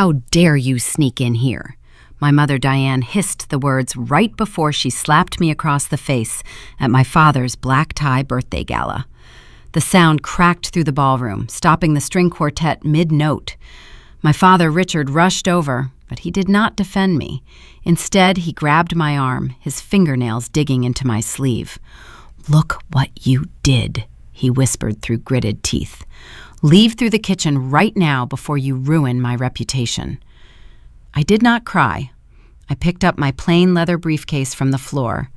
"How dare you sneak in here?" My mother Diane hissed the words right before she slapped me across the face at my father's black tie birthday gala. The sound cracked through the ballroom, stopping the string quartet mid-note. My father Richard rushed over, but he did not defend me. Instead, he grabbed my arm, his fingernails digging into my sleeve. "Look what you did," he whispered through gritted teeth. "Leave through the kitchen right now before you ruin my reputation." I did not cry. I picked up my plain leather briefcase from the floor.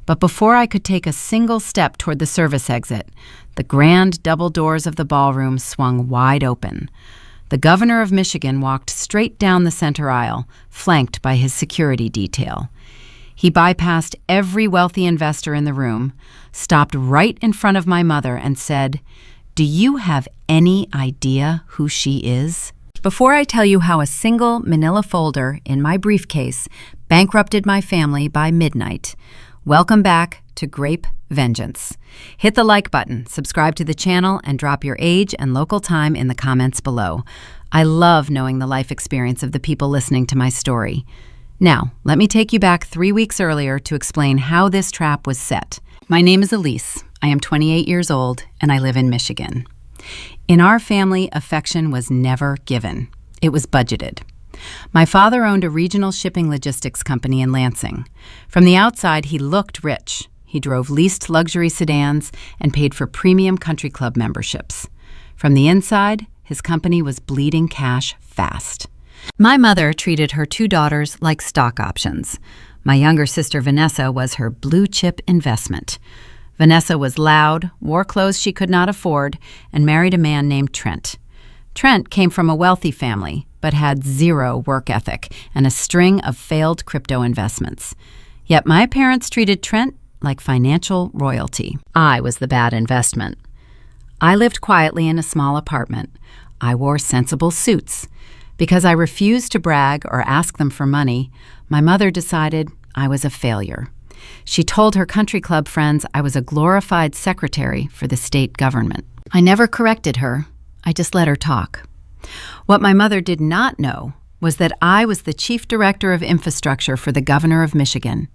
But before I could take a single step toward the service exit, the grand double doors of the ballroom swung wide open. The governor of Michigan walked straight down the center aisle, flanked by his security detail. He bypassed every wealthy investor in the room, stopped right in front of my mother, and said, "Do you have any idea who she is?" Before I tell you how a single manila folder in my briefcase bankrupted my family by midnight, welcome back to Grape Vengeance. Hit the like button, subscribe to the channel, and drop your age and local time in the comments below. I love knowing the life experience of the people listening to my story. Now, let me take you back 3 weeks earlier to explain how this trap was set. My name is Elise. I am 28 years old, and I live in Michigan. In our family, affection was never given. It was budgeted. My father owned a regional shipping logistics company in Lansing. From the outside, he looked rich. He drove leased luxury sedans and paid for premium country club memberships. From the inside, his company was bleeding cash fast. My mother treated her 2 daughters like stock options. My younger sister Vanessa was her blue chip investment. Vanessa was loud, wore clothes she could not afford, and married a man named Trent. Trent came from a wealthy family, but had zero work ethic and a string of failed crypto investments. Yet my parents treated Trent like financial royalty. I was the bad investment. I lived quietly in a small apartment. I wore sensible suits. Because I refused to brag or ask them for money, my mother decided I was a failure. She told her country club friends I was a glorified secretary for the state government. I never corrected her. I just let her talk. What my mother did not know was that I was the chief director of infrastructure for the governor of Michigan.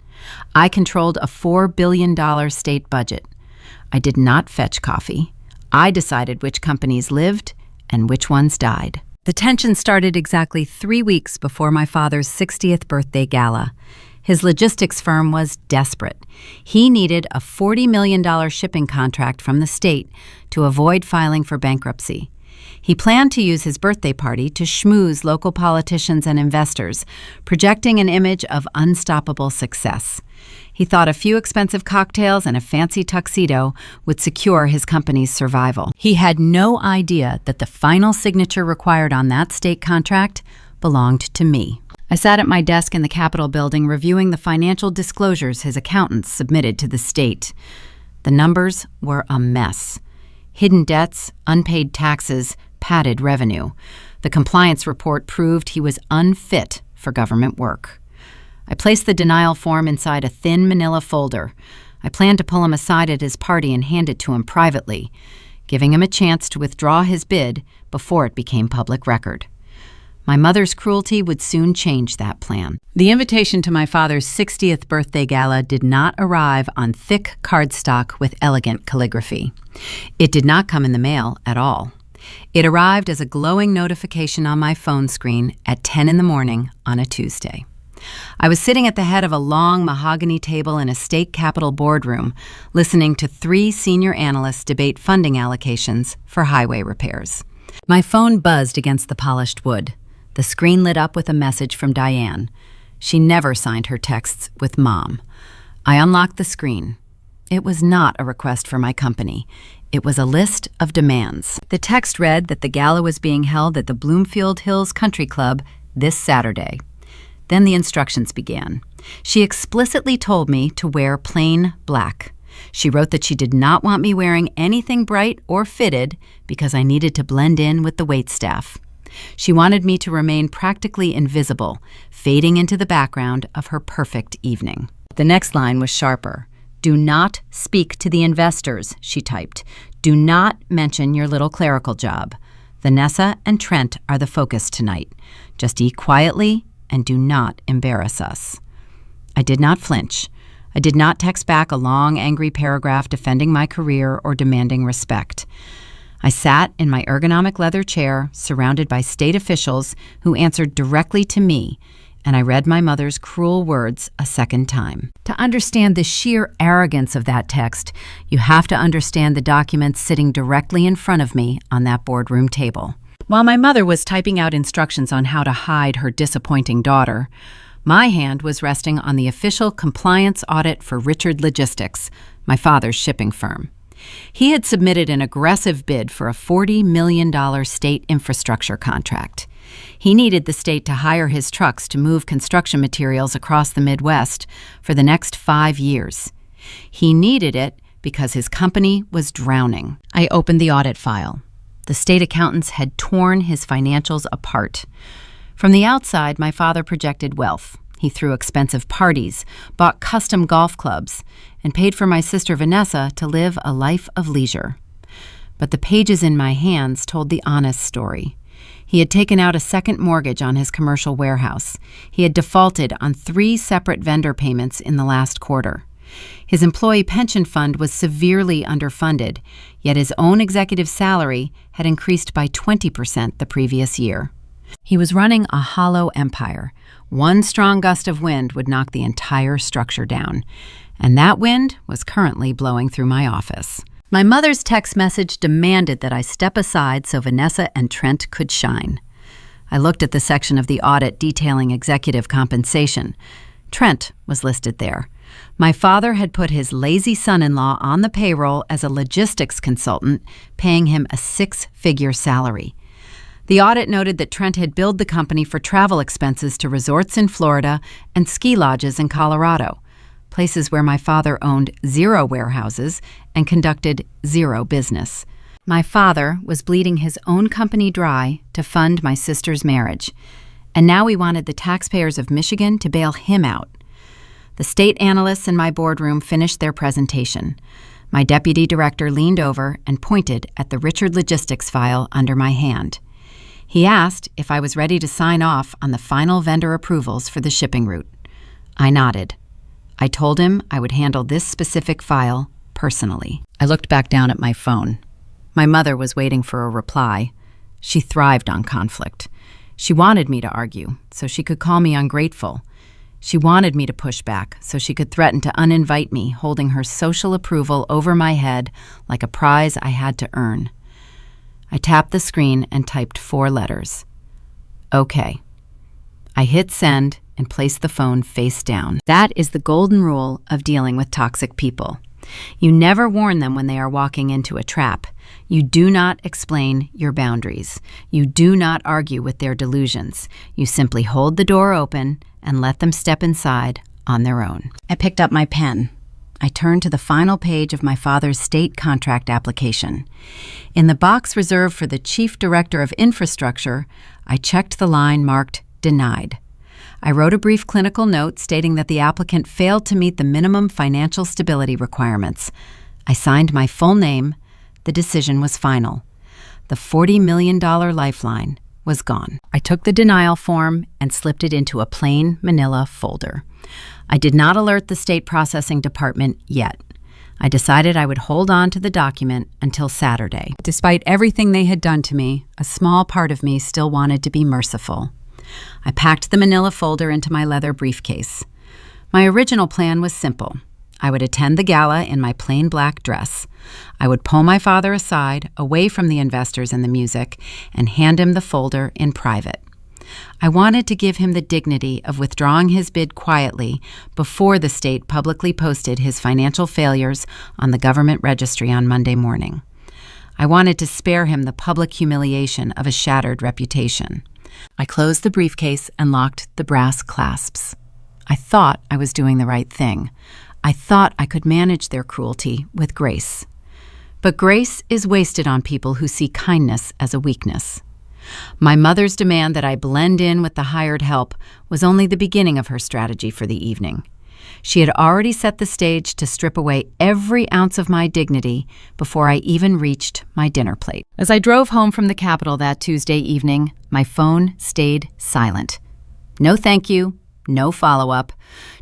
I controlled a $4 billion state budget. I did not fetch coffee. I decided which companies lived and which ones died. The tension started exactly 3 weeks before my father's 60th birthday gala. His logistics firm was desperate. He needed a $40 million shipping contract from the state to avoid filing for bankruptcy. He planned to use his birthday party to schmooze local politicians and investors, projecting an image of unstoppable success. He thought a few expensive cocktails and a fancy tuxedo would secure his company's survival. He had no idea that the final signature required on that state contract belonged to me. I sat at my desk in the Capitol building reviewing the financial disclosures his accountants submitted to the state. The numbers were a mess. Hidden debts, unpaid taxes, padded revenue. The compliance report proved he was unfit for government work. I placed the denial form inside a thin manila folder. I planned to pull him aside at his party and hand it to him privately, giving him a chance to withdraw his bid before it became public record. My mother's cruelty would soon change that plan. The invitation to my father's 60th birthday gala did not arrive on thick cardstock with elegant calligraphy. It did not come in the mail at all. It arrived as a glowing notification on my phone screen at 10 in the morning on a Tuesday. I was sitting at the head of a long mahogany table in a state capitol boardroom, listening to 3 senior analysts debate funding allocations for highway repairs. My phone buzzed against the polished wood. The screen lit up with a message from Diane. She never signed her texts with Mom. I unlocked the screen. It was not a request for my company. It was a list of demands. The text read that the gala was being held at the Bloomfield Hills Country Club this Saturday. Then the instructions began. She explicitly told me to wear plain black. She wrote that she did not want me wearing anything bright or fitted because I needed to blend in with the waitstaff. She wanted me to remain practically invisible, fading into the background of her perfect evening. The next line was sharper. "Do not speak to the investors," she typed. "Do not mention your little clerical job." Vanessa and Trent are the focus tonight. Just eat quietly and do not embarrass us." I did not flinch. I did not text back a long, angry paragraph defending my career or demanding respect. I sat in my ergonomic leather chair, surrounded by state officials who answered directly to me, and I read my mother's cruel words a second time. To understand the sheer arrogance of that text, you have to understand the documents sitting directly in front of me on that boardroom table. While my mother was typing out instructions on how to hide her disappointing daughter, my hand was resting on the official compliance audit for Richard Logistics, my father's shipping firm. He had submitted an aggressive bid for a $40 million state infrastructure contract. He needed the state to hire his trucks to move construction materials across the Midwest for the next 5 years. He needed it because his company was drowning. I opened the audit file. The state accountants had torn his financials apart. From the outside, my father projected wealth. He threw expensive parties, bought custom golf clubs, and paid for my sister Vanessa to live a life of leisure. But the pages in my hands told the honest story. He had taken out a second mortgage on his commercial warehouse. He had defaulted on 3 separate vendor payments in the last quarter. His employee pension fund was severely underfunded, yet his own executive salary had increased by 20% the previous year. He was running a hollow empire. One strong gust of wind would knock the entire structure down, and that wind was currently blowing through my office. My mother's text message demanded that I step aside so Vanessa and Trent could shine. I looked at the section of the audit detailing executive compensation. Trent was listed there. My father had put his lazy son-in-law on the payroll as a logistics consultant, paying him a 6-figure salary. The audit noted that Trent had billed the company for travel expenses to resorts in Florida and ski lodges in Colorado, places where my father owned 0 warehouses and conducted 0 business. My father was bleeding his own company dry to fund my sister's marriage, and now he wanted the taxpayers of Michigan to bail him out. The state analysts in my boardroom finished their presentation. My deputy director leaned over and pointed at the Richard Logistics file under my hand. He asked if I was ready to sign off on the final vendor approvals for the shipping route. I nodded. I told him I would handle this specific file personally. I looked back down at my phone. My mother was waiting for a reply. She thrived on conflict. She wanted me to argue, so she could call me ungrateful. She wanted me to push back, so she could threaten to uninvite me, holding her social approval over my head like a prize I had to earn. I tapped the screen and typed 4 letters. Okay. I hit send and placed the phone face down. That is the golden rule of dealing with toxic people. You never warn them when they are walking into a trap. You do not explain your boundaries. You do not argue with their delusions. You simply hold the door open and let them step inside on their own. I picked up my pen. I turned to the final page of my father's state contract application. In the box reserved for the Chief Director of Infrastructure, I checked the line marked Denied. I wrote a brief clinical note stating that the applicant failed to meet the minimum financial stability requirements. I signed my full name. The decision was final. The $40 million lifeline was gone. I took the denial form and slipped it into a plain manila folder. I did not alert the state processing department yet. I decided I would hold on to the document until Saturday. Despite everything they had done to me, a small part of me still wanted to be merciful. I packed the manila folder into my leather briefcase. My original plan was simple. I would attend the gala in my plain black dress. I would pull my father aside, away from the investors and the music, and hand him the folder in private. I wanted to give him the dignity of withdrawing his bid quietly before the state publicly posted his financial failures on the government registry on Monday morning. I wanted to spare him the public humiliation of a shattered reputation. I closed the briefcase and locked the brass clasps. I thought I was doing the right thing. I thought I could manage their cruelty with grace. But grace is wasted on people who see kindness as a weakness. My mother's demand that I blend in with the hired help was only the beginning of her strategy for the evening. She had already set the stage to strip away every ounce of my dignity before I even reached my dinner plate. As I drove home from the Capitol that Tuesday evening, my phone stayed silent. No thank you, no follow-up,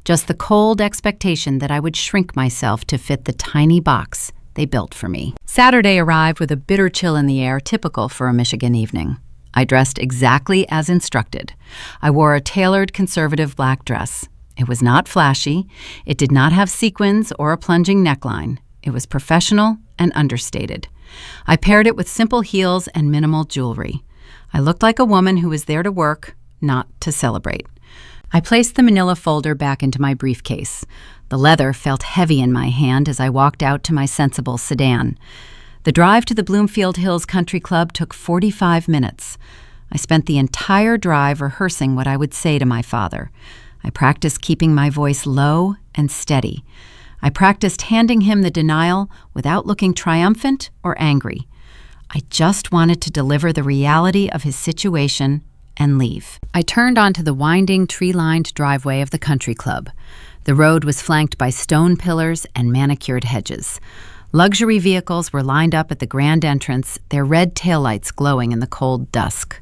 just the cold expectation that I would shrink myself to fit the tiny box they built for me. Saturday arrived with a bitter chill in the air, typical for a Michigan evening. I dressed exactly as instructed. I wore a tailored conservative black dress. It was not flashy. It did not have sequins or a plunging neckline. It was professional and understated. I paired it with simple heels and minimal jewelry. I looked like a woman who was there to work, not to celebrate. I placed the manila folder back into my briefcase. The leather felt heavy in my hand as I walked out to my sensible sedan. The drive to the Bloomfield Hills Country Club took 45 minutes. I spent the entire drive rehearsing what I would say to my father. I practiced keeping my voice low and steady. I practiced handing him the denial without looking triumphant or angry. I just wanted to deliver the reality of his situation and leave. I turned onto the winding, tree-lined driveway of the country club. The road was flanked by stone pillars and manicured hedges. Luxury vehicles were lined up at the grand entrance, their red taillights glowing in the cold dusk.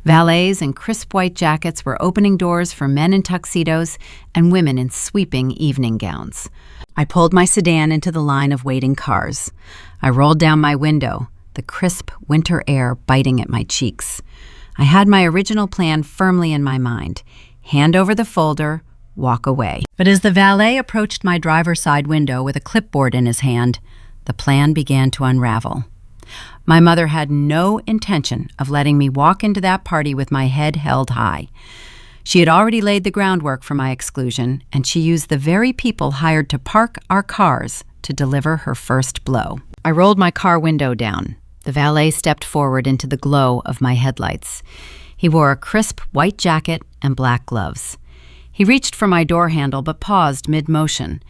Valets in crisp white jackets were opening doors for men in tuxedos and women in sweeping evening gowns. I pulled my sedan into the line of waiting cars. I rolled down my window, the crisp winter air biting at my cheeks. I had my original plan firmly in my mind: hand over the folder, walk away. But as the valet approached my driver's side window with a clipboard in his hand, the plan began to unravel. My mother had no intention of letting me walk into that party with my head held high. She had already laid the groundwork for my exclusion, and she used the very people hired to park our cars to deliver her first blow. I rolled my car window down. The valet stepped forward into the glow of my headlights. He wore a crisp white jacket and black gloves. He reached for my door handle but paused mid-motion.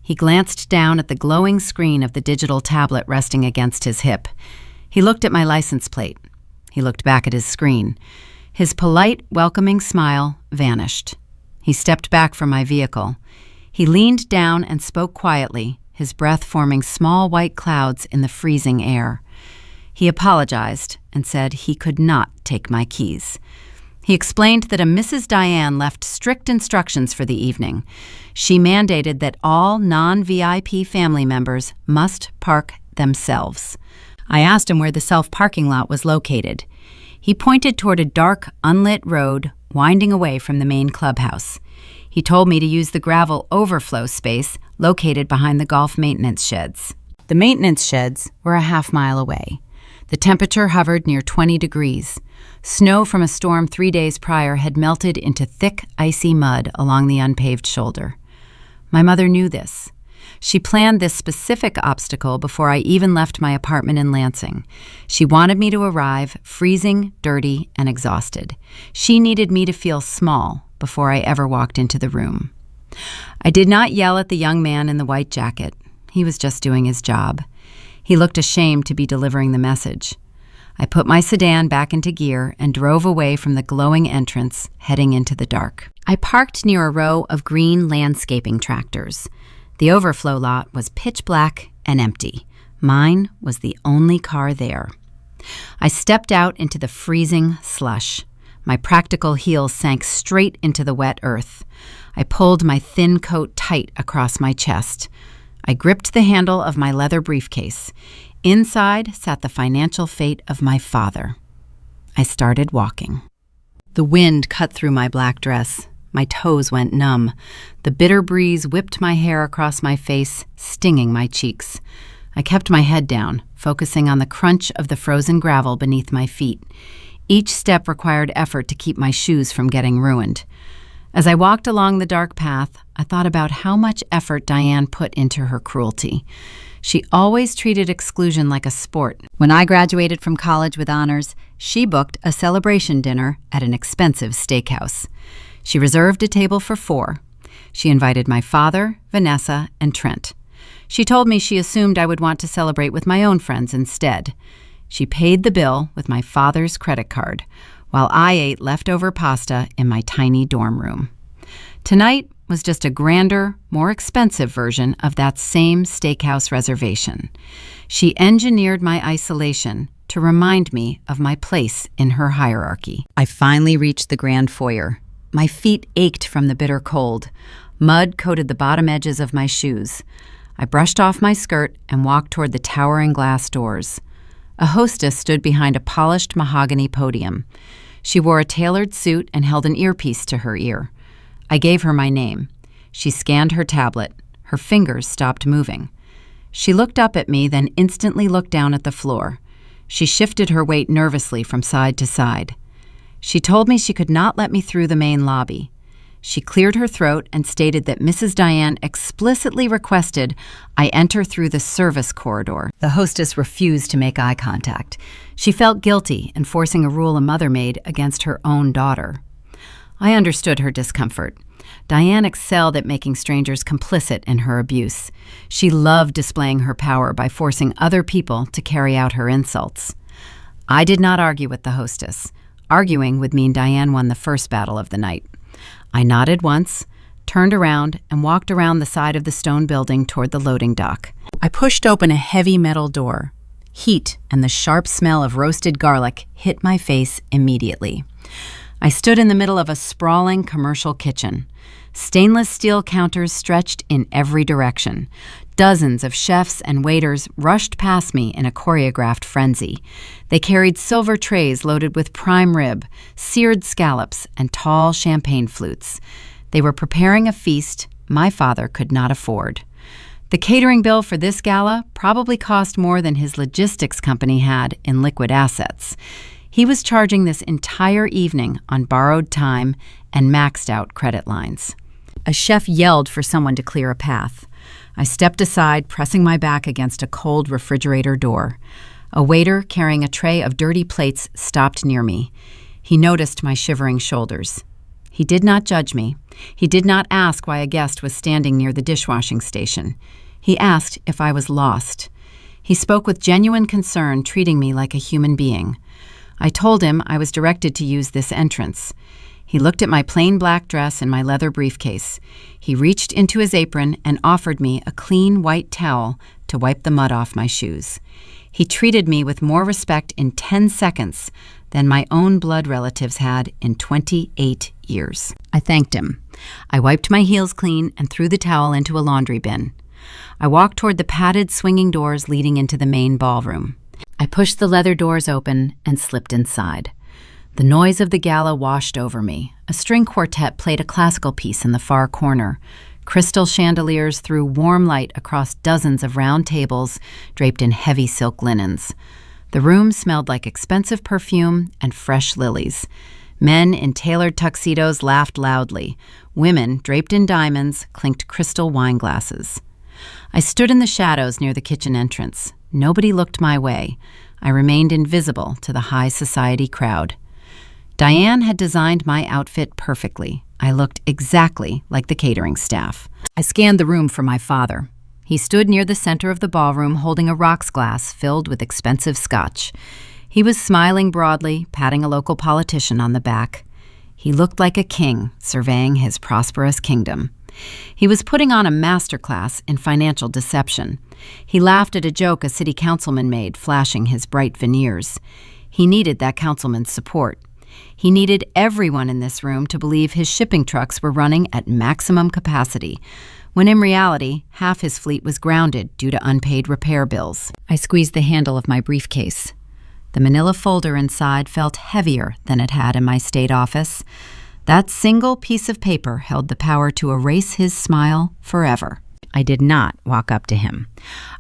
He glanced down at the glowing screen of the digital tablet resting against his hip. He looked at my license plate. He looked back at his screen. His polite, welcoming smile vanished. He stepped back from my vehicle. He leaned down and spoke quietly, his breath forming small white clouds in the freezing air. He apologized and said he could not take my keys. He explained that a Mrs. Diane left strict instructions for the evening. She mandated that all non-VIP family members must park themselves. I asked him where the self-parking lot was located. He pointed toward a dark, unlit road winding away from the main clubhouse. He told me to use the gravel overflow space located behind the golf maintenance sheds. The maintenance sheds were a half-mile away. The temperature hovered near 20 degrees. Snow from a storm 3 days prior had melted into thick, icy mud along the unpaved shoulder. My mother knew this. She planned this specific obstacle before I even left my apartment in Lansing. She wanted me to arrive freezing, dirty, and exhausted. She needed me to feel small before I ever walked into the room. I did not yell at the young man in the white jacket. He was just doing his job. He looked ashamed to be delivering the message. I put my sedan back into gear and drove away from the glowing entrance, heading into the dark. I parked near a row of green landscaping tractors. The overflow lot was pitch black and empty. Mine was the only car there. I stepped out into the freezing slush. My practical heels sank straight into the wet earth. I pulled my thin coat tight across my chest. I gripped the handle of my leather briefcase. Inside sat the financial fate of my father. I started walking. The wind cut through my black dress. My toes went numb. The bitter breeze whipped my hair across my face, stinging my cheeks. I kept my head down, focusing on the crunch of the frozen gravel beneath my feet. Each step required effort to keep my shoes from getting ruined. As I walked along the dark path, I thought about how much effort Diane put into her cruelty. She always treated exclusion like a sport. When I graduated from college with honors, she booked a celebration dinner at an expensive steakhouse. She reserved a table for 4. She invited my father, Vanessa, and Trent. She told me she assumed I would want to celebrate with my own friends instead. She paid the bill with my father's credit card, while I ate leftover pasta in my tiny dorm room. Tonight was just a grander, more expensive version of that same steakhouse reservation. She engineered my isolation to remind me of my place in her hierarchy. I finally reached the grand foyer. My feet ached from the bitter cold. Mud coated the bottom edges of my shoes. I brushed off my skirt and walked toward the towering glass doors. A hostess stood behind a polished mahogany podium. She wore a tailored suit and held an earpiece to her ear. I gave her my name. She scanned her tablet. Her fingers stopped moving. She looked up at me, then instantly looked down at the floor. She shifted her weight nervously from side to side. She told me she could not let me through the main lobby. She cleared her throat and stated that Mrs. Diane explicitly requested I enter through the service corridor. The hostess refused to make eye contact. She felt guilty in forcing a rule a mother made against her own daughter. I understood her discomfort. Diane excelled at making strangers complicit in her abuse. She loved displaying her power by forcing other people to carry out her insults. I did not argue with the hostess. Arguing would mean Diane won the first battle of the night. I nodded once, turned around, and walked around the side of the stone building toward the loading dock. I pushed open a heavy metal door. Heat and the sharp smell of roasted garlic hit my face immediately. I stood in the middle of a sprawling commercial kitchen. Stainless steel counters stretched in every direction. Dozens of chefs and waiters rushed past me in a choreographed frenzy. They carried silver trays loaded with prime rib, seared scallops, and tall champagne flutes. They were preparing a feast my father could not afford. The catering bill for this gala probably cost more than his logistics company had in liquid assets. He was charging this entire evening on borrowed time and maxed out credit lines. A chef yelled for someone to clear a path. I stepped aside, pressing my back against a cold refrigerator door. A waiter carrying a tray of dirty plates stopped near me. He noticed my shivering shoulders. He did not judge me. He did not ask why a guest was standing near the dishwashing station. He asked if I was lost. He spoke with genuine concern, treating me like a human being. I told him I was directed to use this entrance. He looked at my plain black dress and my leather briefcase. He reached into his apron and offered me a clean white towel to wipe the mud off my shoes. He treated me with more respect in 10 seconds than my own blood relatives had in 28 years. I thanked him. I wiped my heels clean and threw the towel into a laundry bin. I walked toward the padded swinging doors leading into the main ballroom. I pushed the leather doors open and slipped inside. The noise of the gala washed over me. A string quartet played a classical piece in the far corner. Crystal chandeliers threw warm light across dozens of round tables draped in heavy silk linens. The room smelled like expensive perfume and fresh lilies. Men in tailored tuxedos laughed loudly. Women, draped in diamonds, clinked crystal wine glasses. I stood in the shadows near the kitchen entrance. Nobody looked my way. I remained invisible to the high society crowd. Diane had designed my outfit perfectly. I looked exactly like the catering staff. I scanned the room for my father. He stood near the center of the ballroom holding a rocks glass filled with expensive scotch. He was smiling broadly, patting a local politician on the back. He looked like a king surveying his prosperous kingdom. He was putting on a masterclass in financial deception. He laughed at a joke a city councilman made, flashing his bright veneers. He needed that councilman's support. He needed everyone in this room to believe his shipping trucks were running at maximum capacity, when in reality, half his fleet was grounded due to unpaid repair bills. I squeezed the handle of my briefcase. The manila folder inside felt heavier than it had in my state office. That single piece of paper held the power to erase his smile forever. I did not walk up to him.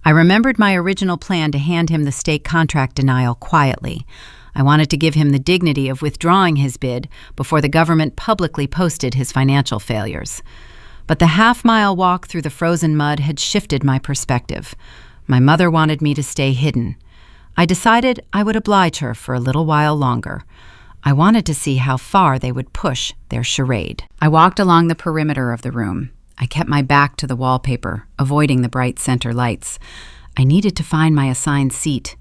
I remembered my original plan to hand him the state contract denial quietly. I wanted to give him the dignity of withdrawing his bid before the government publicly posted his financial failures. But the half-mile walk through the frozen mud had shifted my perspective. My mother wanted me to stay hidden. I decided I would oblige her for a little while longer. I wanted to see how far they would push their charade. I walked along the perimeter of the room. I kept my back to the wallpaper, avoiding the bright center lights. I needed to find my assigned seat.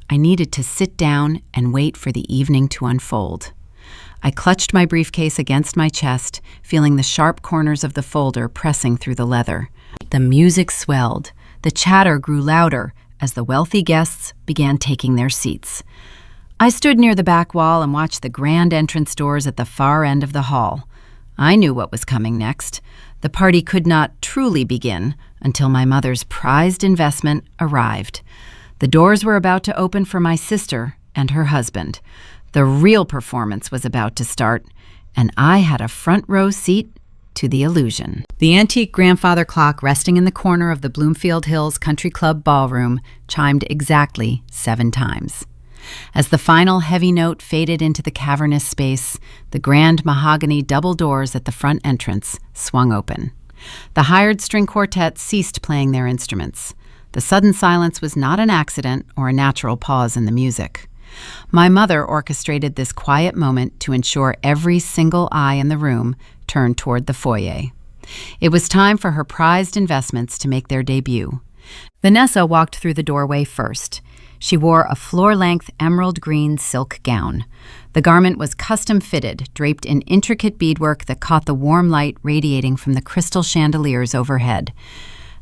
I needed to sit down and wait for the evening to unfold. I clutched my briefcase against my chest, feeling the sharp corners of the folder pressing through the leather. The music swelled. The chatter grew louder as the wealthy guests began taking their seats. I stood near the back wall and watched the grand entrance doors at the far end of the hall. I knew what was coming next. The party could not truly begin until my mother's prized investment arrived. The doors were about to open for my sister and her husband. The real performance was about to start, and I had a front row seat to the illusion. The antique grandfather clock resting in the corner of the Bloomfield Hills Country Club ballroom chimed exactly 7 times. As the final heavy note faded into the cavernous space, the grand mahogany double doors at the front entrance swung open. The hired string quartet ceased playing their instruments. The sudden silence was not an accident or a natural pause in the music. My mother orchestrated this quiet moment to ensure every single eye in the room turned toward the foyer. It was time for her prized investments to make their debut. Vanessa walked through the doorway first. She wore a floor-length emerald green silk gown. The garment was custom-fitted, draped in intricate beadwork that caught the warm light radiating from the crystal chandeliers overhead.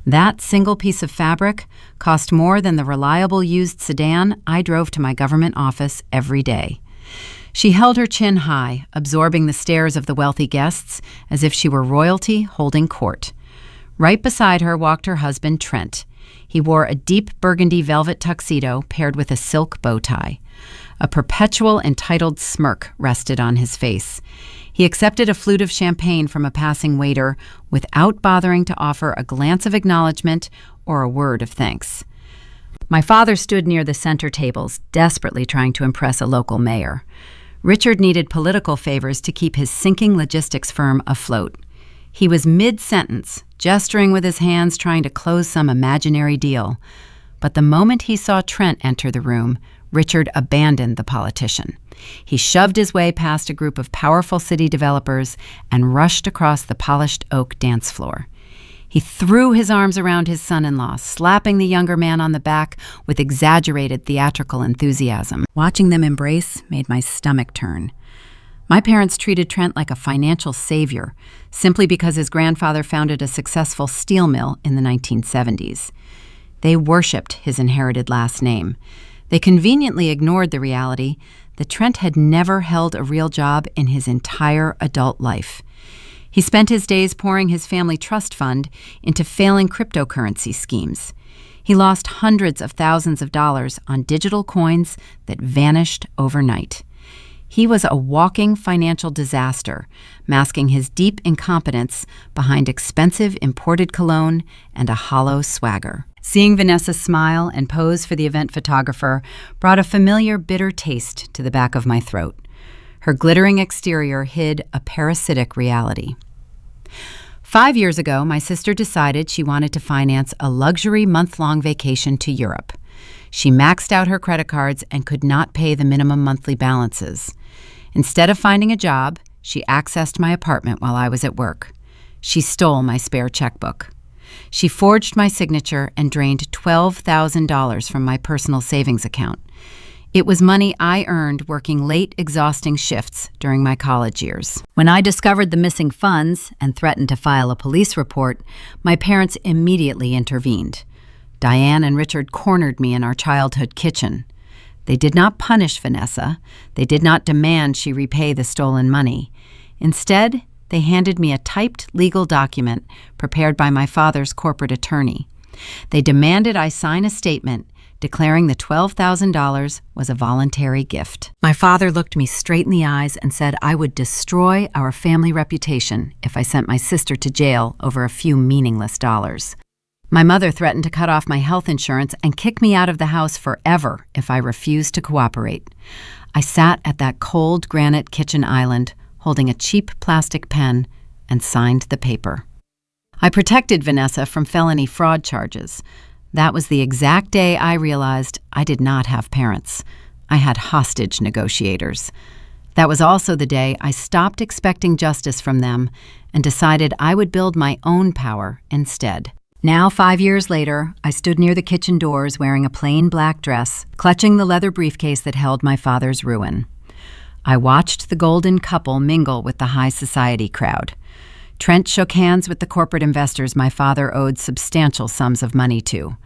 That single piece of fabric cost more than the reliable used sedan I drove to my government office every day. She held her chin high, absorbing the stares of the wealthy guests as if she were royalty holding court. Right beside her walked her husband, Trent. He wore a deep burgundy velvet tuxedo paired with a silk bow tie. A perpetual entitled smirk rested on his face. He accepted a flute of champagne from a passing waiter without bothering to offer a glance of acknowledgement or a word of thanks. My father stood near the center tables, desperately trying to impress a local mayor. Richard needed political favors to keep his sinking logistics firm afloat. He was mid-sentence, gesturing with his hands trying to close some imaginary deal. But the moment he saw Trent enter the room, Richard abandoned the politician. He shoved his way past a group of powerful city developers and rushed across the polished oak dance floor. He threw his arms around his son-in-law, slapping the younger man on the back with exaggerated theatrical enthusiasm. Watching them embrace made my stomach turn. My parents treated Trent like a financial savior, simply because his grandfather founded a successful steel mill in the 1970s. They worshipped his inherited last name. They conveniently ignored the reality that Trent had never held a real job in his entire adult life. He spent his days pouring his family trust fund into failing cryptocurrency schemes. He lost hundreds of thousands of dollars on digital coins that vanished overnight. He was a walking financial disaster, masking his deep incompetence behind expensive imported cologne and a hollow swagger. Seeing Vanessa smile and pose for the event photographer brought a familiar bitter taste to the back of my throat. Her glittering exterior hid a parasitic reality. 5 years ago, my sister decided she wanted to finance a luxury month-long vacation to Europe. She maxed out her credit cards and could not pay the minimum monthly balances. Instead of finding a job, she accessed my apartment while I was at work. She stole my spare checkbook. She forged my signature and drained $12,000 from my personal savings account. It was money I earned working late, exhausting shifts during my college years. When I discovered the missing funds and threatened to file a police report, my parents immediately intervened. Diane and Richard cornered me in our childhood kitchen. They did not punish Vanessa. They did not demand she repay the stolen money. Instead, they handed me a typed legal document prepared by my father's corporate attorney. They demanded I sign a statement declaring the $12,000 was a voluntary gift. My father looked me straight in the eyes and said I would destroy our family reputation if I sent my sister to jail over a few meaningless dollars. My mother threatened to cut off my health insurance and kick me out of the house forever if I refused to cooperate. I sat at that cold granite kitchen island, holding a cheap plastic pen, and signed the paper. I protected Vanessa from felony fraud charges. That was the exact day I realized I did not have parents. I had hostage negotiators. That was also the day I stopped expecting justice from them and decided I would build my own power instead. Now, 5 years later, I stood near the kitchen doors wearing a plain black dress, clutching the leather briefcase that held my father's ruin. I watched the golden couple mingle with the high society crowd. Trent shook hands with the corporate investors my father owed substantial sums of money to.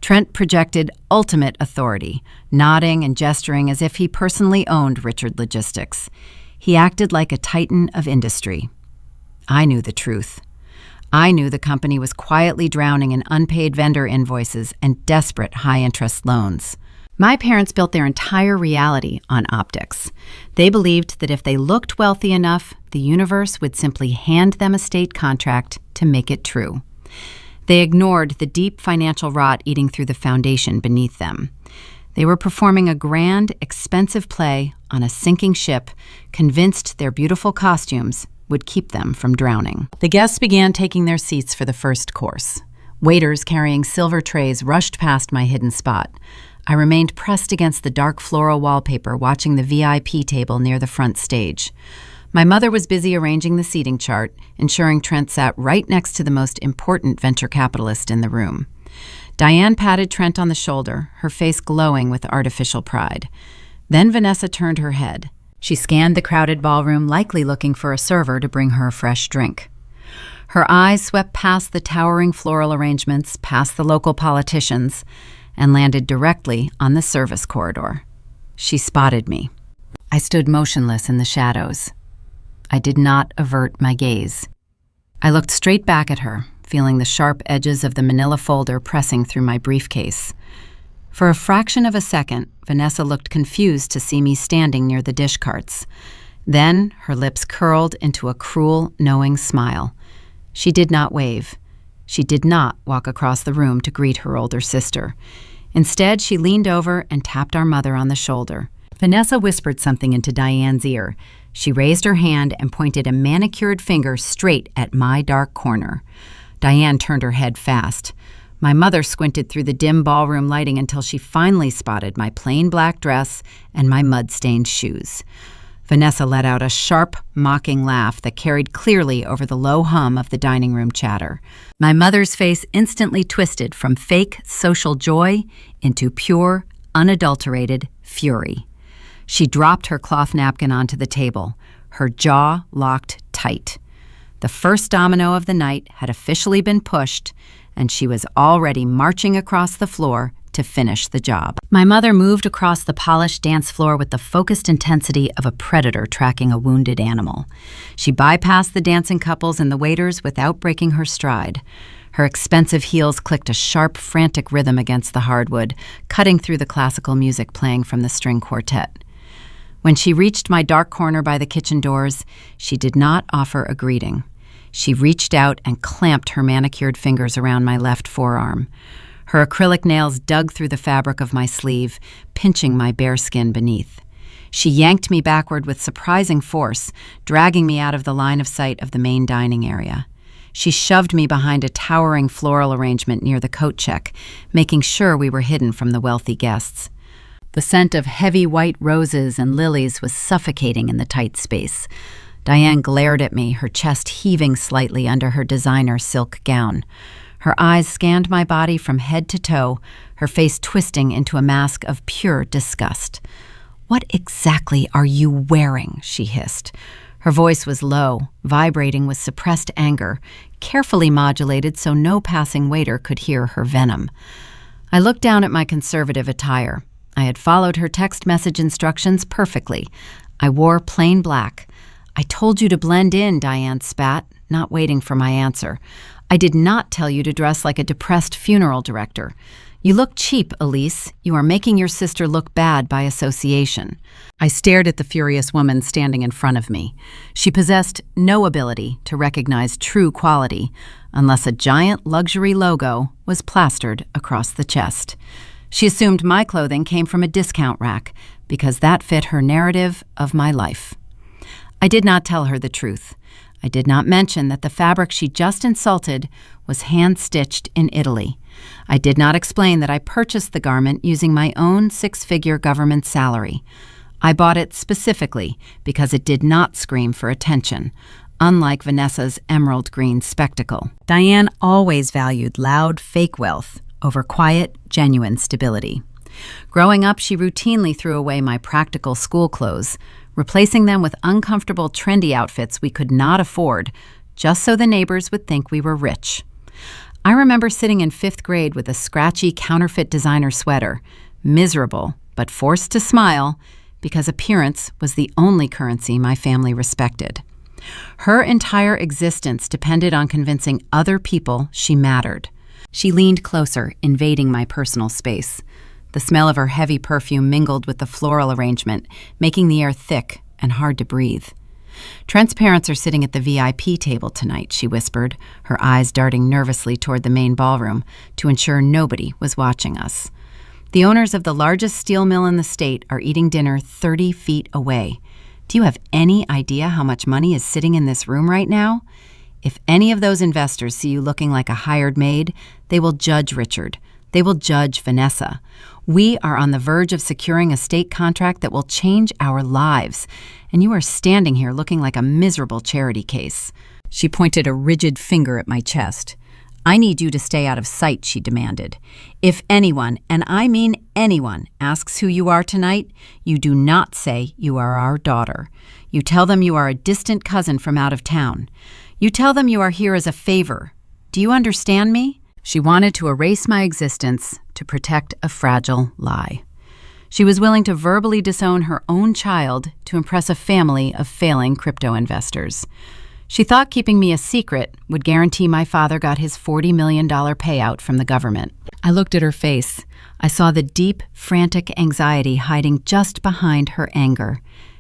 Trent projected ultimate authority, nodding and gesturing as if he personally owned Richard Logistics. He acted like a titan of industry. I knew the truth. I knew the company was quietly drowning in unpaid vendor invoices and desperate high-interest loans. My parents built their entire reality on optics. They believed that if they looked wealthy enough, the universe would simply hand them a state contract to make it true. They ignored the deep financial rot eating through the foundation beneath them. They were performing a grand, expensive play on a sinking ship, convinced their beautiful costumes would keep them from drowning. The guests began taking their seats for the first course. Waiters carrying silver trays rushed past my hidden spot. I remained pressed against the dark floral wallpaper, watching the VIP table near the front stage. My mother was busy arranging the seating chart, ensuring Trent sat right next to the most important venture capitalist in the room. Diane patted Trent on the shoulder, her face glowing with artificial pride. Then Vanessa turned her head. She scanned the crowded ballroom, likely looking for a server to bring her a fresh drink. Her eyes swept past the towering floral arrangements, past the local politicians, and landed directly on the service corridor. She spotted me. I stood motionless in the shadows. I did not avert my gaze. I looked straight back at her, feeling the sharp edges of the manila folder pressing through my briefcase. For a fraction of a second, Vanessa looked confused to see me standing near the dish carts. Then her lips curled into a cruel, knowing smile. She did not wave. She did not walk across the room to greet her older sister. Instead, she leaned over and tapped our mother on the shoulder. Vanessa whispered something into Diane's ear. She raised her hand and pointed a manicured finger straight at my dark corner. Diane turned her head fast. My mother squinted through the dim ballroom lighting until she finally spotted my plain black dress and my mud-stained shoes. Vanessa let out a sharp, mocking laugh that carried clearly over the low hum of the dining room chatter. My mother's face instantly twisted from fake social joy into pure, unadulterated fury. She dropped her cloth napkin onto the table, her jaw locked tight. The first domino of the night had officially been pushed, and she was already marching across the floor to finish the job. My mother moved across the polished dance floor with the focused intensity of a predator tracking a wounded animal. She bypassed the dancing couples and the waiters without breaking her stride. Her expensive heels clicked a sharp, frantic rhythm against the hardwood, cutting through the classical music playing from the string quartet. When she reached my dark corner by the kitchen doors, she did not offer a greeting. She reached out and clamped her manicured fingers around my left forearm. Her acrylic nails dug through the fabric of my sleeve, pinching my bare skin beneath. She yanked me backward with surprising force, dragging me out of the line of sight of the main dining area. She shoved me behind a towering floral arrangement near the coat check, making sure we were hidden from the wealthy guests. The scent of heavy white roses and lilies was suffocating in the tight space. Diane glared at me, her chest heaving slightly under her designer silk gown. Her eyes scanned my body from head to toe, her face twisting into a mask of pure disgust. "What exactly are you wearing?" she hissed. Her voice was low, vibrating with suppressed anger, carefully modulated so no passing waiter could hear her venom. I looked down at my conservative attire. I had followed her text message instructions perfectly. I wore plain black. "I told you to blend in," Diane spat, not waiting for my answer. "I did not tell you to dress like a depressed funeral director. You look cheap, Elise. You are making your sister look bad by association." I stared at the furious woman standing in front of me. She possessed no ability to recognize true quality unless a giant luxury logo was plastered across the chest. She assumed my clothing came from a discount rack because that fit her narrative of my life. I did not tell her the truth. I did not mention that the fabric she just insulted was hand-stitched in Italy. I did not explain that I purchased the garment using my own six-figure government salary. I bought it specifically because it did not scream for attention, unlike Vanessa's emerald green spectacle. Diane always valued loud, fake wealth over quiet, genuine stability. Growing up, she routinely threw away my practical school clothes, replacing them with uncomfortable, trendy outfits we could not afford, just so the neighbors would think we were rich. I remember sitting in 5th grade with a scratchy counterfeit designer sweater, miserable, but forced to smile because appearance was the only currency my family respected. Her entire existence depended on convincing other people she mattered. She leaned closer, invading my personal space. The smell of her heavy perfume mingled with the floral arrangement, making the air thick and hard to breathe. "Trent's parents are sitting at the VIP table tonight," she whispered, her eyes darting nervously toward the main ballroom to ensure nobody was watching us. "The owners of the largest steel mill in the state are eating dinner 30 feet away. Do you have any idea how much money is sitting in this room right now? If any of those investors see you looking like a hired maid, they will judge Richard. They will judge Vanessa. We are on the verge of securing a state contract that will change our lives, and you are standing here looking like a miserable charity case." She pointed a rigid finger at my chest. "I need you to stay out of sight," she demanded. "If anyone, and I mean anyone, asks who you are tonight, you do not say you are our daughter. You tell them you are a distant cousin from out of town. You tell them you are here as a favor. Do you understand me?" She wanted to erase my existence to protect a fragile lie. She was willing to verbally disown her own child to impress a family of failing crypto investors. She thought keeping me a secret would guarantee my father got his $40 million payout from the government. I looked at her face. I saw the deep, frantic anxiety hiding just behind her anger.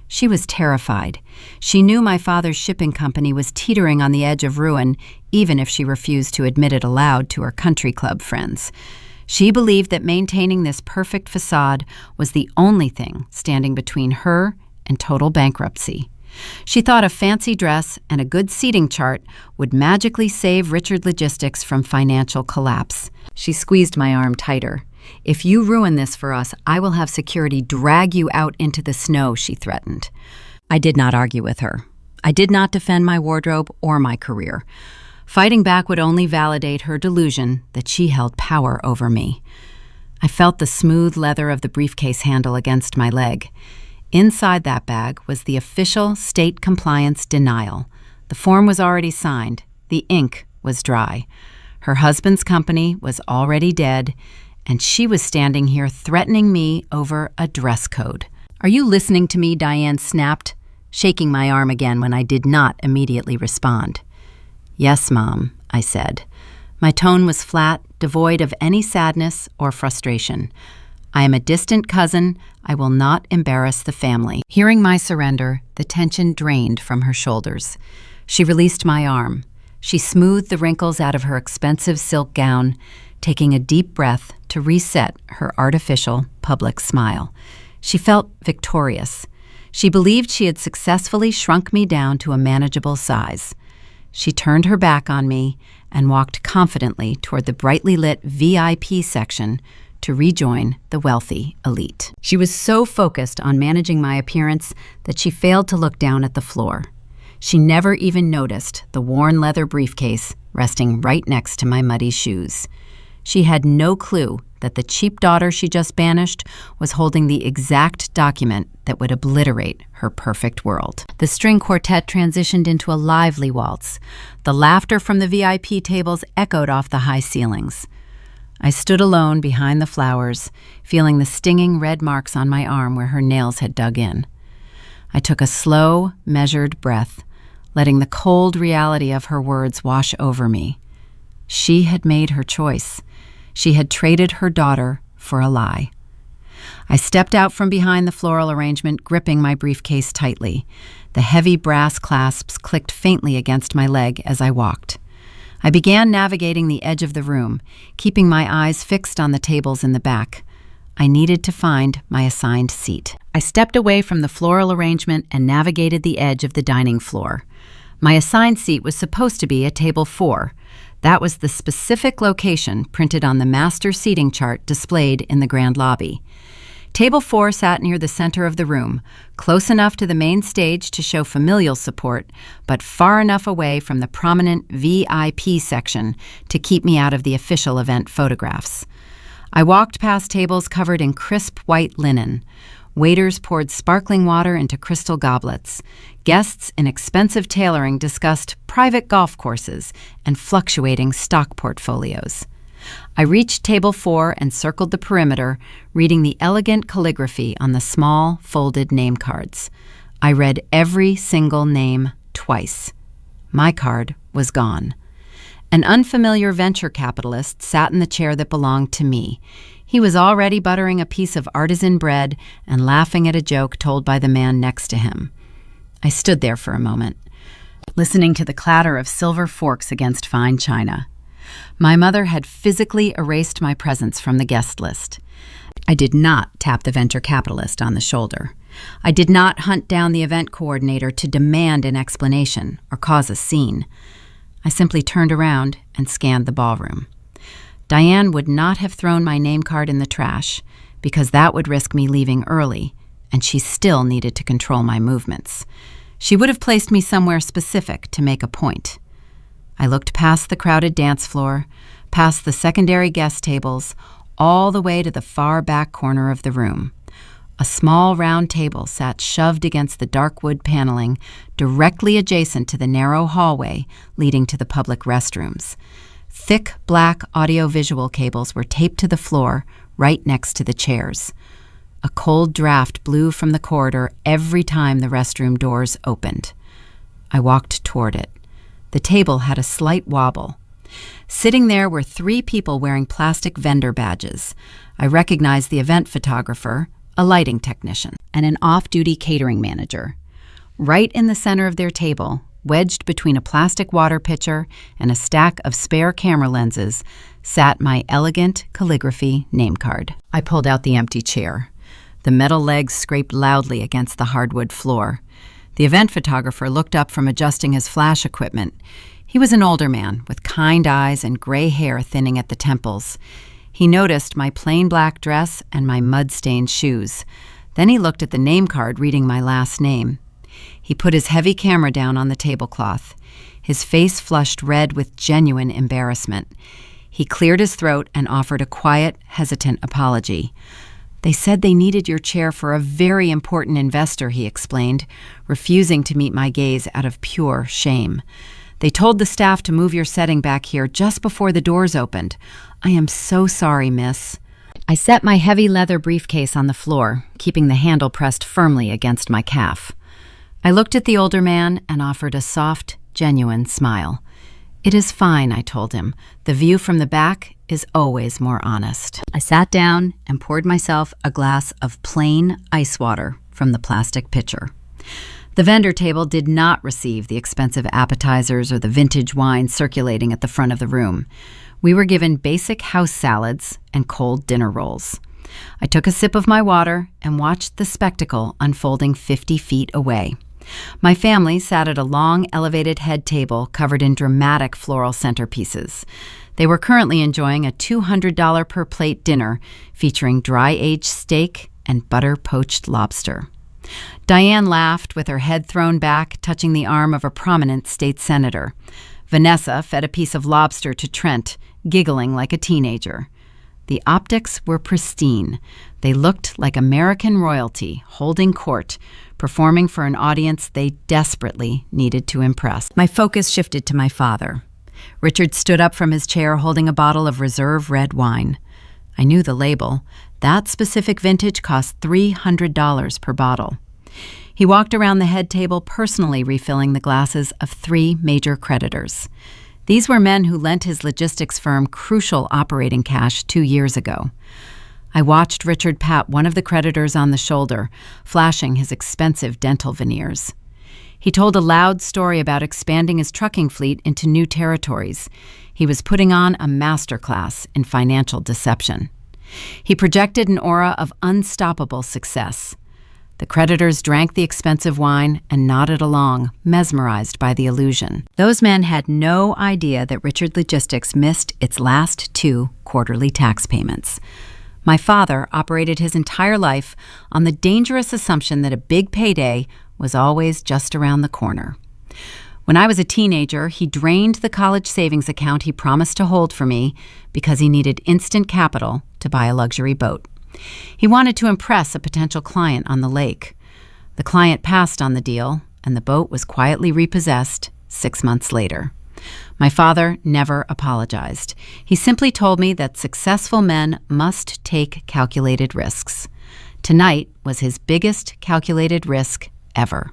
She was terrified. She knew my father's shipping company was teetering on the edge of ruin, even if she refused to admit it aloud to her country club friends. She believed that maintaining this perfect facade was the only thing standing between her and total bankruptcy. She thought a fancy dress and a good seating chart would magically save Richard Logistics from financial collapse. She squeezed my arm tighter. "If you ruin this for us, I will have security drag you out into the snow," she threatened. I did not argue with her. I did not defend my wardrobe or my career. Fighting back would only validate her delusion that she held power over me. I felt the smooth leather of the briefcase handle against my leg. Inside that bag was the official state compliance denial. The form was already signed. The ink was dry. Her husband's company was already dead, and she was standing here threatening me over a dress code. "Are you listening to me?" Diane snapped, shaking my arm again when I did not immediately respond. "Yes, Mom," I said. My tone was flat, devoid of any sadness or frustration. "I am a distant cousin. I will not embarrass the family." Hearing my surrender, the tension drained from her shoulders. She released my arm. She smoothed the wrinkles out of her expensive silk gown, taking a deep breath to reset her artificial public smile. She felt victorious. She believed she had successfully shrunk me down to a manageable size. She turned her back on me and walked confidently toward the brightly lit VIP section to rejoin the wealthy elite. She was so focused on managing my appearance that she failed to look down at the floor. She never even noticed the worn leather briefcase resting right next to my muddy shoes. She had no clue that the cheap daughter she just banished was holding the exact document that would obliterate her perfect world. The string quartet transitioned into a lively waltz. The laughter from the VIP tables echoed off the high ceilings. I stood alone behind the flowers, feeling the stinging red marks on my arm where her nails had dug in. I took a slow, measured breath, letting the cold reality of her words wash over me. She had made her choice. She had traded her daughter for a lie. I stepped out from behind the floral arrangement, gripping my briefcase tightly. The heavy brass clasps clicked faintly against my leg as I walked. I began navigating the edge of the room, keeping my eyes fixed on the tables in the back. I needed to find my assigned seat. I stepped away from the floral arrangement and navigated the edge of the dining floor. My assigned seat was supposed to be at table 4. That was the specific location printed on the master seating chart displayed in the grand lobby. Table 4 sat near the center of the room, close enough to the main stage to show familial support, but far enough away from the prominent VIP section to keep me out of the official event photographs. I walked past tables covered in crisp white linen. Waiters poured sparkling water into crystal goblets. Guests in expensive tailoring discussed private golf courses and fluctuating stock portfolios. I reached table 4 and circled the perimeter, reading the elegant calligraphy on the small, folded name cards. I read every single name twice. My card was gone. An unfamiliar venture capitalist sat in the chair that belonged to me. He was already buttering a piece of artisan bread and laughing at a joke told by the man next to him. I stood there for a moment, listening to the clatter of silver forks against fine china. My mother had physically erased my presence from the guest list. I did not tap the venture capitalist on the shoulder. I did not hunt down the event coordinator to demand an explanation or cause a scene. I simply turned around and scanned the ballroom. Diane would not have thrown my name card in the trash because that would risk me leaving early, and she still needed to control my movements. She would have placed me somewhere specific to make a point. I looked past the crowded dance floor, past the secondary guest tables, all the way to the far back corner of the room. A small round table sat shoved against the dark wood paneling, directly adjacent to the narrow hallway leading to the public restrooms. Thick black audio-visual cables were taped to the floor right next to the chairs. A cold draft blew from the corridor every time the restroom doors opened. I walked toward it. The table had a slight wobble. Sitting there were 3 people wearing plastic vendor badges. I recognized the event photographer, a lighting technician, and an off-duty catering manager. Right in the center of their table, wedged between a plastic water pitcher and a stack of spare camera lenses, sat my elegant calligraphy name card. I pulled out the empty chair. The metal legs scraped loudly against the hardwood floor. The event photographer looked up from adjusting his flash equipment. He was an older man with kind eyes and gray hair thinning at the temples. He noticed my plain black dress and my mud-stained shoes. Then he looked at the name card reading my last name. He put his heavy camera down on the tablecloth. His face flushed red with genuine embarrassment. He cleared his throat and offered a quiet, hesitant apology. "They said they needed your chair for a very important investor," he explained, refusing to meet my gaze out of pure shame. "They told the staff to move your setting back here just before the doors opened. I am so sorry, miss." I set my heavy leather briefcase on the floor, keeping the handle pressed firmly against my calf. I looked at the older man and offered a soft, genuine smile. "It is fine," I told him. "The view from the back is always more honest." I sat down and poured myself a glass of plain ice water from the plastic pitcher. The vendor table did not receive the expensive appetizers or the vintage wine circulating at the front of the room. We were given basic house salads and cold dinner rolls. I took a sip of my water and watched the spectacle unfolding 50 feet away. My family sat at a long, elevated head table covered in dramatic floral centerpieces. They were currently enjoying a $200 per plate dinner featuring dry-aged steak and butter-poached lobster. Diane laughed with her head thrown back, touching the arm of a prominent state senator. Vanessa fed a piece of lobster to Trent, giggling like a teenager. The optics were pristine. They looked like American royalty holding court, performing for an audience they desperately needed to impress. My focus shifted to my father. Richard stood up from his chair holding a bottle of reserve red wine. I knew the label. That specific vintage cost $300 per bottle. He walked around the head table personally refilling the glasses of 3 major creditors. These were men who lent his logistics firm crucial operating cash 2 years ago. I watched Richard pat one of the creditors on the shoulder, flashing his expensive dental veneers. He told a loud story about expanding his trucking fleet into new territories. He was putting on a masterclass in financial deception. He projected an aura of unstoppable success. The creditors drank the expensive wine and nodded along, mesmerized by the illusion. Those men had no idea that Richard Logistics missed its last 2 quarterly tax payments. My father operated his entire life on the dangerous assumption that a big payday was always just around the corner. When I was a teenager, he drained the college savings account he promised to hold for me because he needed instant capital to buy a luxury boat. He wanted to impress a potential client on the lake. The client passed on the deal, and the boat was quietly repossessed 6 months later. My father never apologized. He simply told me that successful men must take calculated risks. Tonight was his biggest calculated risk ever.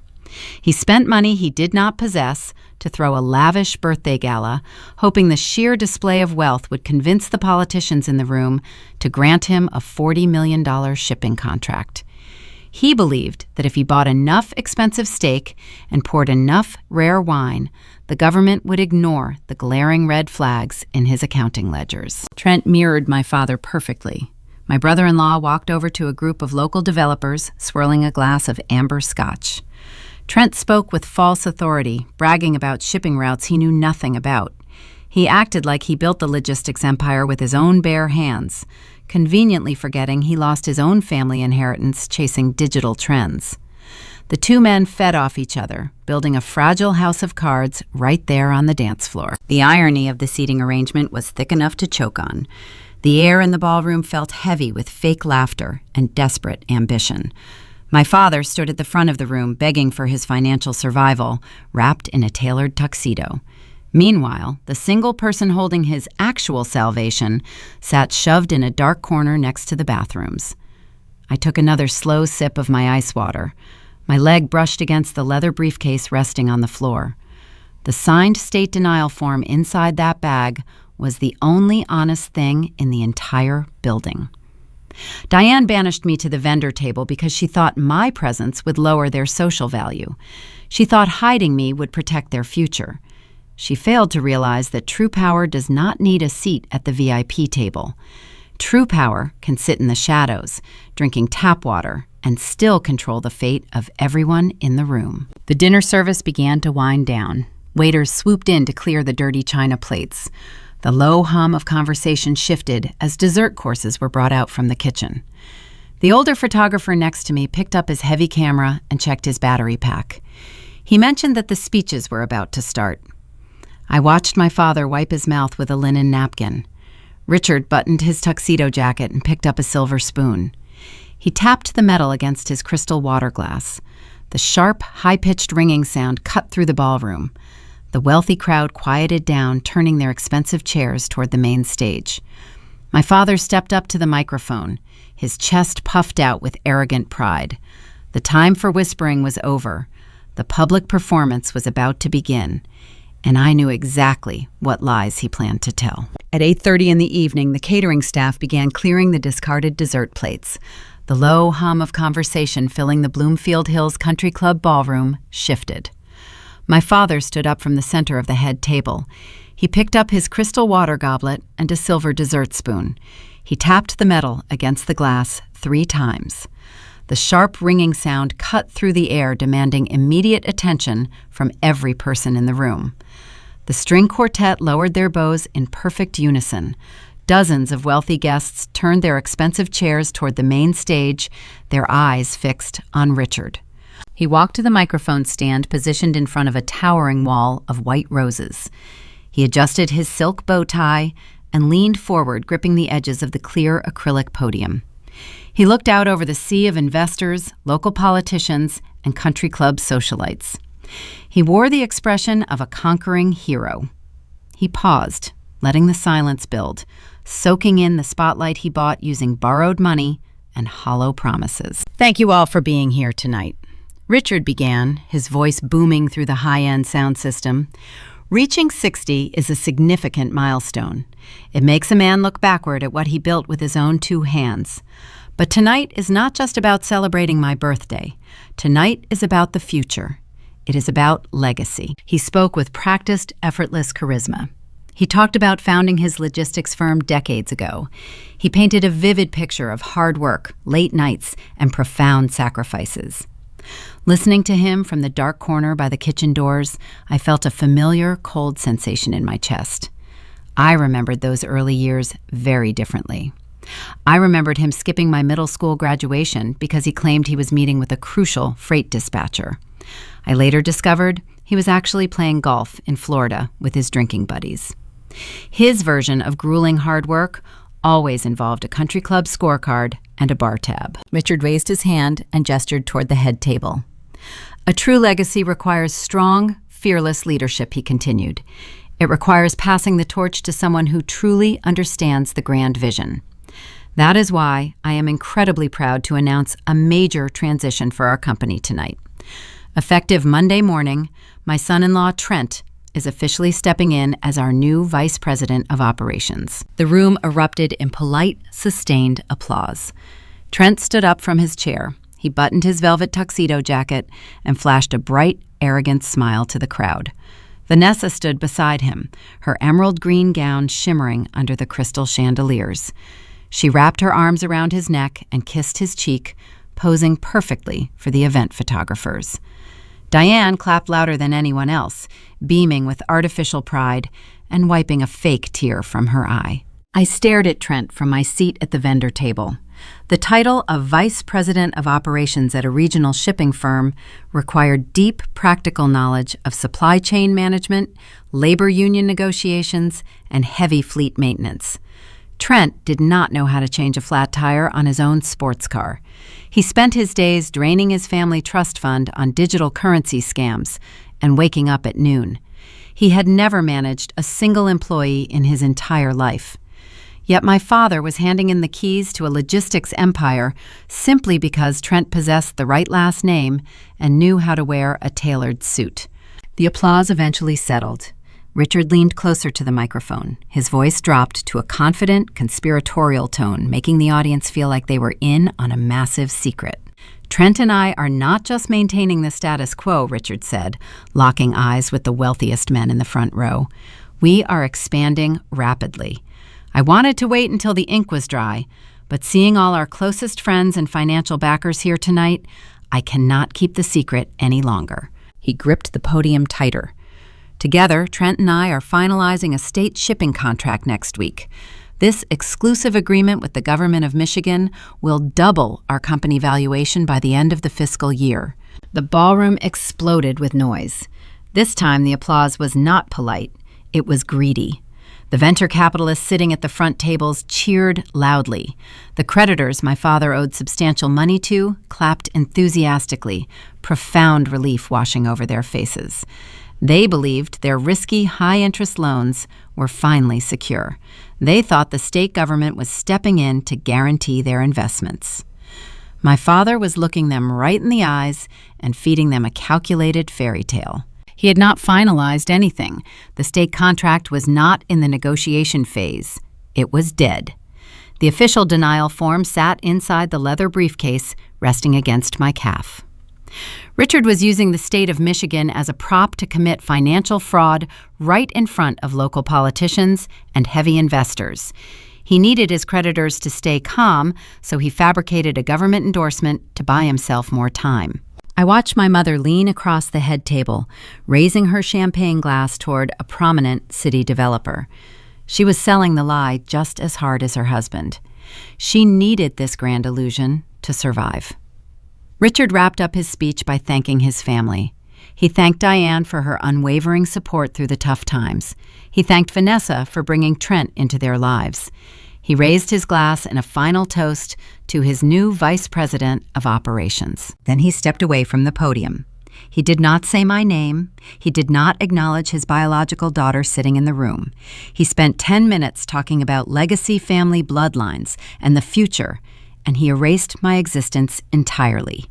He spent money he did not possess to throw a lavish birthday gala, hoping the sheer display of wealth would convince the politicians in the room to grant him a $40 million shipping contract. He believed that if he bought enough expensive steak and poured enough rare wine, the government would ignore the glaring red flags in his accounting ledgers. Trent mirrored my father perfectly. My brother-in-law walked over to a group of local developers swirling a glass of amber scotch. Trent spoke with false authority, bragging about shipping routes he knew nothing about. He acted like he built the logistics empire with his own bare hands, conveniently forgetting he lost his own family inheritance chasing digital trends. The two men fed off each other, building a fragile house of cards right there on the dance floor. The irony of the seating arrangement was thick enough to choke on. The air in the ballroom felt heavy with fake laughter and desperate ambition. My father stood at the front of the room begging for his financial survival, wrapped in a tailored tuxedo. Meanwhile, the single person holding his actual salvation sat shoved in a dark corner next to the bathrooms. I took another slow sip of my ice water. My leg brushed against the leather briefcase resting on the floor. The signed state denial form inside that bag was the only honest thing in the entire building. Diane banished me to the vendor table because she thought my presence would lower their social value. She thought hiding me would protect their future. She failed to realize that true power does not need a seat at the VIP table. True power can sit in the shadows, drinking tap water, and still control the fate of everyone in the room. The dinner service began to wind down. Waiters swooped in to clear the dirty china plates. The low hum of conversation shifted as dessert courses were brought out from the kitchen. The older photographer next to me picked up his heavy camera and checked his battery pack. He mentioned that the speeches were about to start. I watched my father wipe his mouth with a linen napkin. Richard buttoned his tuxedo jacket and picked up a silver spoon. He tapped the metal against his crystal water glass. The sharp, high-pitched ringing sound cut through the ballroom. The wealthy crowd quieted down, turning their expensive chairs toward the main stage. My father stepped up to the microphone, his chest puffed out with arrogant pride. The time for whispering was over. The public performance was about to begin, and I knew exactly what lies he planned to tell. At 8:30 in the evening, the catering staff began clearing the discarded dessert plates. The low hum of conversation filling the Bloomfield Hills Country Club ballroom shifted. My father stood up from the center of the head table. He picked up his crystal water goblet and a silver dessert spoon. He tapped the metal against the glass 3 times. The sharp ringing sound cut through the air, demanding immediate attention from every person in the room. The string quartet lowered their bows in perfect unison. Dozens of wealthy guests turned their expensive chairs toward the main stage, their eyes fixed on Richard. He walked to the microphone stand positioned in front of a towering wall of white roses. He adjusted his silk bow tie and leaned forward, gripping the edges of the clear acrylic podium. He looked out over the sea of investors, local politicians, and country club socialites. He wore the expression of a conquering hero. He paused, letting the silence build, soaking in the spotlight he bought using borrowed money and hollow promises. Thank you all for being here tonight. Richard began, his voice booming through the high-end sound system. Reaching 60 is a significant milestone. It makes a man look backward at what he built with his own 2 hands. But tonight is not just about celebrating my birthday. Tonight is about the future. It is about legacy. He spoke with practiced, effortless charisma. He talked about founding his logistics firm decades ago. He painted a vivid picture of hard work, late nights, and profound sacrifices. Listening to him from the dark corner by the kitchen doors, I felt a familiar, cold sensation in my chest. I remembered those early years very differently. I remembered him skipping my middle school graduation because he claimed he was meeting with a crucial freight dispatcher. I later discovered he was actually playing golf in Florida with his drinking buddies. His version of grueling hard work always involved a country club scorecard and a bar tab. Richard raised his hand and gestured toward the head table. A true legacy requires strong, fearless leadership, he continued. It requires passing the torch to someone who truly understands the grand vision. That is why I am incredibly proud to announce a major transition for our company tonight. Effective Monday morning, my son-in-law, Trent, is officially stepping in as our new Vice President of Operations. The room erupted in polite, sustained applause. Trent stood up from his chair. He buttoned his velvet tuxedo jacket and flashed a bright, arrogant smile to the crowd. Vanessa stood beside him, her emerald green gown shimmering under the crystal chandeliers. She wrapped her arms around his neck and kissed his cheek, posing perfectly for the event photographers. Diane clapped louder than anyone else, beaming with artificial pride and wiping a fake tear from her eye. I stared at Trent from my seat at the vendor table. The title of Vice President of Operations at a regional shipping firm required deep practical knowledge of supply chain management, labor union negotiations, and heavy fleet maintenance. Trent did not know how to change a flat tire on his own sports car. He spent his days draining his family trust fund on digital currency scams and waking up at noon. He had never managed a single employee in his entire life. Yet my father was handing in the keys to a logistics empire simply because Trent possessed the right last name and knew how to wear a tailored suit. The applause eventually settled. Richard leaned closer to the microphone. His voice dropped to a confident, conspiratorial tone, making the audience feel like they were in on a massive secret. Trent and I are not just maintaining the status quo, Richard said, locking eyes with the wealthiest men in the front row. We are expanding rapidly. I wanted to wait until the ink was dry, but seeing all our closest friends and financial backers here tonight, I cannot keep the secret any longer. He gripped the podium tighter. Together, Trent and I are finalizing a state shipping contract next week. This exclusive agreement with the government of Michigan will double our company valuation by the end of the fiscal year. The ballroom exploded with noise. This time, the applause was not polite. It was greedy. The venture capitalists sitting at the front tables cheered loudly. The creditors my father owed substantial money to clapped enthusiastically, profound relief washing over their faces. They believed their risky, high-interest loans were finally secure. They thought the state government was stepping in to guarantee their investments. My father was looking them right in the eyes and feeding them a calculated fairy tale. He had not finalized anything. The state contract was not in the negotiation phase. It was dead. The official denial form sat inside the leather briefcase, resting against my calf. Richard was using the state of Michigan as a prop to commit financial fraud right in front of local politicians and heavy investors. He needed his creditors to stay calm, so he fabricated a government endorsement to buy himself more time. I watched my mother lean across the head table, raising her champagne glass toward a prominent city developer. She was selling the lie just as hard as her husband. She needed this grand illusion to survive. Richard wrapped up his speech by thanking his family. He thanked Diane for her unwavering support through the tough times. He thanked Vanessa for bringing Trent into their lives. He raised his glass in a final toast to his new Vice President of Operations. Then he stepped away from the podium. He did not say my name. He did not acknowledge his biological daughter sitting in the room. He spent 10 minutes talking about legacy family bloodlines and the future, and he erased my existence entirely.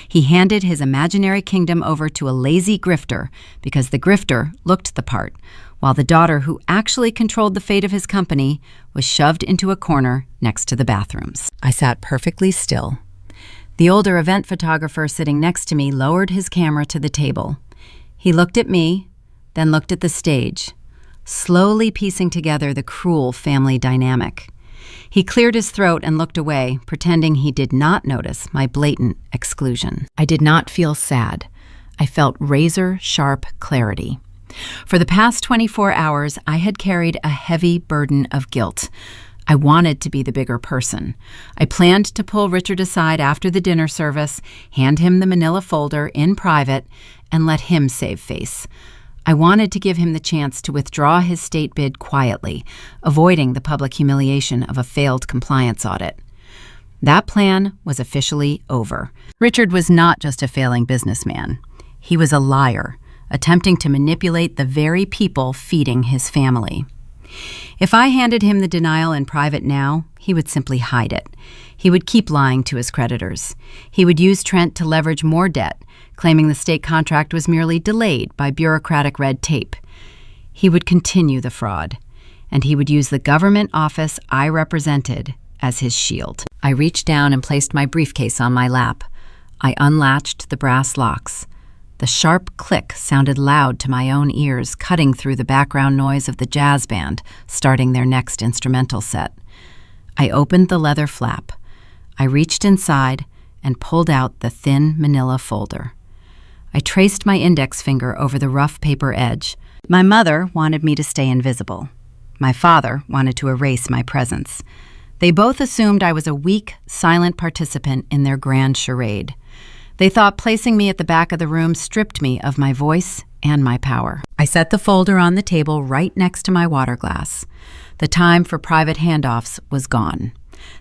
He handed his imaginary kingdom over to a lazy grifter because the grifter looked the part, while the daughter who actually controlled the fate of his company was shoved into a corner next to the bathrooms. I sat perfectly still. The older event photographer sitting next to me lowered his camera to the table. He looked at me, then looked at the stage, slowly piecing together the cruel family dynamic. He cleared his throat and looked away, pretending he did not notice my blatant exclusion. I did not feel sad. I felt razor-sharp clarity. For the past 24 hours, I had carried a heavy burden of guilt. I wanted to be the bigger person. I planned to pull Richard aside after the dinner service, hand him the manila folder in private, and let him save face. I wanted to give him the chance to withdraw his state bid quietly, avoiding the public humiliation of a failed compliance audit. That plan was officially over. Richard was not just a failing businessman. He was a liar, attempting to manipulate the very people feeding his family. If I handed him the denial in private now, he would simply hide it. He would keep lying to his creditors. He would use Trent to leverage more debt, claiming the state contract was merely delayed by bureaucratic red tape. He would continue the fraud, and he would use the government office I represented as his shield. I reached down and placed my briefcase on my lap. I unlatched the brass locks. The sharp click sounded loud to my own ears, cutting through the background noise of the jazz band starting their next instrumental set. I opened the leather flap. I reached inside and pulled out the thin manila folder. I traced my index finger over the rough paper edge. My mother wanted me to stay invisible. My father wanted to erase my presence. They both assumed I was a weak, silent participant in their grand charade. They thought placing me at the back of the room stripped me of my voice and my power. I set the folder on the table right next to my water glass. The time for private handoffs was gone.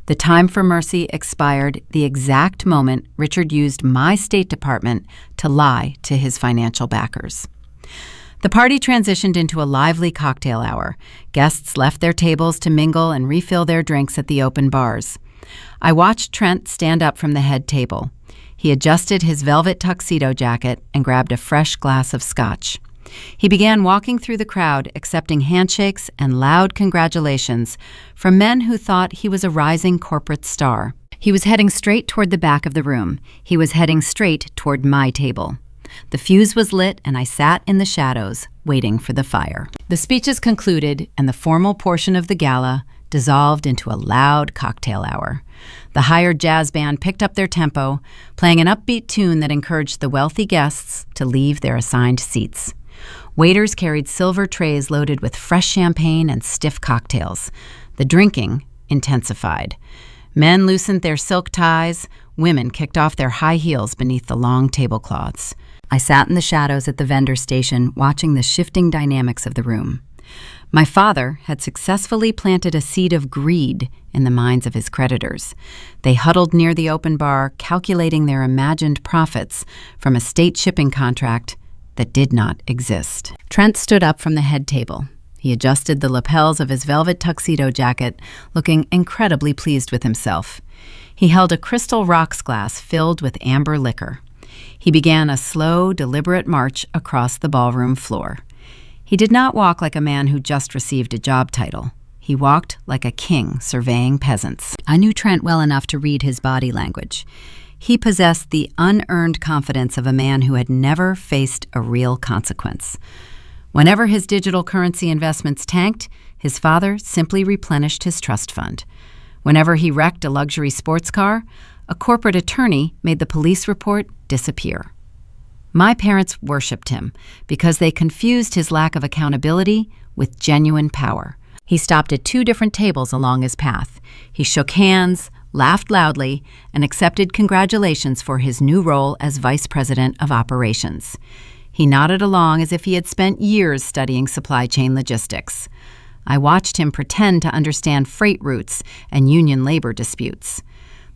The time for mercy expired the exact moment Richard used my State Department to lie to his financial backers. The party transitioned into a lively cocktail hour. Guests left their tables to mingle and refill their drinks at the open bars. I watched Trent stand up from the head table. He adjusted his velvet tuxedo jacket and grabbed a fresh glass of scotch. He began walking through the crowd, accepting handshakes and loud congratulations from men who thought he was a rising corporate star. He was heading straight toward the back of the room. He was heading straight toward my table. The fuse was lit, and I sat in the shadows, waiting for the fire. The speeches concluded, and the formal portion of the gala dissolved into a loud cocktail hour. The hired jazz band picked up their tempo, playing an upbeat tune that encouraged the wealthy guests to leave their assigned seats. Waiters carried silver trays loaded with fresh champagne and stiff cocktails. The drinking intensified. Men loosened their silk ties. Women kicked off their high heels beneath the long tablecloths. I sat in the shadows at the vendor station, watching the shifting dynamics of the room. My father had successfully planted a seed of greed in the minds of his creditors. They huddled near the open bar, calculating their imagined profits from a state shipping contract that did not exist. Trent stood up from the head table. He adjusted the lapels of his velvet tuxedo jacket, looking incredibly pleased with himself. He held a crystal rocks glass filled with amber liquor. He began a slow, deliberate march across the ballroom floor. He did not walk like a man who just received a job title. He walked like a king surveying peasants. I knew Trent well enough to read his body language. He possessed the unearned confidence of a man who had never faced a real consequence. Whenever his digital currency investments tanked, his father simply replenished his trust fund. Whenever he wrecked a luxury sports car, a corporate attorney made the police report disappear. My parents worshipped him because they confused his lack of accountability with genuine power. He stopped at 2 different tables along his path. He shook hands, laughed loudly, and accepted congratulations for his new role as Vice President of Operations. He nodded along as if he had spent years studying supply chain logistics. I watched him pretend to understand freight routes and union labor disputes.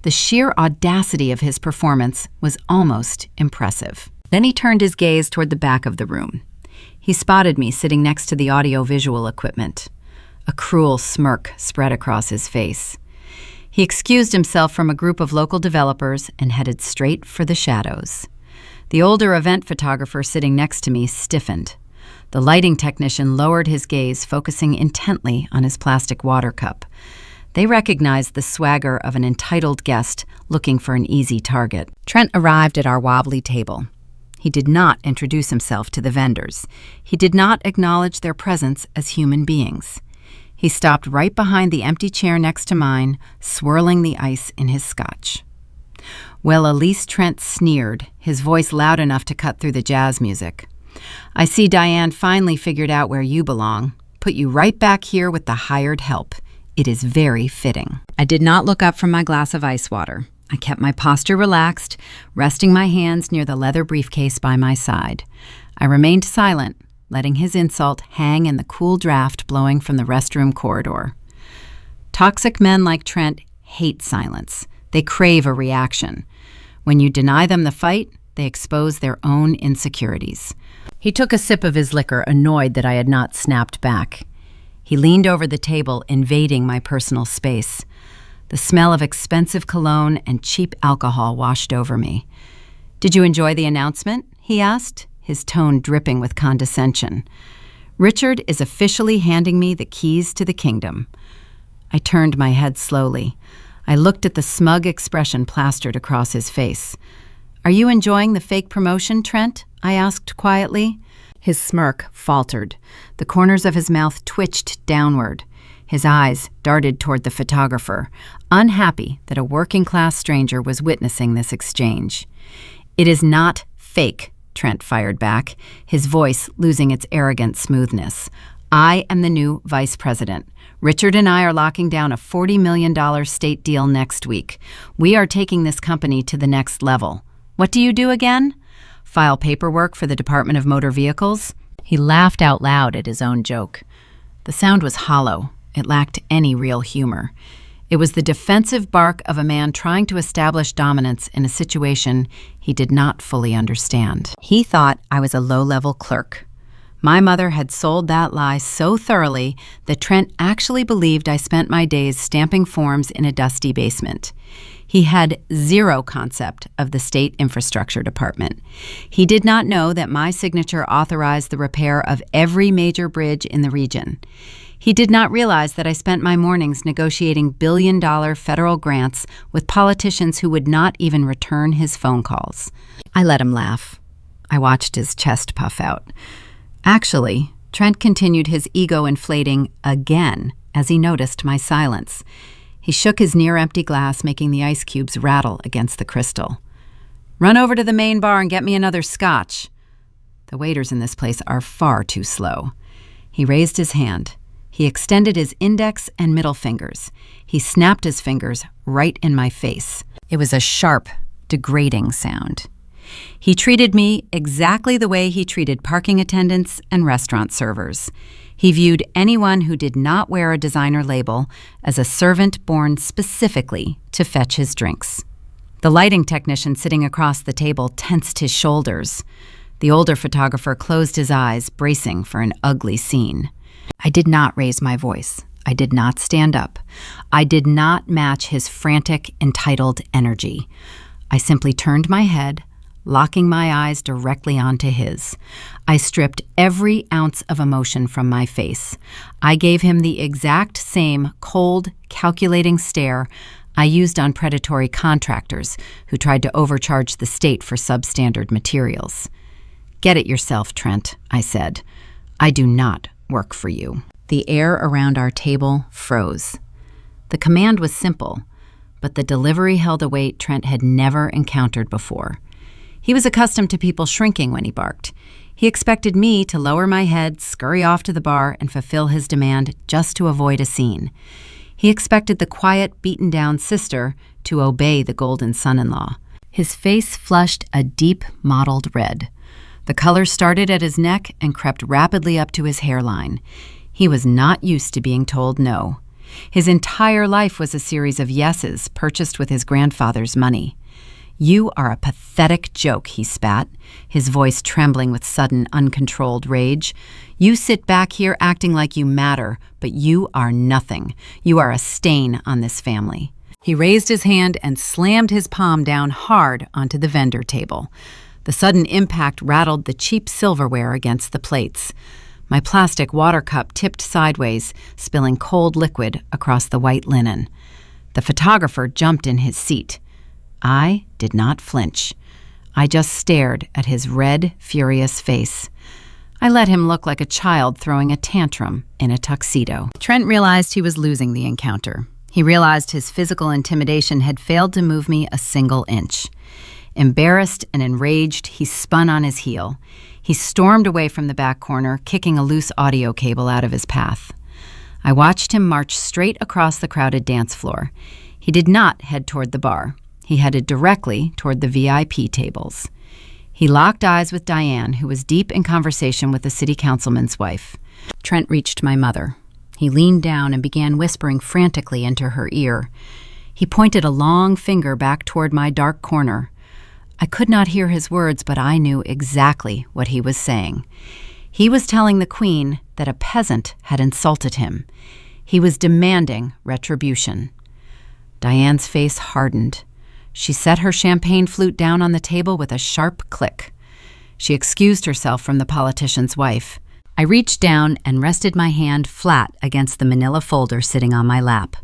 The sheer audacity of his performance was almost impressive. Then he turned his gaze toward the back of the room. He spotted me sitting next to the audio-visual equipment. A cruel smirk spread across his face. He excused himself from a group of local developers and headed straight for the shadows. The older event photographer sitting next to me stiffened. The lighting technician lowered his gaze, focusing intently on his plastic water cup. They recognized the swagger of an entitled guest looking for an easy target. Trent arrived at our wobbly table. He did not introduce himself to the vendors. He did not acknowledge their presence as human beings. He stopped right behind the empty chair next to mine, swirling the ice in his scotch. Well, Elise Trent sneered, his voice loud enough to cut through the jazz music. I see Diane finally figured out where you belong. Put you right back here with the hired help. It is very fitting. I did not look up from my glass of ice water. I kept my posture relaxed, resting my hands near the leather briefcase by my side. I remained silent, letting his insult hang in the cool draft blowing from the restroom corridor. Toxic men like Trent hate silence. They crave a reaction. When you deny them the fight, they expose their own insecurities. He took a sip of his liquor, annoyed that I had not snapped back. He leaned over the table, invading my personal space. The smell of expensive cologne and cheap alcohol washed over me. "Did you enjoy the announcement?" he asked, his tone dripping with condescension. "Richard is officially handing me the keys to the kingdom." I turned my head slowly. I looked at the smug expression plastered across his face. "Are you enjoying the fake promotion, Trent?" I asked quietly. His smirk faltered. The corners of his mouth twitched downward. His eyes darted toward the photographer, unhappy that a working-class stranger was witnessing this exchange. "It is not fake," Trent fired back, his voice losing its arrogant smoothness. "I am the new vice president. Richard and I are locking down a $40 million state deal next week. We are taking this company to the next level. What do you do again? File paperwork for the Department of Motor Vehicles?" He laughed out loud at his own joke. The sound was hollow. It lacked any real humor. It was the defensive bark of a man trying to establish dominance in a situation he did not fully understand. He thought I was a low-level clerk. My mother had sold that lie so thoroughly that Trent actually believed I spent my days stamping forms in a dusty basement. He had zero concept of the State Infrastructure Department. He did not know that my signature authorized the repair of every major bridge in the region. He did not realize that I spent my mornings negotiating billion-dollar federal grants with politicians who would not even return his phone calls. I let him laugh. I watched his chest puff out. Actually, Trent continued his ego-inflating again as he noticed my silence. He shook his near-empty glass, making the ice cubes rattle against the crystal. "Run over to the main bar and get me another scotch." The waiters in this place are far too slow. He raised his hand. He extended his index and middle fingers. He snapped his fingers right in my face. It was a sharp, degrading sound. He treated me exactly the way he treated parking attendants and restaurant servers. He viewed anyone who did not wear a designer label as a servant born specifically to fetch his drinks. The lighting technician sitting across the table tensed his shoulders. The older photographer closed his eyes, bracing for an ugly scene. I did not raise my voice. I did not stand up. I did not match his frantic, entitled energy. I simply turned my head, locking my eyes directly onto his. I stripped every ounce of emotion from my face. I gave him the exact same cold, calculating stare I used on predatory contractors who tried to overcharge the state for substandard materials. "Get it yourself, Trent," I said. "I do not work for you." The air around our table froze. The command was simple, but the delivery held a weight Trent had never encountered before. He was accustomed to people shrinking when he barked. He expected me to lower my head, scurry off to the bar, and fulfill his demand just to avoid a scene. He expected the quiet, beaten-down sister to obey the golden son-in-law. His face flushed a deep, mottled red. The color started at his neck and crept rapidly up to his hairline. He was not used to being told no. His entire life was a series of yeses purchased with his grandfather's money. "You are a pathetic joke," he spat, his voice trembling with sudden, uncontrolled rage. "You sit back here acting like you matter, but you are nothing. You are a stain on this family." He raised his hand and slammed his palm down hard onto the vendor table. The sudden impact rattled the cheap silverware against the plates. My plastic water cup tipped sideways, spilling cold liquid across the white linen. The photographer jumped in his seat. I did not flinch. I just stared at his red, furious face. I let him look like a child throwing a tantrum in a tuxedo. Trent realized he was losing the encounter. He realized his physical intimidation had failed to move me a single inch. Embarrassed and enraged, he spun on his heel. He stormed away from the back corner, kicking a loose audio cable out of his path. I watched him march straight across the crowded dance floor. He did not head toward the bar. He headed directly toward the VIP tables. He locked eyes with Diane, who was deep in conversation with the city councilman's wife. Trent reached my mother. He leaned down and began whispering frantically into her ear. He pointed a long finger back toward my dark corner. I could not hear his words, but I knew exactly what he was saying. He was telling the Queen that a peasant had insulted him. He was demanding retribution. Diane's face hardened. She set her champagne flute down on the table with a sharp click. She excused herself from the politician's wife. I reached down and rested my hand flat against the manila folder sitting on my lap.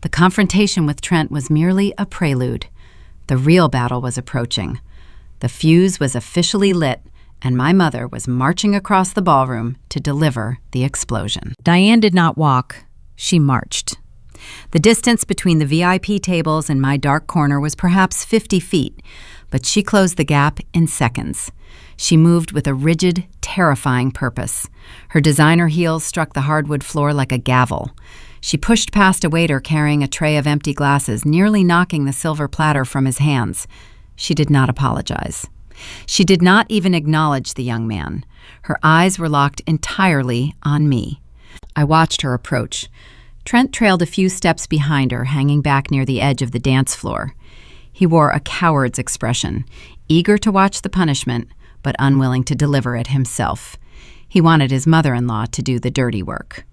The confrontation with Trent was merely a prelude. The real battle was approaching. The fuse was officially lit, and my mother was marching across the ballroom to deliver the explosion. Diane did not walk. She marched. The distance between the VIP tables and my dark corner was perhaps 50 feet, but she closed the gap in seconds. She moved with a rigid, terrifying purpose. Her designer heels struck the hardwood floor like a gavel. She pushed past a waiter carrying a tray of empty glasses, nearly knocking the silver platter from his hands. She did not apologize. She did not even acknowledge the young man. Her eyes were locked entirely on me. I watched her approach. Trent trailed a few steps behind her, hanging back near the edge of the dance floor. He wore a coward's expression, eager to watch the punishment, but unwilling to deliver it himself. He wanted his mother-in-law to do the dirty work.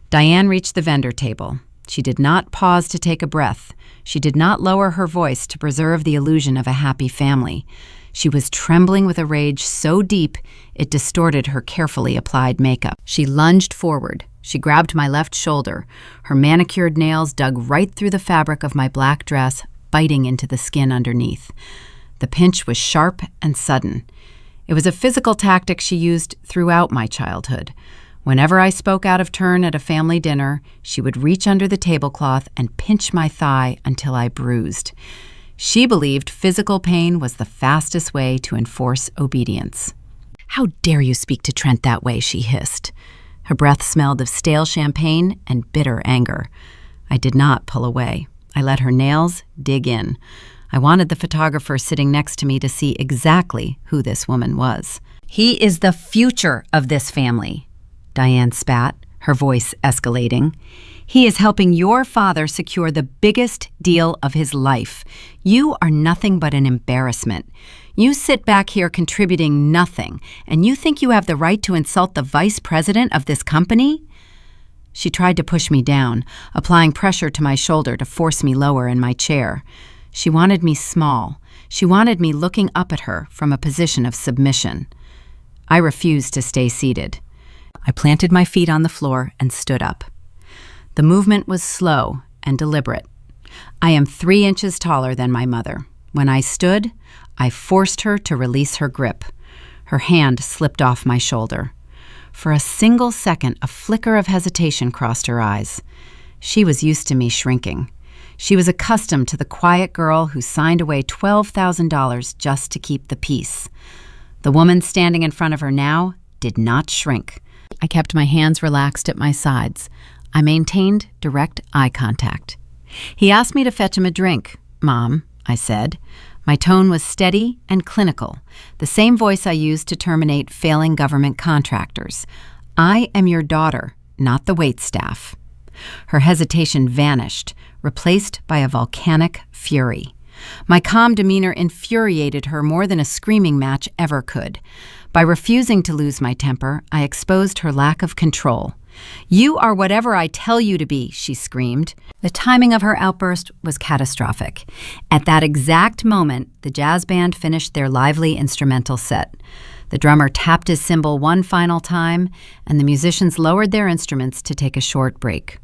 Diane reached the vendor table. She did not pause to take a breath. She did not lower her voice to preserve the illusion of a happy family. She was trembling with a rage so deep it distorted her carefully applied makeup. She lunged forward. She grabbed my left shoulder. Her manicured nails dug right through the fabric of my black dress, biting into the skin underneath. The pinch was sharp and sudden. It was a physical tactic she used throughout my childhood. Whenever I spoke out of turn at a family dinner, she would reach under the tablecloth and pinch my thigh until I bruised. She believed physical pain was the fastest way to enforce obedience. "How dare you speak to Trent that way?" she hissed. Her breath smelled of stale champagne and bitter anger. I did not pull away. I let her nails dig in. I wanted the photographer sitting next to me to see exactly who this woman was. "He is the future of this family," Diane spat, her voice escalating. "He is helping your father secure the biggest deal of his life. You are nothing but an embarrassment. You sit back here contributing nothing, and you think you have the right to insult the vice president of this company?" She tried to push me down, applying pressure to my shoulder to force me lower in my chair. She wanted me small. She wanted me looking up at her from a position of submission. I refused to stay seated. I planted my feet on the floor and stood up. The movement was slow and deliberate. I am 3 inches taller than my mother. When I stood, I forced her to release her grip. Her hand slipped off my shoulder. For a single second, a flicker of hesitation crossed her eyes. She was used to me shrinking. She was accustomed to the quiet girl who signed away $12,000 just to keep the peace. The woman standing in front of her now did not shrink. I kept my hands relaxed at my sides. I maintained direct eye contact. "He asked me to fetch him a drink, Mom," I said. My tone was steady and clinical, the same voice I used to terminate failing government contractors. "I am your daughter, not the waitstaff." Her hesitation vanished, replaced by a volcanic fury. My calm demeanor infuriated her more than a screaming match ever could. By refusing to lose my temper, I exposed her lack of control. "You are whatever I tell you to be," she screamed. The timing of her outburst was catastrophic. At that exact moment, the jazz band finished their lively instrumental set. The drummer tapped his cymbal one final time, and the musicians lowered their instruments to take a short break.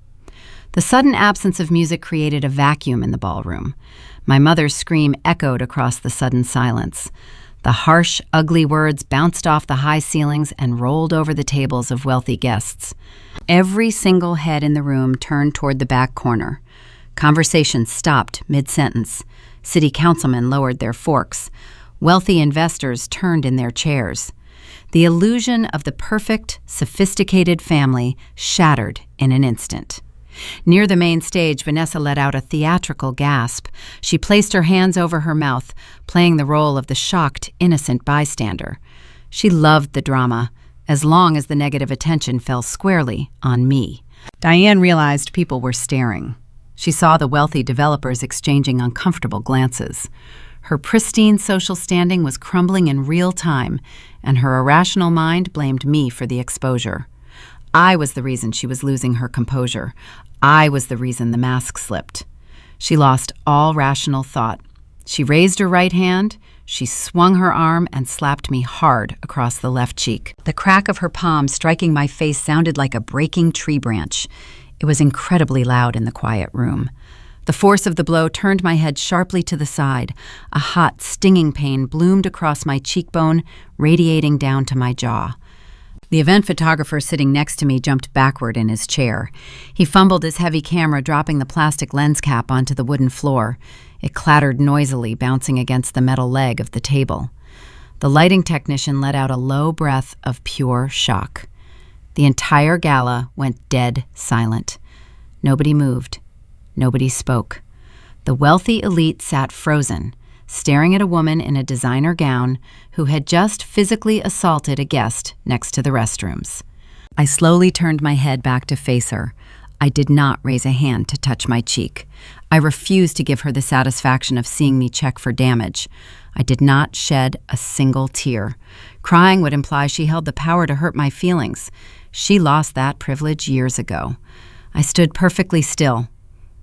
The sudden absence of music created a vacuum in the ballroom. My mother's scream echoed across the sudden silence. The harsh, ugly words bounced off the high ceilings and rolled over the tables of wealthy guests. Every single head in the room turned toward the back corner. Conversation stopped mid-sentence. City councilmen lowered their forks. Wealthy investors turned in their chairs. The illusion of the perfect, sophisticated family shattered in an instant. Near the main stage, Vanessa let out a theatrical gasp. She placed her hands over her mouth, playing the role of the shocked, innocent bystander. She loved the drama, as long as the negative attention fell squarely on me. Diane realized people were staring. She saw the wealthy developers exchanging uncomfortable glances. Her pristine social standing was crumbling in real time, and her irrational mind blamed me for the exposure. I was the reason she was losing her composure. I was the reason the mask slipped. She lost all rational thought. She raised her right hand, she swung her arm and slapped me hard across the left cheek. The crack of her palm striking my face sounded like a breaking tree branch. It was incredibly loud in the quiet room. The force of the blow turned my head sharply to the side. A hot, stinging pain bloomed across my cheekbone, radiating down to my jaw. The event photographer sitting next to me jumped backward in his chair. He fumbled his heavy camera, dropping the plastic lens cap onto the wooden floor. It clattered noisily, bouncing against the metal leg of the table. The lighting technician let out a low breath of pure shock. The entire gala went dead silent. Nobody moved. Nobody spoke. The wealthy elite sat frozen, staring at a woman in a designer gown who had just physically assaulted a guest next to the restrooms. I slowly turned my head back to face her. I did not raise a hand to touch my cheek. I refused to give her the satisfaction of seeing me check for damage. I did not shed a single tear. Crying would imply she held the power to hurt my feelings. She lost that privilege years ago. I stood perfectly still.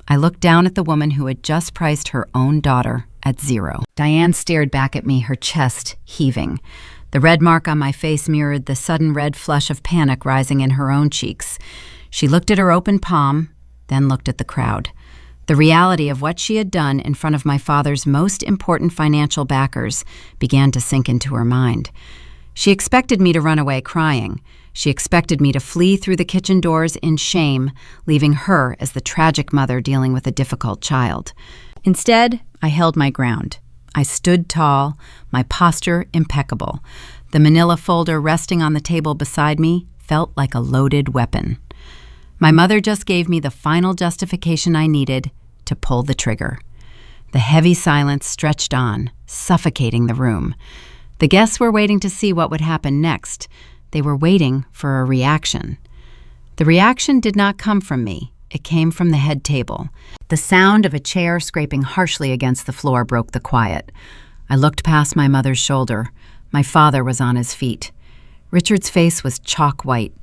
I looked down at the woman who had just priced her own daughter at 0. Diane stared back at me, her chest heaving. The red mark on my face mirrored the sudden red flush of panic rising in her own cheeks. She looked at her open palm, then looked at the crowd. The reality of what she had done in front of my father's most important financial backers began to sink into her mind. She expected me to run away crying. She expected me to flee through the kitchen doors in shame, leaving her as the tragic mother dealing with a difficult child. Instead, I held my ground. I stood tall, my posture impeccable. The manila folder resting on the table beside me felt like a loaded weapon. My mother just gave me the final justification I needed to pull the trigger. The heavy silence stretched on, suffocating the room. The guests were waiting to see what would happen next. They were waiting for a reaction. The reaction did not come from me. It came from the head table. The sound of a chair scraping harshly against the floor broke the quiet. I looked past my mother's shoulder. My father was on his feet. Richard's face was chalk white.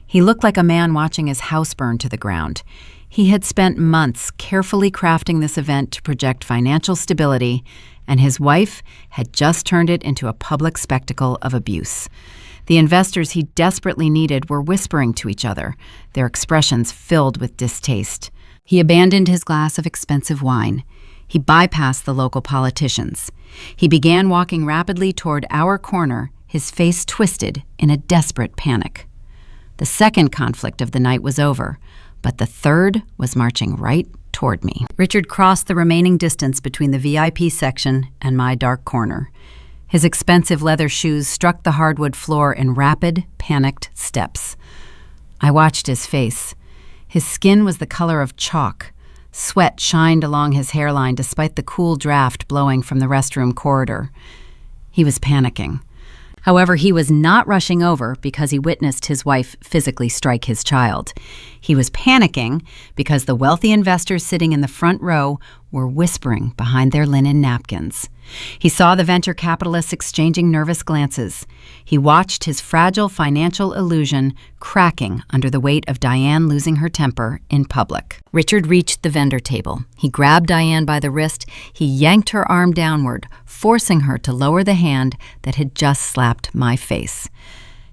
He looked like a man watching his house burn to the ground. He had spent months carefully crafting this event to project financial stability, and his wife had just turned it into a public spectacle of abuse. The investors he desperately needed were whispering to each other, their expressions filled with distaste. He abandoned his glass of expensive wine. He bypassed the local politicians. He began walking rapidly toward our corner, his face twisted in a desperate panic. The second conflict of the night was over, but the third was marching right toward me. Richard crossed the remaining distance between the VIP section and my dark corner. His expensive leather shoes struck the hardwood floor in rapid, panicked steps. I watched his face. His skin was the color of chalk. Sweat shined along his hairline despite the cool draft blowing from the restroom corridor. He was panicking. However, he was not rushing over because he witnessed his wife physically strike his child. He was panicking because the wealthy investors sitting in the front row were whispering behind their linen napkins. He saw the venture capitalists exchanging nervous glances. He watched his fragile financial illusion cracking under the weight of Diane losing her temper in public. Richard reached the vendor table. He grabbed Diane by the wrist. He yanked her arm downward, forcing her to lower the hand that had just slapped my face.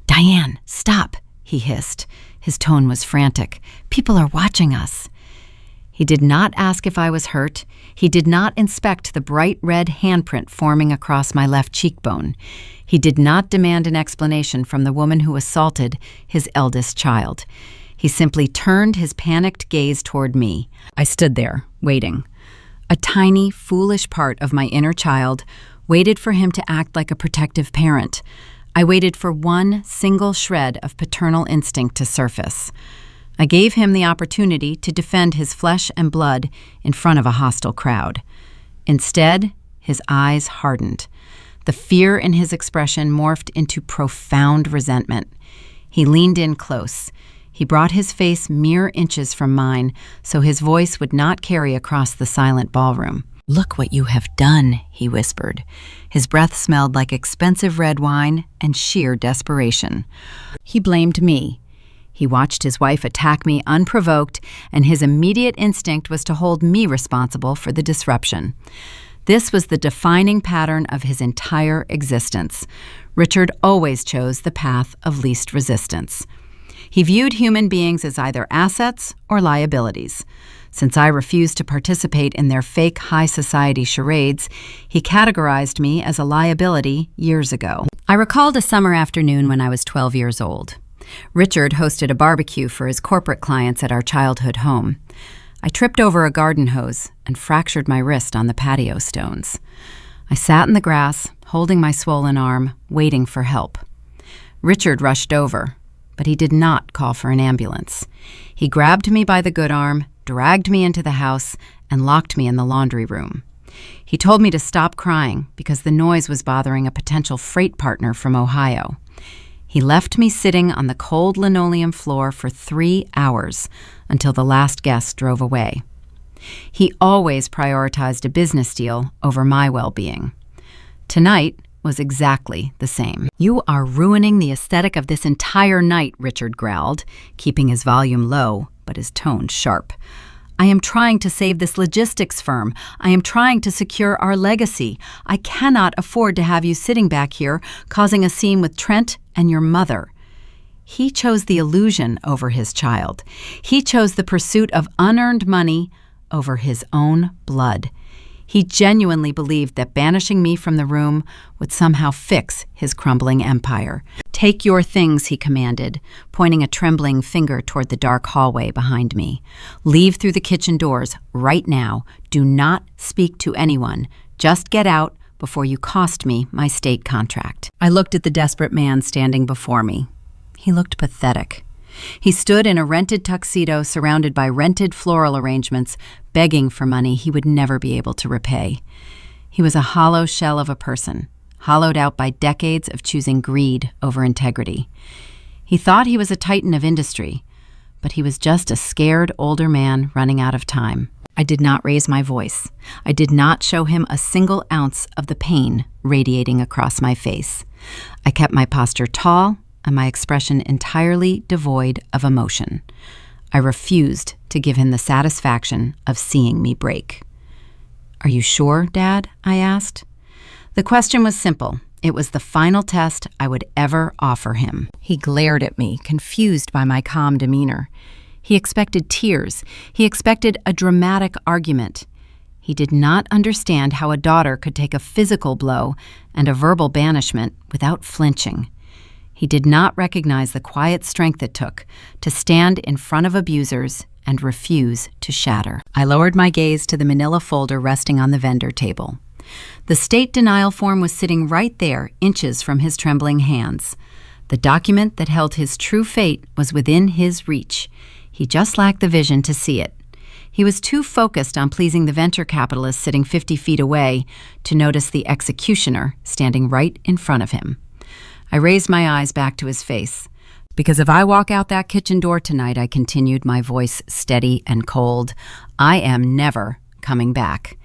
"Diane, stop," he hissed. His tone was frantic. "People are watching us." He did not ask if I was hurt. He did not inspect the bright red handprint forming across my left cheekbone. He did not demand an explanation from the woman who assaulted his eldest child. He simply turned his panicked gaze toward me. I stood there, waiting. A tiny, foolish part of my inner child waited for him to act like a protective parent. I waited for one single shred of paternal instinct to surface. I gave him the opportunity to defend his flesh and blood in front of a hostile crowd. Instead, his eyes hardened. The fear in his expression morphed into profound resentment. He leaned in close. He brought his face mere inches from mine so his voice would not carry across the silent ballroom. "Look what you have done," he whispered. His breath smelled like expensive red wine and sheer desperation. He blamed me. He watched his wife attack me unprovoked, and his immediate instinct was to hold me responsible for the disruption. This was the defining pattern of his entire existence. Richard always chose the path of least resistance. He viewed human beings as either assets or liabilities. Since I refused to participate in their fake high society charades, he categorized me as a liability years ago. I recalled a summer afternoon when I was 12 years old. Richard hosted a barbecue for his corporate clients at our childhood home. I tripped over a garden hose and fractured my wrist on the patio stones. I sat in the grass, holding my swollen arm, waiting for help. Richard rushed over, but he did not call for an ambulance. He grabbed me by the good arm, dragged me into the house, and locked me in the laundry room. He told me to stop crying because the noise was bothering a potential freight partner from Ohio. He left me sitting on the cold linoleum floor for 3 hours until the last guest drove away. He always prioritized a business deal over my well-being. Tonight was exactly the same. "You are ruining the aesthetic of this entire night," Richard growled, keeping his volume low, but his tone sharp. "I am trying to save this logistics firm. I am trying to secure our legacy. I cannot afford to have you sitting back here causing a scene with Trent and your mother." He chose the illusion over his child. He chose the pursuit of unearned money over his own blood. He genuinely believed that banishing me from the room would somehow fix his crumbling empire. "Take your things," he commanded, pointing a trembling finger toward the dark hallway behind me. "Leave through the kitchen doors right now. Do not speak to anyone. Just get out before you cost me my state contract." I looked at the desperate man standing before me. He looked pathetic. He stood in a rented tuxedo surrounded by rented floral arrangements, begging for money he would never be able to repay. He was a hollow shell of a person, hollowed out by decades of choosing greed over integrity. He thought he was a titan of industry, but he was just a scared older man running out of time. I did not raise my voice. I did not show him a single ounce of the pain radiating across my face. I kept my posture tall and my expression entirely devoid of emotion. I refused to give him the satisfaction of seeing me break. "Are you sure, Dad?" I asked. The question was simple. It was the final test I would ever offer him. He glared at me, confused by my calm demeanor. He expected tears. He expected a dramatic argument. He did not understand how a daughter could take a physical blow and a verbal banishment without flinching. He did not recognize the quiet strength it took to stand in front of abusers and refuse to shatter. I lowered my gaze to the manila folder resting on the vendor table. The state denial form was sitting right there, inches from his trembling hands. The document that held his true fate was within his reach. He just lacked the vision to see it. He was too focused on pleasing the venture capitalist sitting 50 feet away to notice the executioner standing right in front of him. I raised my eyes back to his face. "Because if I walk out that kitchen door tonight," I continued, my voice steady and cold, "I am never coming back,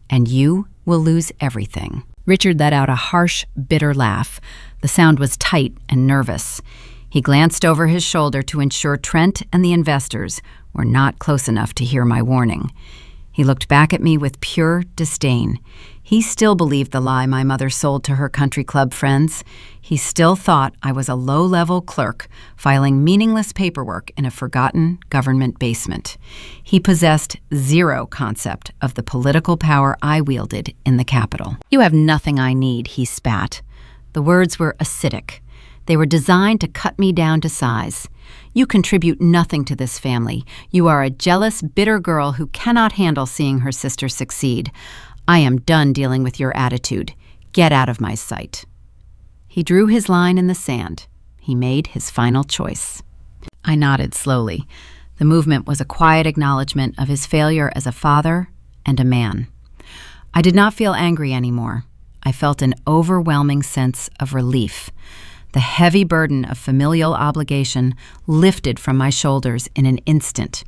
and you will lose everything." Richard let out a harsh, bitter laugh. The sound was tight and nervous. He glanced over his shoulder to ensure Trent and the investors were not close enough to hear my warning. He looked back at me with pure disdain. He still believed the lie my mother sold to her country club friends. He still thought I was a low-level clerk filing meaningless paperwork in a forgotten government basement. He possessed zero concept of the political power I wielded in the Capitol. "You have nothing I need," he spat. The words were acidic. They were designed to cut me down to size. "You contribute nothing to this family. You are a jealous, bitter girl who cannot handle seeing her sister succeed. I am done dealing with your attitude. Get out of my sight." He drew his line in the sand. He made his final choice. I nodded slowly. The movement was a quiet acknowledgement of his failure as a father and a man. I did not feel angry anymore. I felt an overwhelming sense of relief. The heavy burden of familial obligation lifted from my shoulders in an instant.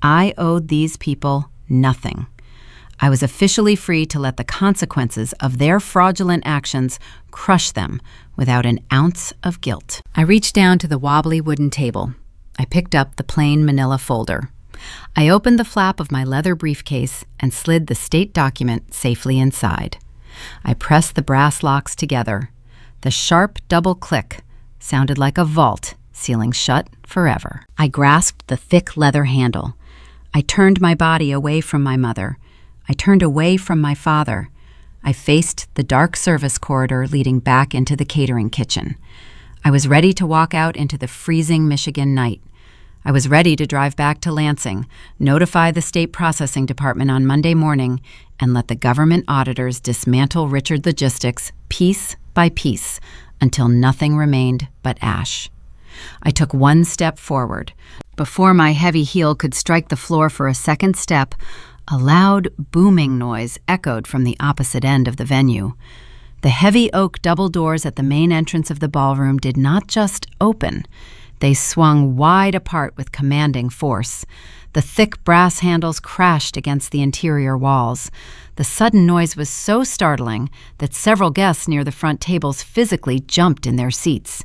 I owed these people nothing. I was officially free to let the consequences of their fraudulent actions crush them without an ounce of guilt. I reached down to the wobbly wooden table. I picked up the plain manila folder. I opened the flap of my leather briefcase and slid the state document safely inside. I pressed the brass locks together. The sharp double click sounded like a vault sealing shut forever. I grasped the thick leather handle. I turned my body away from my mother. I turned away from my father. I faced the dark service corridor leading back into the catering kitchen. I was ready to walk out into the freezing Michigan night. I was ready to drive back to Lansing, notify the state processing department on Monday morning, and let the government auditors dismantle Richard Logistics piece by piece until nothing remained but ash. I took one step forward. Before my heavy heel could strike the floor for a second step, a loud, booming noise echoed from the opposite end of the venue. The heavy oak double doors at the main entrance of the ballroom did not just open. They swung wide apart with commanding force. The thick brass handles crashed against the interior walls. The sudden noise was so startling that several guests near the front tables physically jumped in their seats.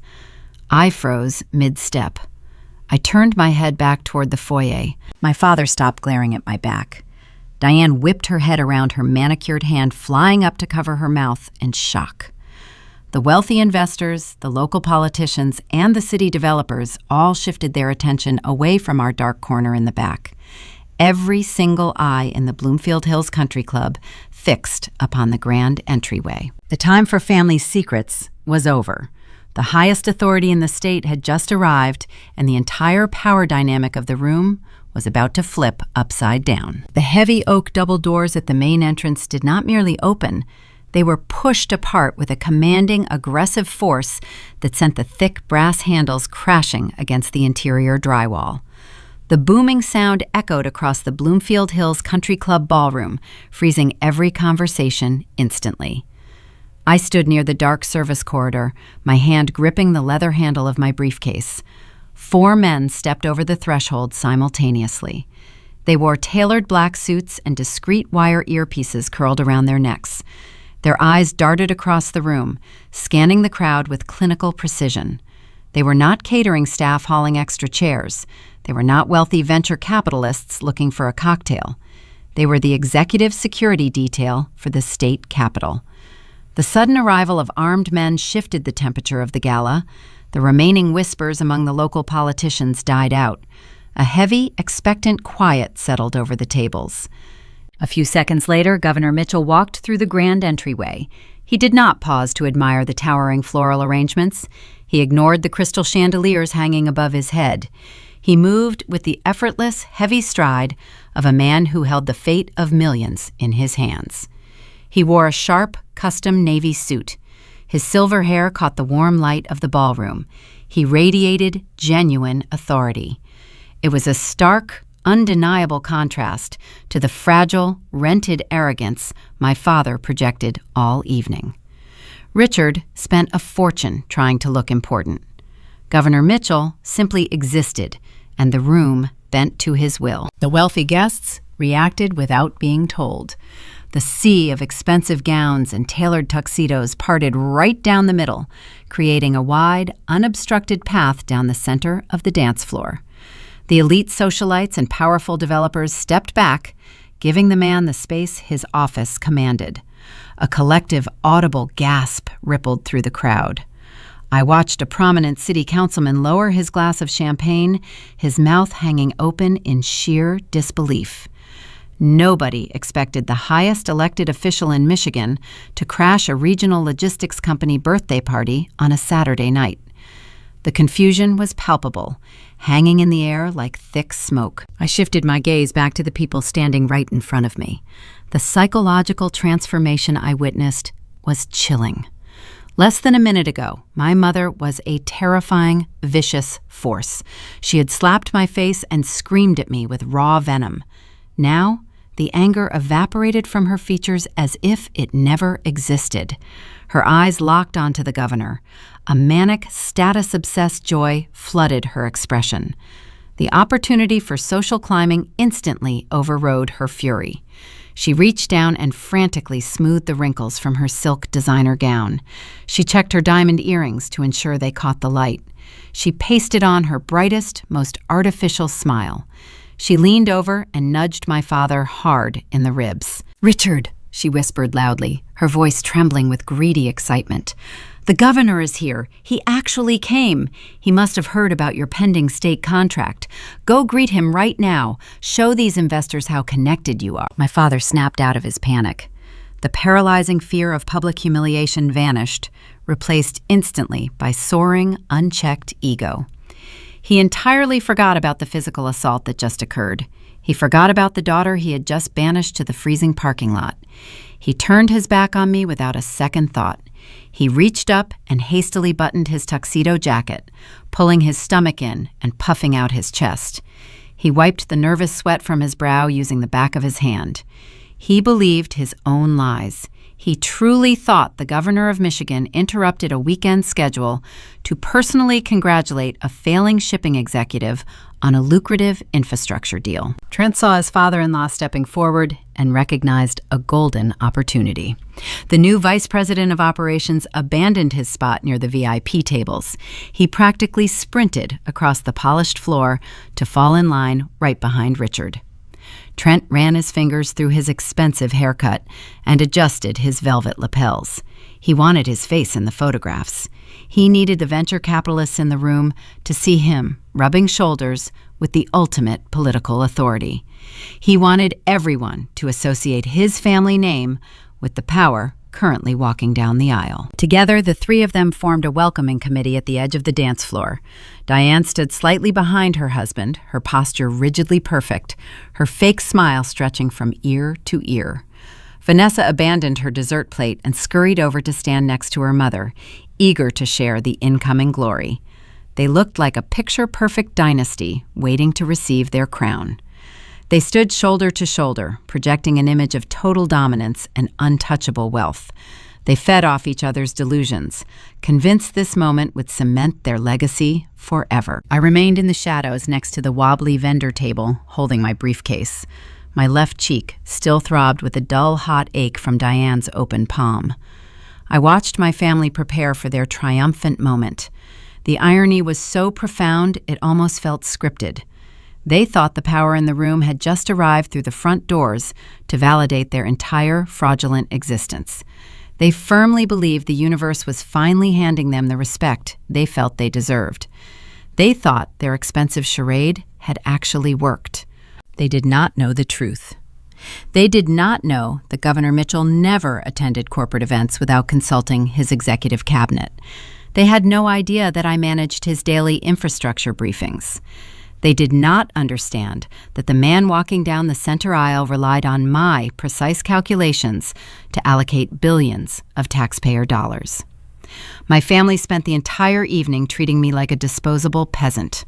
I froze mid-step. I turned my head back toward the foyer. My father stopped glaring at my back. Diane whipped her head around, her manicured hand flying up to cover her mouth in shock. The wealthy investors, the local politicians, and the city developers all shifted their attention away from our dark corner in the back. Every single eye in the Bloomfield Hills Country Club fixed upon the grand entryway. The time for family secrets was over. The highest authority in the state had just arrived, and the entire power dynamic of the room was about to flip upside down. The heavy oak double doors at the main entrance did not merely open, they were pushed apart with a commanding, aggressive force that sent the thick brass handles crashing against the interior drywall. The booming sound echoed across the Bloomfield Hills Country Club ballroom, freezing every conversation instantly. I stood near the dark service corridor, my hand gripping the leather handle of my briefcase. 4 men stepped over the threshold simultaneously. They wore tailored black suits and discreet wire earpieces curled around their necks. Their eyes darted across the room, scanning the crowd with clinical precision. They were not catering staff hauling extra chairs. They were not wealthy venture capitalists looking for a cocktail. They were the executive security detail for the state capitol. The sudden arrival of armed men shifted the temperature of the gala. The remaining whispers among the local politicians died out. A heavy, expectant quiet settled over the tables. A few seconds later, Governor Mitchell walked through the grand entryway. He did not pause to admire the towering floral arrangements. He ignored the crystal chandeliers hanging above his head. He moved with the effortless, heavy stride of a man who held the fate of millions in his hands. He wore a sharp, custom navy suit. His silver hair caught the warm light of the ballroom. He radiated genuine authority. It was a stark, undeniable contrast to the fragile, rented arrogance my father projected all evening. Richard spent a fortune trying to look important. Governor Mitchell simply existed, and the room bent to his will. The wealthy guests reacted without being told. The sea of expensive gowns and tailored tuxedos parted right down the middle, creating a wide, unobstructed path down the center of the dance floor. The elite socialites and powerful developers stepped back, giving the man the space his office commanded. A collective, audible gasp rippled through the crowd. I watched a prominent city councilman lower his glass of champagne, his mouth hanging open in sheer disbelief. Nobody expected the highest elected official in Michigan to crash a regional logistics company birthday party on a Saturday night. The confusion was palpable, hanging in the air like thick smoke. I shifted my gaze back to the people standing right in front of me. The psychological transformation I witnessed was chilling. Less than a minute ago, my mother was a terrifying, vicious force. She had slapped my face and screamed at me with raw venom. Now, the anger evaporated from her features as if it never existed. Her eyes locked onto the governor. A manic, status-obsessed joy flooded her expression. The opportunity for social climbing instantly overrode her fury. She reached down and frantically smoothed the wrinkles from her silk designer gown. She checked her diamond earrings to ensure they caught the light. She pasted on her brightest, most artificial smile. She leaned over and nudged my father hard in the ribs. "Richard," she whispered loudly, her voice trembling with greedy excitement. "The governor is here. He actually came. He must have heard about your pending state contract. Go greet him right now. Show these investors how connected you are." My father snapped out of his panic. The paralyzing fear of public humiliation vanished, replaced instantly by soaring, unchecked ego. He entirely forgot about the physical assault that just occurred. He forgot about the daughter he had just banished to the freezing parking lot. He turned his back on me without a second thought. He reached up and hastily buttoned his tuxedo jacket, pulling his stomach in and puffing out his chest. He wiped the nervous sweat from his brow using the back of his hand. He believed his own lies. He truly thought the governor of Michigan interrupted a weekend schedule to personally congratulate a failing shipping executive on a lucrative infrastructure deal. Trent saw his father-in-law stepping forward and recognized a golden opportunity. The new vice president of operations abandoned his spot near the VIP tables. He practically sprinted across the polished floor to fall in line right behind Richard. Trent ran his fingers through his expensive haircut and adjusted his velvet lapels. He wanted his face in the photographs. He needed the venture capitalists in the room to see him rubbing shoulders with the ultimate political authority. He wanted everyone to associate his family name with the power currently walking down the aisle. Together, the three of them formed a welcoming committee at the edge of the dance floor. Diane stood slightly behind her husband, her posture rigidly perfect, her fake smile stretching from ear to ear. Vanessa abandoned her dessert plate and scurried over to stand next to her mother, eager to share the incoming glory. They looked like a picture-perfect dynasty waiting to receive their crown. They stood shoulder to shoulder, projecting an image of total dominance and untouchable wealth. They fed off each other's delusions, convinced this moment would cement their legacy forever. I remained in the shadows next to the wobbly vendor table, holding my briefcase. My left cheek still throbbed with a dull, hot ache from Diane's open palm. I watched my family prepare for their triumphant moment. The irony was so profound it almost felt scripted. They thought the power in the room had just arrived through the front doors to validate their entire fraudulent existence. They firmly believed the universe was finally handing them the respect they felt they deserved. They thought their expensive charade had actually worked. They did not know the truth. They did not know that Governor Mitchell never attended corporate events without consulting his executive cabinet. They had no idea that I managed his daily infrastructure briefings. They did not understand that the man walking down the center aisle relied on my precise calculations to allocate billions of taxpayer dollars. My family spent the entire evening treating me like a disposable peasant.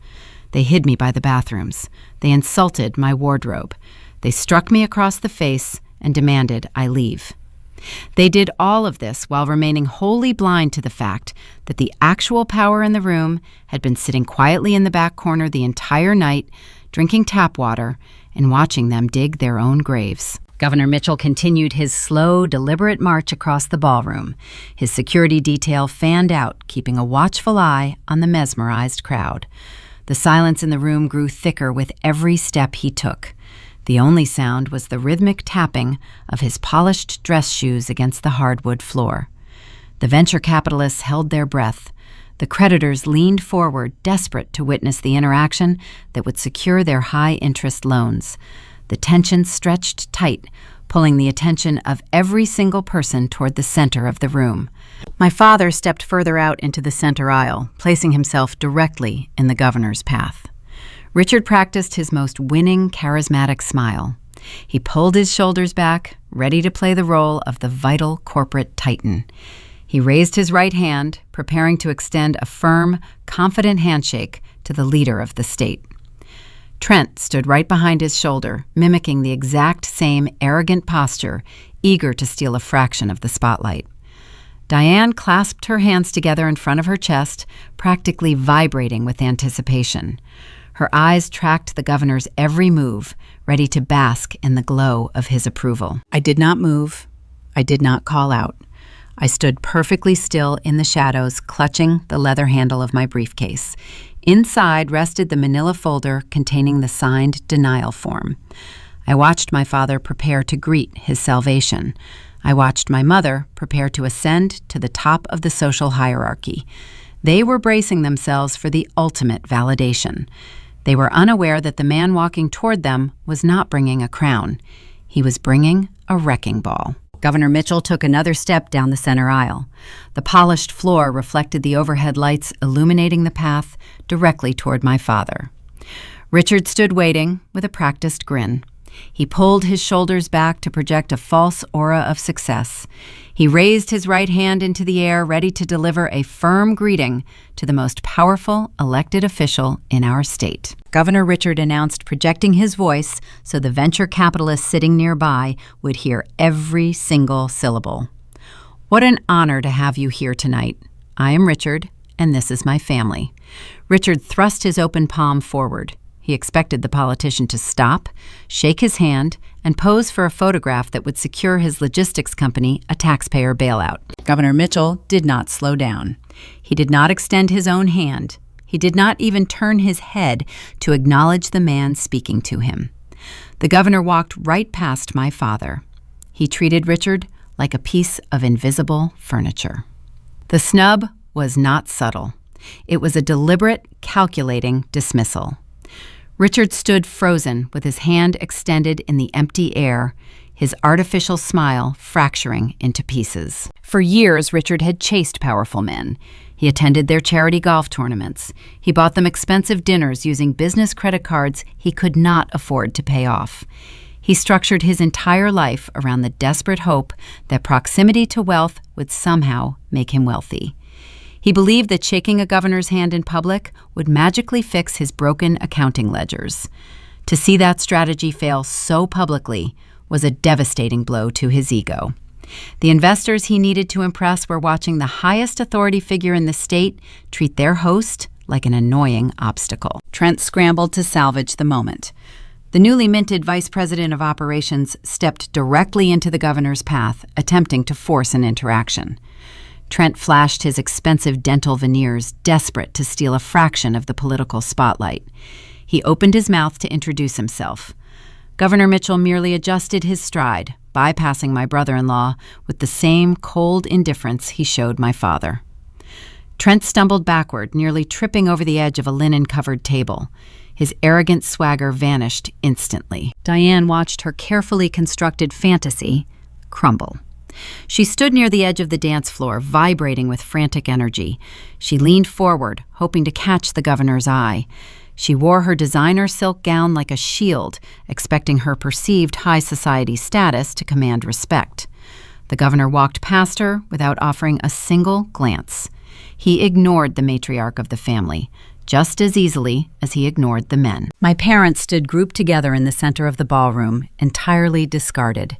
They hid me by the bathrooms. They insulted my wardrobe. They struck me across the face and demanded I leave. They did all of this while remaining wholly blind to the fact that the actual power in the room had been sitting quietly in the back corner the entire night, drinking tap water and watching them dig their own graves. Governor Mitchell continued his slow, deliberate march across the ballroom. His security detail fanned out, keeping a watchful eye on the mesmerized crowd. The silence in the room grew thicker with every step he took. The only sound was the rhythmic tapping of his polished dress shoes against the hardwood floor. The venture capitalists held their breath. The creditors leaned forward, desperate to witness the interaction that would secure their high-interest loans. The tension stretched tight, pulling the attention of every single person toward the center of the room. My father stepped further out into the center aisle, placing himself directly in the governor's path. Richard practiced his most winning, charismatic smile. He pulled his shoulders back, ready to play the role of the vital corporate titan. He raised his right hand, preparing to extend a firm, confident handshake to the leader of the state. Trent stood right behind his shoulder, mimicking the exact same arrogant posture, eager to steal a fraction of the spotlight. Diane clasped her hands together in front of her chest, practically vibrating with anticipation. Her eyes tracked the governor's every move, ready to bask in the glow of his approval. I did not move. I did not call out. I stood perfectly still in the shadows, clutching the leather handle of my briefcase. Inside rested the manila folder containing the signed denial form. I watched my father prepare to greet his salvation. I watched my mother prepare to ascend to the top of the social hierarchy. They were bracing themselves for the ultimate validation. They were unaware that the man walking toward them was not bringing a crown. He was bringing a wrecking ball. Governor Mitchell took another step down the center aisle. The polished floor reflected the overhead lights illuminating the path directly toward my father. Richard stood waiting with a practiced grin. He pulled his shoulders back to project a false aura of success. He raised his right hand into the air, ready to deliver a firm greeting to the most powerful elected official in our state. Governor Richard announced, projecting his voice so the venture capitalists sitting nearby would hear every single syllable. "What an honor to have you here tonight. I am Richard, and this is my family." Richard thrust his open palm forward. He expected the politician to stop, shake his hand, and pose for a photograph that would secure his logistics company a taxpayer bailout. Governor Mitchell did not slow down. He did not extend his own hand. He did not even turn his head to acknowledge the man speaking to him. The governor walked right past my father. He treated Richard like a piece of invisible furniture. The snub was not subtle. It was a deliberate, calculating dismissal. Richard stood frozen with his hand extended in the empty air, his artificial smile fracturing into pieces. For years, Richard had chased powerful men. He attended their charity golf tournaments. He bought them expensive dinners using business credit cards he could not afford to pay off. He structured his entire life around the desperate hope that proximity to wealth would somehow make him wealthy. He believed that shaking a governor's hand in public would magically fix his broken accounting ledgers. To see that strategy fail so publicly was a devastating blow to his ego. The investors he needed to impress were watching the highest authority figure in the state treat their host like an annoying obstacle. Trent scrambled to salvage the moment. The newly minted vice president of operations stepped directly into the governor's path, attempting to force an interaction. Trent flashed his expensive dental veneers, desperate to steal a fraction of the political spotlight. He opened his mouth to introduce himself. Governor Mitchell merely adjusted his stride, bypassing my brother-in-law with the same cold indifference he showed my father. Trent stumbled backward, nearly tripping over the edge of a linen-covered table. His arrogant swagger vanished instantly. Diane watched her carefully constructed fantasy crumble. She stood near the edge of the dance floor, vibrating with frantic energy. She leaned forward, hoping to catch the governor's eye. She wore her designer silk gown like a shield, expecting her perceived high society status to command respect. The governor walked past her without offering a single glance. He ignored the matriarch of the family, just as easily as he ignored the men. My parents stood grouped together in the center of the ballroom, entirely discarded.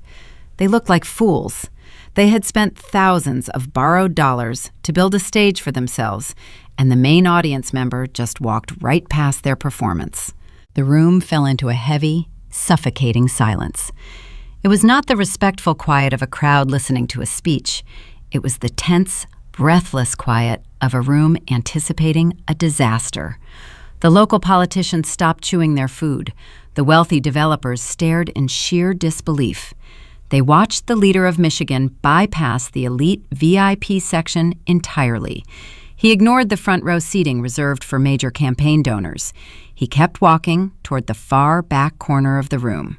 They looked like fools. They had spent thousands of borrowed dollars to build a stage for themselves, and the main audience member just walked right past their performance. The room fell into a heavy, suffocating silence. It was not the respectful quiet of a crowd listening to a speech. It was the tense, breathless quiet of a room anticipating a disaster. The local politicians stopped chewing their food. The wealthy developers stared in sheer disbelief. They watched the leader of Michigan bypass the elite VIP section entirely. He ignored the front row seating reserved for major campaign donors. He kept walking toward the far back corner of the room.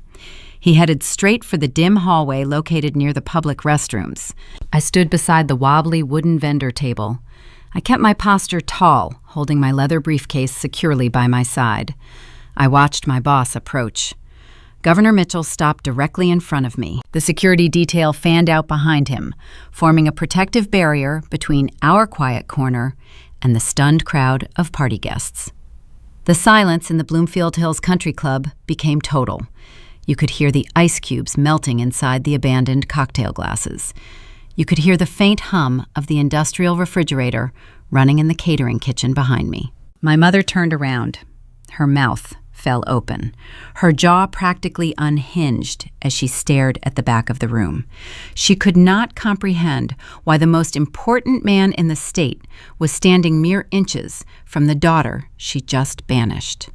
He headed straight for the dim hallway located near the public restrooms. I stood beside the wobbly wooden vendor table. I kept my posture tall, holding my leather briefcase securely by my side. I watched my boss approach. Governor Mitchell stopped directly in front of me. The security detail fanned out behind him, forming a protective barrier between our quiet corner and the stunned crowd of party guests. The silence in the Bloomfield Hills Country Club became total. You could hear the ice cubes melting inside the abandoned cocktail glasses. You could hear the faint hum of the industrial refrigerator running in the catering kitchen behind me. My mother turned around. Her mouth fell open. Her jaw practically unhinged as she stared at the back of the room. She could not comprehend why the most important man in the state was standing mere inches from the daughter she just banished.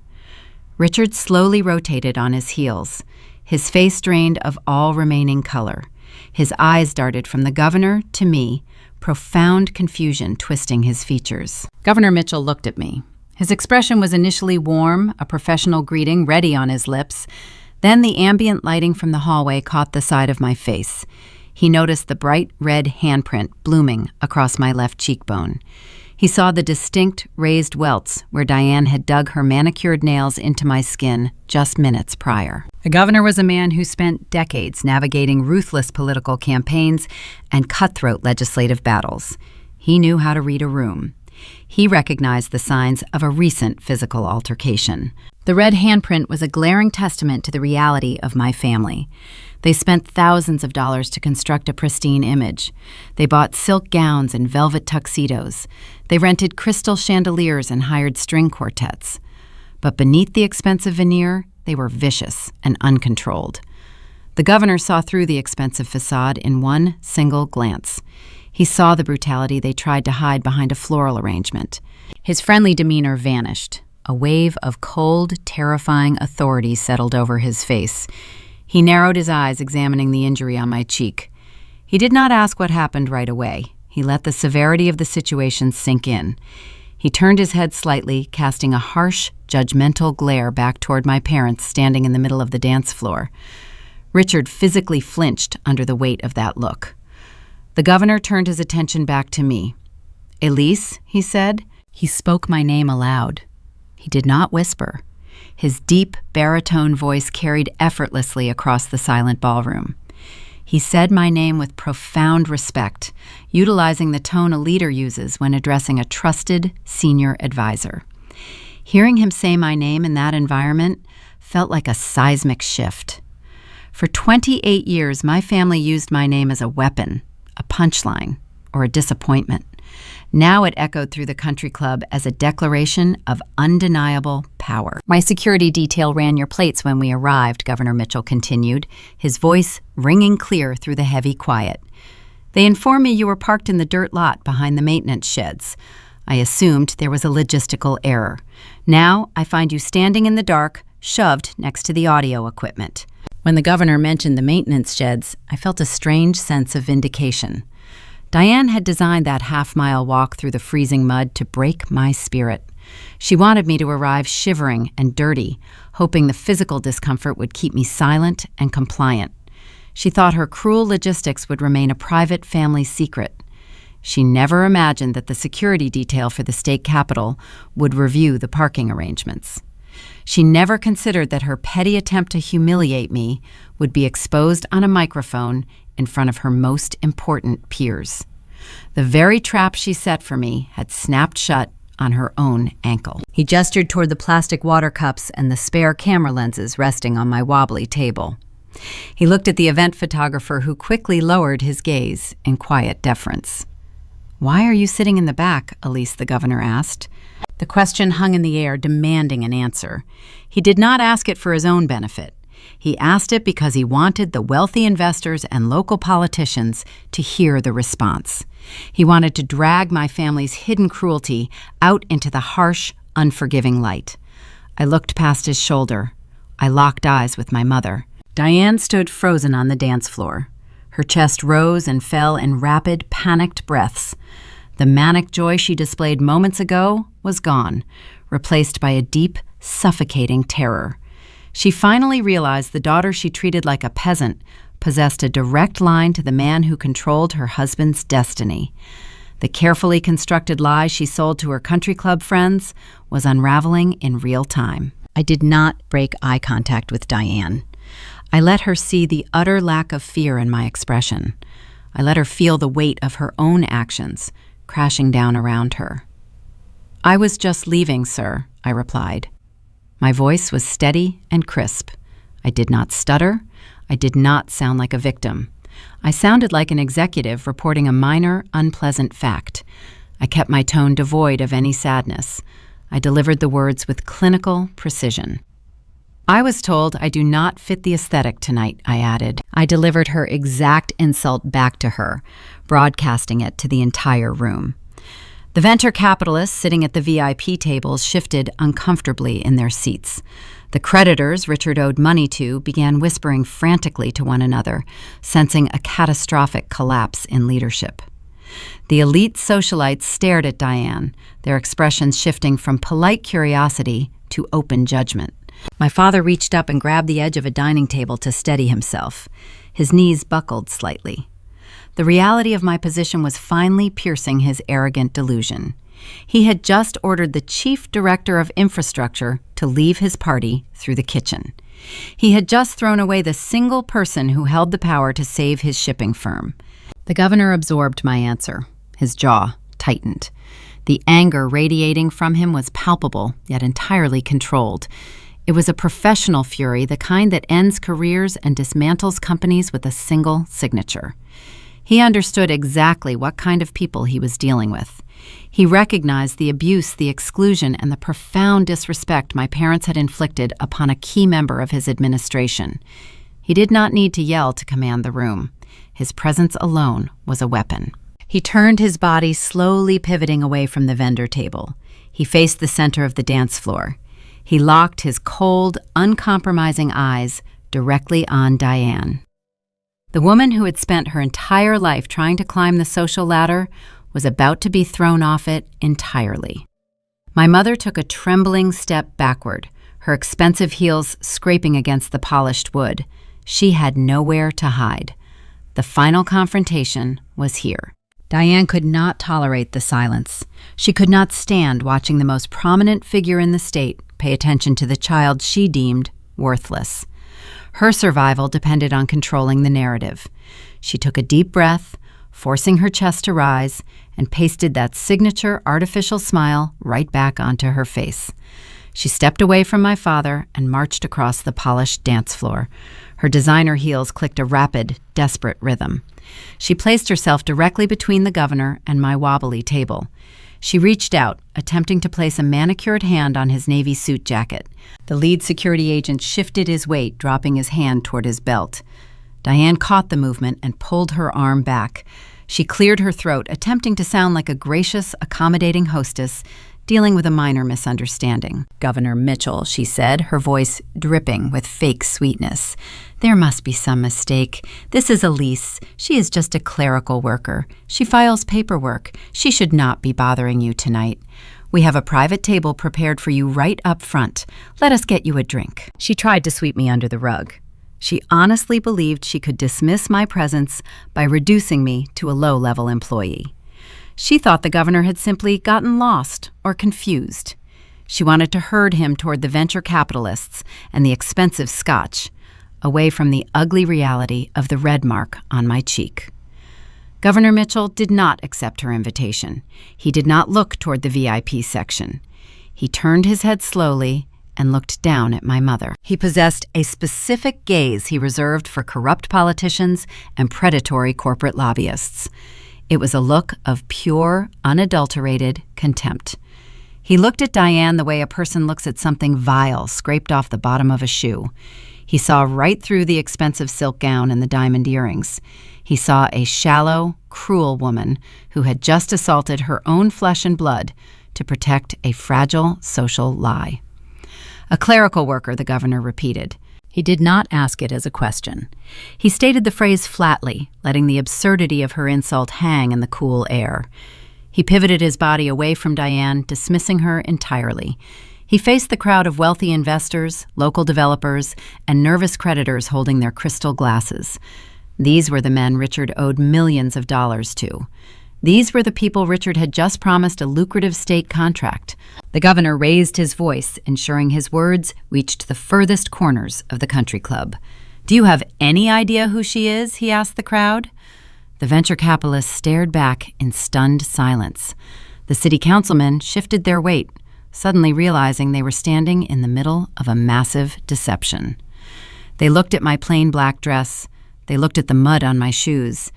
Richard slowly rotated on his heels, his face drained of all remaining color. His eyes darted from the governor to me, profound confusion twisting his features. Governor Mitchell looked at me. His expression was initially warm, a professional greeting ready on his lips. Then the ambient lighting from the hallway caught the side of my face. He noticed the bright red handprint blooming across my left cheekbone. He saw the distinct raised welts where Diane had dug her manicured nails into my skin just minutes prior. The governor was a man who spent decades navigating ruthless political campaigns and cutthroat legislative battles. He knew how to read a room. He recognized the signs of a recent physical altercation. The red handprint was a glaring testament to the reality of my family. They spent thousands of dollars to construct a pristine image. They bought silk gowns and velvet tuxedos. They rented crystal chandeliers and hired string quartets. But beneath the expensive veneer, they were vicious and uncontrolled. The governor saw through the expensive facade in one single glance. He saw the brutality they tried to hide behind a floral arrangement. His friendly demeanor vanished. A wave of cold, terrifying authority settled over his face. He narrowed his eyes, examining the injury on my cheek. He did not ask what happened right away. He let the severity of the situation sink in. He turned his head slightly, casting a harsh, judgmental glare back toward my parents standing in the middle of the dance floor. Richard physically flinched under the weight of that look. The governor turned his attention back to me. "Elise," he said. He spoke my name aloud. He did not whisper. His deep, baritone voice carried effortlessly across the silent ballroom. He said my name with profound respect, utilizing the tone a leader uses when addressing a trusted senior advisor. Hearing him say my name in that environment felt like a seismic shift. For 28 years, my family used my name as a weapon, a punchline, or a disappointment. Now it echoed through the country club as a declaration of undeniable power. "My security detail ran your plates when we arrived," Governor Mitchell continued, his voice ringing clear through the heavy quiet. "They informed me you were parked in the dirt lot behind the maintenance sheds. I assumed there was a logistical error. Now I find you standing in the dark, shoved next to the audio equipment." When the governor mentioned the maintenance sheds, I felt a strange sense of vindication. Diane had designed that half-mile walk through the freezing mud to break my spirit. She wanted me to arrive shivering and dirty, hoping the physical discomfort would keep me silent and compliant. She thought her cruel logistics would remain a private family secret. She never imagined that the security detail for the state capitol would review the parking arrangements. She never considered that her petty attempt to humiliate me would be exposed on a microphone in front of her most important peers. The very trap she set for me had snapped shut on her own ankle. He gestured toward the plastic water cups and the spare camera lenses resting on my wobbly table. He looked at the event photographer, who quickly lowered his gaze in quiet deference. "Why are you sitting in the back?" Elise, the governor asked. The question hung in the air, demanding an answer. He did not ask it for his own benefit. He asked it because he wanted the wealthy investors and local politicians to hear the response. He wanted to drag my family's hidden cruelty out into the harsh, unforgiving light. I looked past his shoulder. I locked eyes with my mother. Diane stood frozen on the dance floor. Her chest rose and fell in rapid, panicked breaths. The manic joy she displayed moments ago was gone, replaced by a deep, suffocating terror. She finally realized the daughter she treated like a peasant possessed a direct line to the man who controlled her husband's destiny. The carefully constructed lie she sold to her country club friends was unraveling in real time. I did not break eye contact with Diane. I let her see the utter lack of fear in my expression. I let her feel the weight of her own actions crashing down around her. "I was just leaving, sir," I replied. My voice was steady and crisp. I did not stutter. I did not sound like a victim. I sounded like an executive reporting a minor, unpleasant fact. I kept my tone devoid of any sadness. I delivered the words with clinical precision. "I was told I do not fit the aesthetic tonight," I added. I delivered her exact insult back to her, broadcasting it to the entire room. The venture capitalists sitting at the VIP tables shifted uncomfortably in their seats. The creditors Richard owed money to began whispering frantically to one another, sensing a catastrophic collapse in leadership. The elite socialites stared at Diane, their expressions shifting from polite curiosity to open judgment. My father reached up and grabbed the edge of a dining table to steady himself. His knees buckled slightly. The reality of my position was finally piercing his arrogant delusion. He had just ordered the chief director of infrastructure to leave his party through the kitchen. He had just thrown away the single person who held the power to save his shipping firm. The governor absorbed my answer. His jaw tightened. The anger radiating from him was palpable, yet entirely controlled. It was a professional fury, the kind that ends careers and dismantles companies with a single signature. He understood exactly what kind of people he was dealing with. He recognized the abuse, the exclusion, and the profound disrespect my parents had inflicted upon a key member of his administration. He did not need to yell to command the room. His presence alone was a weapon. He turned his body, slowly pivoting away from the vendor table. He faced the center of the dance floor. He locked his cold, uncompromising eyes directly on Diane. The woman who had spent her entire life trying to climb the social ladder was about to be thrown off it entirely. My mother took a trembling step backward, her expensive heels scraping against the polished wood. She had nowhere to hide. The final confrontation was here. Diane could not tolerate the silence. She could not stand watching the most prominent figure in the state pay attention to the child she deemed worthless. Her survival depended on controlling the narrative. She took a deep breath, forcing her chest to rise, and pasted that signature artificial smile right back onto her face. She stepped away from my father and marched across the polished dance floor. Her designer heels clicked a rapid, desperate rhythm. She placed herself directly between the governor and my wobbly table. She reached out, attempting to place a manicured hand on his navy suit jacket. The lead security agent shifted his weight, dropping his hand toward his belt. Diane caught the movement and pulled her arm back. She cleared her throat, attempting to sound like a gracious, accommodating hostess, dealing with a minor misunderstanding. "Governor Mitchell," she said, her voice dripping with fake sweetness. "There must be some mistake. This is Elise. She is just a clerical worker. She files paperwork. She should not be bothering you tonight. We have a private table prepared for you right up front. Let us get you a drink." She tried to sweep me under the rug. She honestly believed she could dismiss my presence by reducing me to a low-level employee. She thought the governor had simply gotten lost or confused. She wanted to herd him toward the venture capitalists and the expensive scotch, away from the ugly reality of the red mark on my cheek. Governor Mitchell did not accept her invitation. He did not look toward the VIP section. He turned his head slowly and looked down at my mother. He possessed a specific gaze he reserved for corrupt politicians and predatory corporate lobbyists. It was a look of pure, unadulterated contempt. He looked at Diane the way a person looks at something vile scraped off the bottom of a shoe. He saw right through the expensive silk gown and the diamond earrings. He saw a shallow, cruel woman who had just assaulted her own flesh and blood to protect a fragile social lie. "A clerical worker," the governor repeated. He did not ask it as a question. He stated the phrase flatly, letting the absurdity of her insult hang in the cool air. He pivoted his body away from Diane, dismissing her entirely. He faced the crowd of wealthy investors, local developers, and nervous creditors holding their crystal glasses. These were the men Richard owed millions of dollars to. These were the people Richard had just promised a lucrative state contract. The governor raised his voice, ensuring his words reached the furthest corners of the country club. "Do you have any idea who she is?" he asked the crowd. The venture capitalists stared back in stunned silence. The city councilmen shifted their weight, suddenly realizing they were standing in the middle of a massive deception. They looked at my plain black dress. They looked at the mud on my shoes.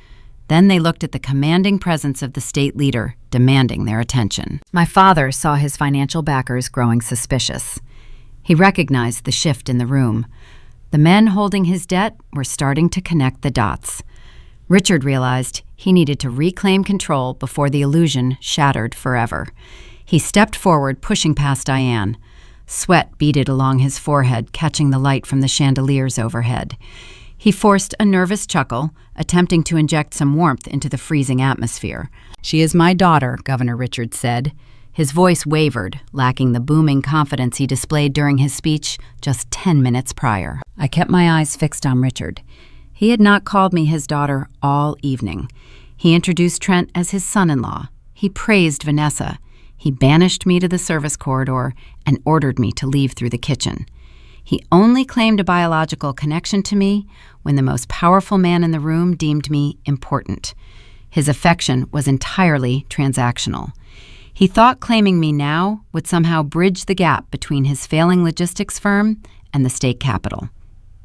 Then they looked at the commanding presence of the state leader, demanding their attention. My father saw his financial backers growing suspicious. He recognized the shift in the room. The men holding his debt were starting to connect the dots. Richard realized he needed to reclaim control before the illusion shattered forever. He stepped forward, pushing past Diane. Sweat beaded along his forehead, catching the light from the chandeliers overhead. He forced a nervous chuckle, attempting to inject some warmth into the freezing atmosphere. "She is my daughter," Governor Richard said. His voice wavered, lacking the booming confidence he displayed during his speech just 10 minutes prior. I kept my eyes fixed on Richard. He had not called me his daughter all evening. He introduced Trent as his son-in-law. He praised Vanessa. He banished me to the service corridor and ordered me to leave through the kitchen. He only claimed a biological connection to me when the most powerful man in the room deemed me important. His affection was entirely transactional. He thought claiming me now would somehow bridge the gap between his failing logistics firm and the state capitol.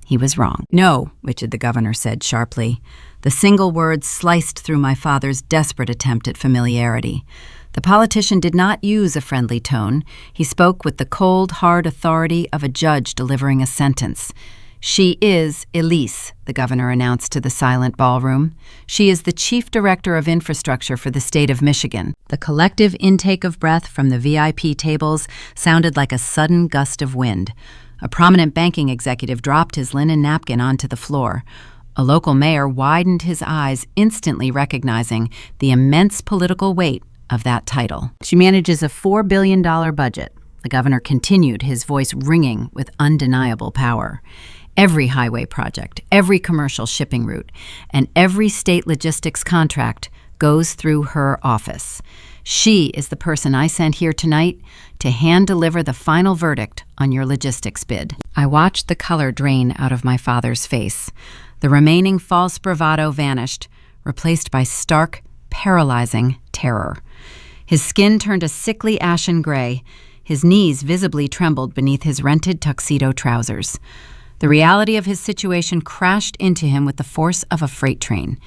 He was wrong. "No," Richard the governor said sharply. The single word sliced through my father's desperate attempt at familiarity. The politician did not use a friendly tone. He spoke with the cold, hard authority of a judge delivering a sentence. "She is Elise," the governor announced to the silent ballroom. "She is the chief director of infrastructure for the state of Michigan." The collective intake of breath from the VIP tables sounded like a sudden gust of wind. A prominent banking executive dropped his linen napkin onto the floor. A local mayor widened his eyes, instantly recognizing the immense political weight of that title. "She manages a $4 billion budget," the governor continued, his voice ringing with undeniable power. "Every highway project, every commercial shipping route, and every state logistics contract goes through her office. She is the person I sent here tonight to hand-deliver the final verdict on your logistics bid." I watched the color drain out of my father's face. The remaining false bravado vanished, replaced by stark, paralyzing terror. His skin turned a sickly ashen gray. His knees visibly trembled beneath his rented tuxedo trousers. The reality of his situation crashed into him with the force of a freight train.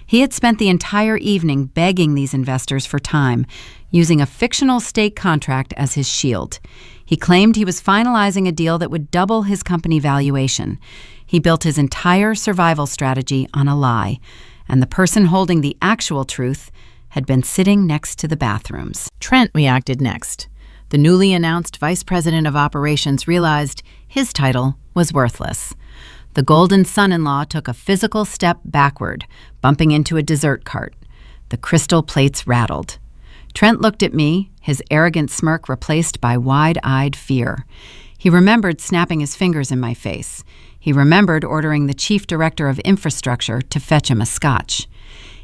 He had spent the entire evening begging these investors for time, using a fictional state contract as his shield. He claimed he was finalizing a deal that would double his company valuation. He built his entire survival strategy on a lie, and the person holding the actual truth had been sitting next to the bathrooms. Trent reacted next. The newly announced vice president of operations realized his title was worthless. The golden son-in-law took a physical step backward, bumping into a dessert cart. The crystal plates rattled. Trent looked at me, his arrogant smirk replaced by wide-eyed fear. He remembered snapping his fingers in my face. He remembered ordering the chief director of infrastructure to fetch him a scotch.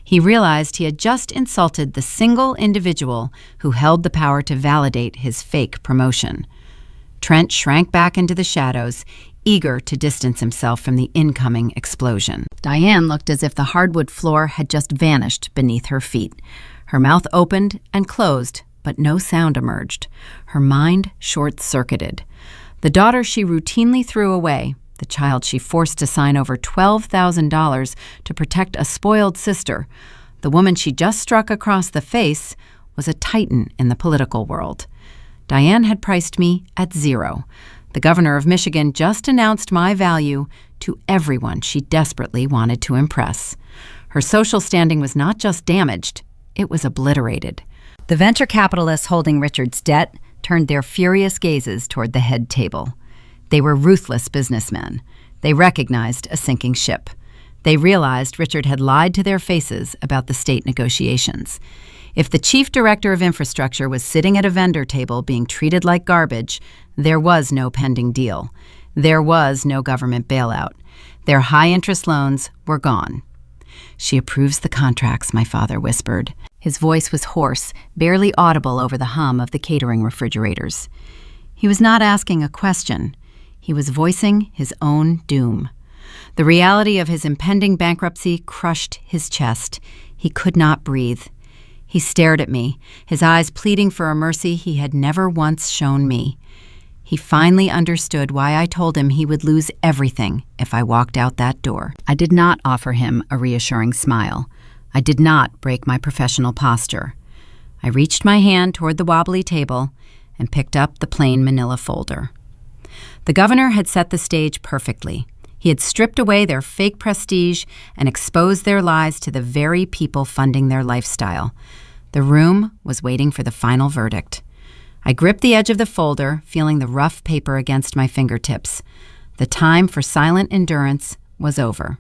He realized he had just insulted the single individual who held the power to validate his fake promotion. Trent shrank back into the shadows, eager to distance himself from the incoming explosion. Diane looked as if the hardwood floor had just vanished beneath her feet. Her mouth opened and closed, but no sound emerged. Her mind short-circuited. The daughter she routinely threw away, the child she forced to sign over $12,000 to protect a spoiled sister, the woman she just struck across the face, was a titan in the political world. Diane had priced me at zero. The governor of Michigan just announced my value to everyone she desperately wanted to impress. Her social standing was not just damaged, it was obliterated. The venture capitalists holding Richard's debt turned their furious gazes toward the head table. They were ruthless businessmen. They recognized a sinking ship. They realized Richard had lied to their faces about the state negotiations. If the chief director of infrastructure was sitting at a vendor table being treated like garbage, there was no pending deal. There was no government bailout. Their high-interest loans were gone. "She approves the contracts," my father whispered. His voice was hoarse, barely audible over the hum of the catering refrigerators. He was not asking a question. He was voicing his own doom. The reality of his impending bankruptcy crushed his chest. He could not breathe. He stared at me, his eyes pleading for a mercy he had never once shown me. He finally understood why I told him he would lose everything if I walked out that door. I did not offer him a reassuring smile. I did not break my professional posture. I reached my hand toward the wobbly table and picked up the plain manila folder. The governor had set the stage perfectly. He had stripped away their fake prestige and exposed their lies to the very people funding their lifestyle. The room was waiting for the final verdict. I gripped the edge of the folder, feeling the rough paper against my fingertips. The time for silent endurance was over.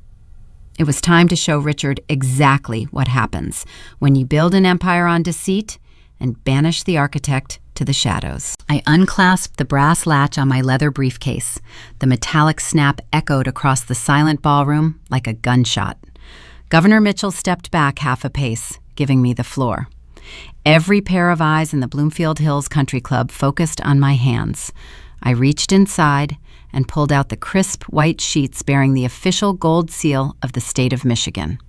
It was time to show Richard exactly what happens when you build an empire on deceit and banish the architect to the shadows. I unclasped the brass latch on my leather briefcase. The metallic snap echoed across the silent ballroom like a gunshot. Governor Mitchell stepped back half a pace, giving me the floor. Every pair of eyes in the Bloomfield Hills Country Club focused on my hands. I reached inside and pulled out the crisp white sheets bearing the official gold seal of the state of Michigan.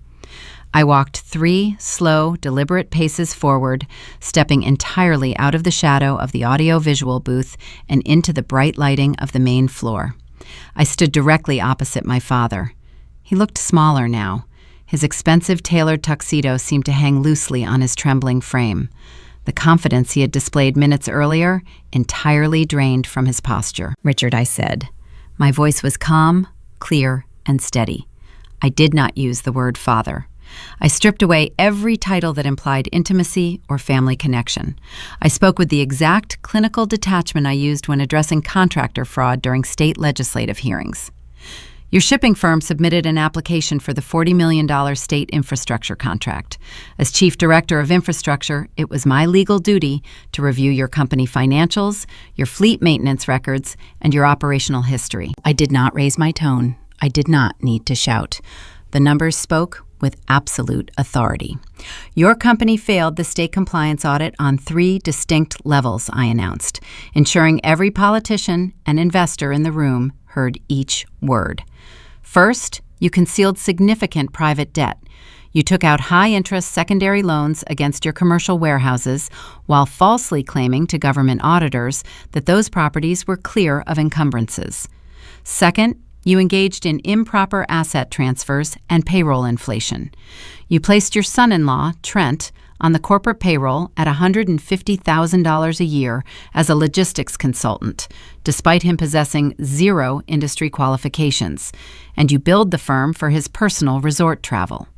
I walked 3 slow, deliberate paces forward, stepping entirely out of the shadow of the audio-visual booth and into the bright lighting of the main floor. I stood directly opposite my father. He looked smaller now. His expensive tailored tuxedo seemed to hang loosely on his trembling frame. The confidence he had displayed minutes earlier entirely drained from his posture. "Richard," I said. My voice was calm, clear, and steady. I did not use the word father. I stripped away every title that implied intimacy or family connection. I spoke with the exact clinical detachment I used when addressing contractor fraud during state legislative hearings. Your shipping firm submitted an application for the $40 million state infrastructure contract. As Chief Director of Infrastructure, it was my legal duty to review your company financials, your fleet maintenance records, and your operational history. I did not raise my tone. I did not need to shout. The numbers spoke with absolute authority. Your company failed the state compliance audit on 3 distinct levels, I announced, ensuring every politician and investor in the room heard each word. First, you concealed significant private debt. You took out high-interest secondary loans against your commercial warehouses while falsely claiming to government auditors that those properties were clear of encumbrances. Second, you engaged in improper asset transfers and payroll inflation. You placed your son-in-law, Trent, on the corporate payroll at $150,000 a year as a logistics consultant, despite him possessing 0 industry qualifications, and you billed the firm for his personal resort travel.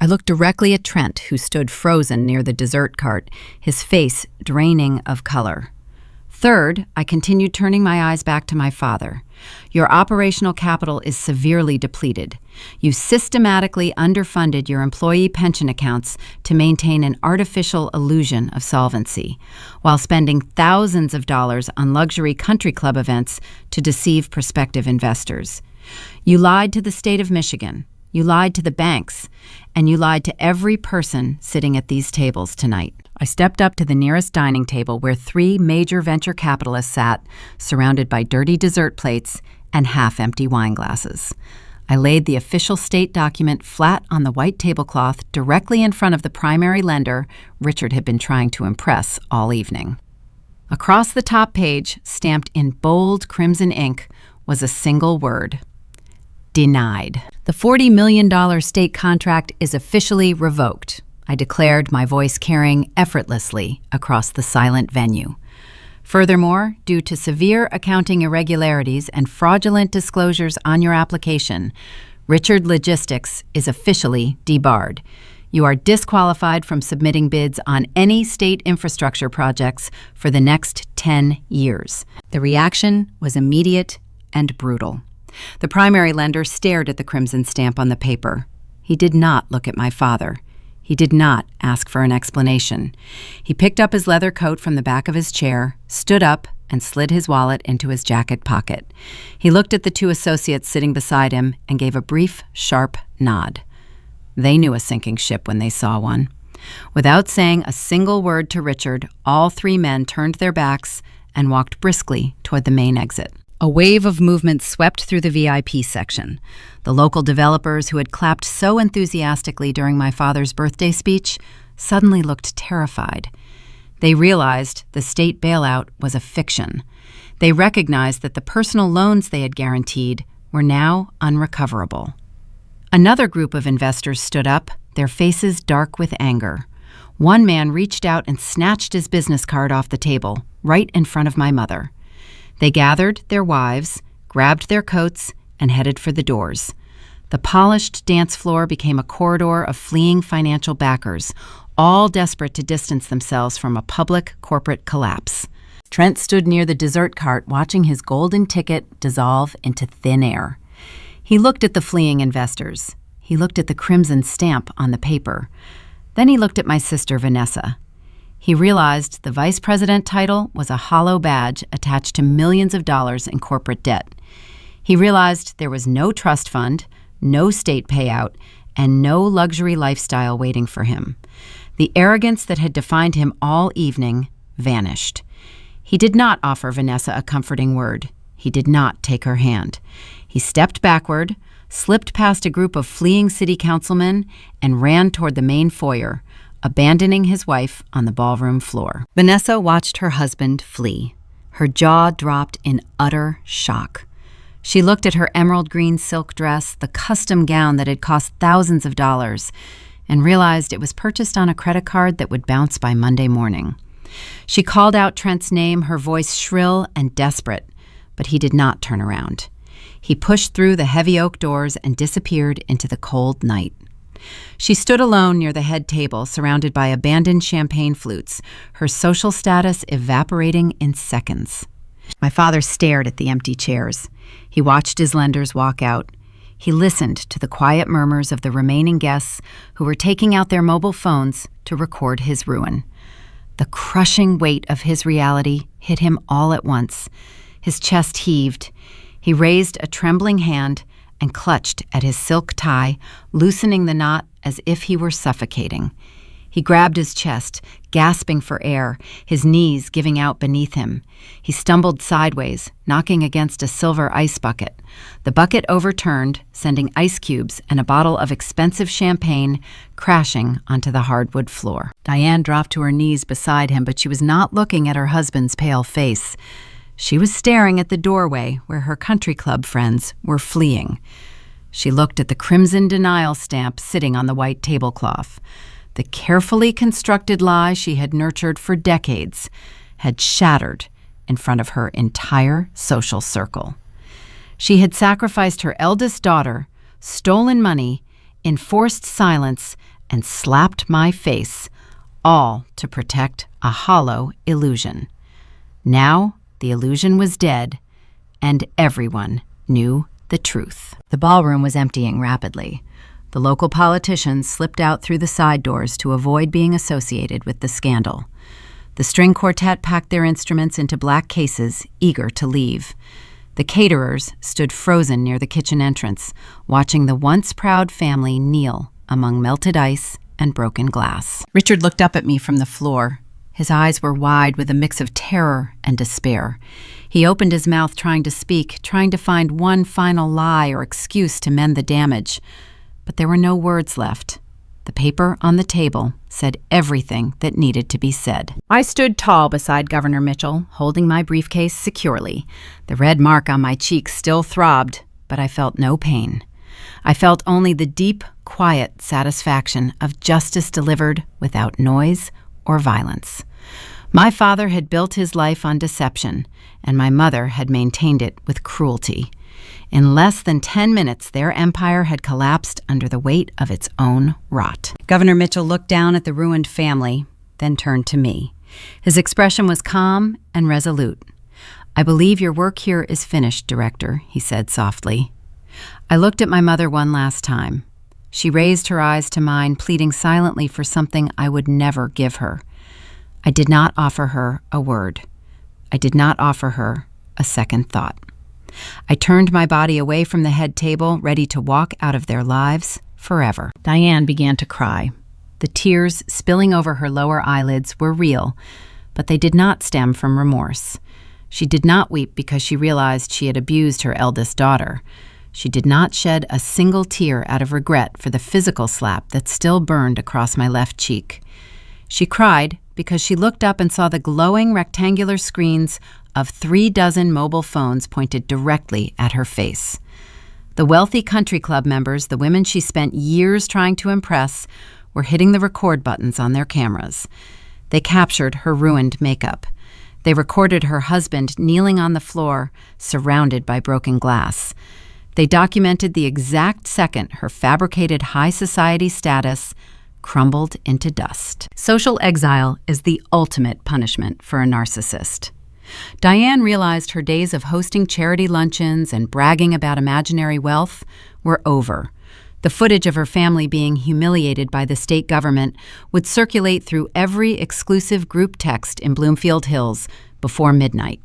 I looked directly at Trent, who stood frozen near the dessert cart, his face draining of color. Third, I continued turning my eyes back to my father. Your operational capital is severely depleted. You systematically underfunded your employee pension accounts to maintain an artificial illusion of solvency, while spending thousands of dollars on luxury country club events to deceive prospective investors. You lied to the state of Michigan. You lied to the banks, and you lied to every person sitting at these tables tonight. I stepped up to the nearest dining table where 3 major venture capitalists sat, surrounded by dirty dessert plates and half-empty wine glasses. I laid the official state document flat on the white tablecloth directly in front of the primary lender Richard had been trying to impress all evening. Across the top page, stamped in bold crimson ink, was a single word: denied. The $40 million state contract is officially revoked, I declared, my voice carrying effortlessly across the silent venue. Furthermore, due to severe accounting irregularities and fraudulent disclosures on your application, Richard Logistics is officially debarred. You are disqualified from submitting bids on any state infrastructure projects for the next 10 years. The reaction was immediate and brutal. The primary lender stared at the crimson stamp on the paper. He did not look at my father. He did not ask for an explanation. He picked up his leather coat from the back of his chair, stood up, and slid his wallet into his jacket pocket. He looked at the 2 associates sitting beside him and gave a brief, sharp nod. They knew a sinking ship when they saw one. Without saying a single word to Richard, all three men turned their backs and walked briskly toward the main exit. A wave of movement swept through the VIP section. The local developers who had clapped so enthusiastically during my father's birthday speech suddenly looked terrified. They realized the state bailout was a fiction. They recognized that the personal loans they had guaranteed were now unrecoverable. Another group of investors stood up, their faces dark with anger. One man reached out and snatched his business card off the table, right in front of my mother. They gathered their wives, grabbed their coats, and headed for the doors. The polished dance floor became a corridor of fleeing financial backers, all desperate to distance themselves from a public corporate collapse. Trent stood near the dessert cart watching his golden ticket dissolve into thin air. He looked at the fleeing investors. He looked at the crimson stamp on the paper. Then he looked at my sister, Vanessa. He realized the vice president title was a hollow badge attached to millions of dollars in corporate debt. He realized there was no trust fund, no state payout, and no luxury lifestyle waiting for him. The arrogance that had defined him all evening vanished. He did not offer Vanessa a comforting word. He did not take her hand. He stepped backward, slipped past a group of fleeing city councilmen, and ran toward the main foyer, abandoning his wife on the ballroom floor. Vanessa watched her husband flee. Her jaw dropped in utter shock. She looked at her emerald green silk dress, the custom gown that had cost thousands of dollars, and realized it was purchased on a credit card that would bounce by Monday morning. She called out Trent's name, her voice shrill and desperate, but he did not turn around. He pushed through the heavy oak doors and disappeared into the cold night. She stood alone near the head table, surrounded by abandoned champagne flutes, her social status evaporating in seconds. My father stared at the empty chairs. He watched his lenders walk out. He listened to the quiet murmurs of the remaining guests who were taking out their mobile phones to record his ruin. The crushing weight of his reality hit him all at once. His chest heaved. He raised a trembling hand and clutched at his silk tie, loosening the knot as if he were suffocating. He grabbed his chest, gasping for air, his knees giving out beneath him. He stumbled sideways, knocking against a silver ice bucket. The bucket overturned, sending ice cubes and a bottle of expensive champagne crashing onto the hardwood floor. Diane dropped to her knees beside him, but she was not looking at her husband's pale face. She was staring at the doorway where her country club friends were fleeing. She looked at the crimson denial stamp sitting on the white tablecloth. The carefully constructed lie she had nurtured for decades had shattered in front of her entire social circle. She had sacrificed her eldest daughter, stolen money, enforced silence, and slapped my face, all to protect a hollow illusion. Now the illusion was dead, and everyone knew the truth. The ballroom was emptying rapidly. The local politicians slipped out through the side doors to avoid being associated with the scandal. The string quartet packed their instruments into black cases, eager to leave. The caterers stood frozen near the kitchen entrance, watching the once proud family kneel among melted ice and broken glass. Richard looked up at me from the floor. His eyes were wide with a mix of terror and despair. He opened his mouth trying to speak, trying to find one final lie or excuse to mend the damage. But there were no words left. The paper on the table said everything that needed to be said. I stood tall beside Governor Mitchell, holding my briefcase securely. The red mark on my cheek still throbbed, but I felt no pain. I felt only the deep, quiet satisfaction of justice delivered without noise or violence. My father had built his life on deception, and my mother had maintained it with cruelty. In less than 10 minutes, their empire had collapsed under the weight of its own rot. Governor Mitchell looked down at the ruined family, then turned to me. His expression was calm and resolute. "I believe your work here is finished, Director," he said softly. I looked at my mother one last time. She raised her eyes to mine, pleading silently for something I would never give her. I did not offer her a word. I did not offer her a second thought. I turned my body away from the head table, ready to walk out of their lives forever. Diane began to cry. The tears spilling over her lower eyelids were real, but they did not stem from remorse. She did not weep because she realized she had abused her eldest daughter. She did not shed a single tear out of regret for the physical slap that still burned across my left cheek. She cried because she looked up and saw the glowing rectangular screens of 36 mobile phones pointed directly at her face. The wealthy country club members, the women she spent years trying to impress, were hitting the record buttons on their cameras. They captured her ruined makeup. They recorded her husband kneeling on the floor, surrounded by broken glass. They documented the exact second her fabricated high society status crumbled into dust. Social exile is the ultimate punishment for a narcissist. Diane realized her days of hosting charity luncheons and bragging about imaginary wealth were over. The footage of her family being humiliated by the state government would circulate through every exclusive group text in Bloomfield Hills before midnight.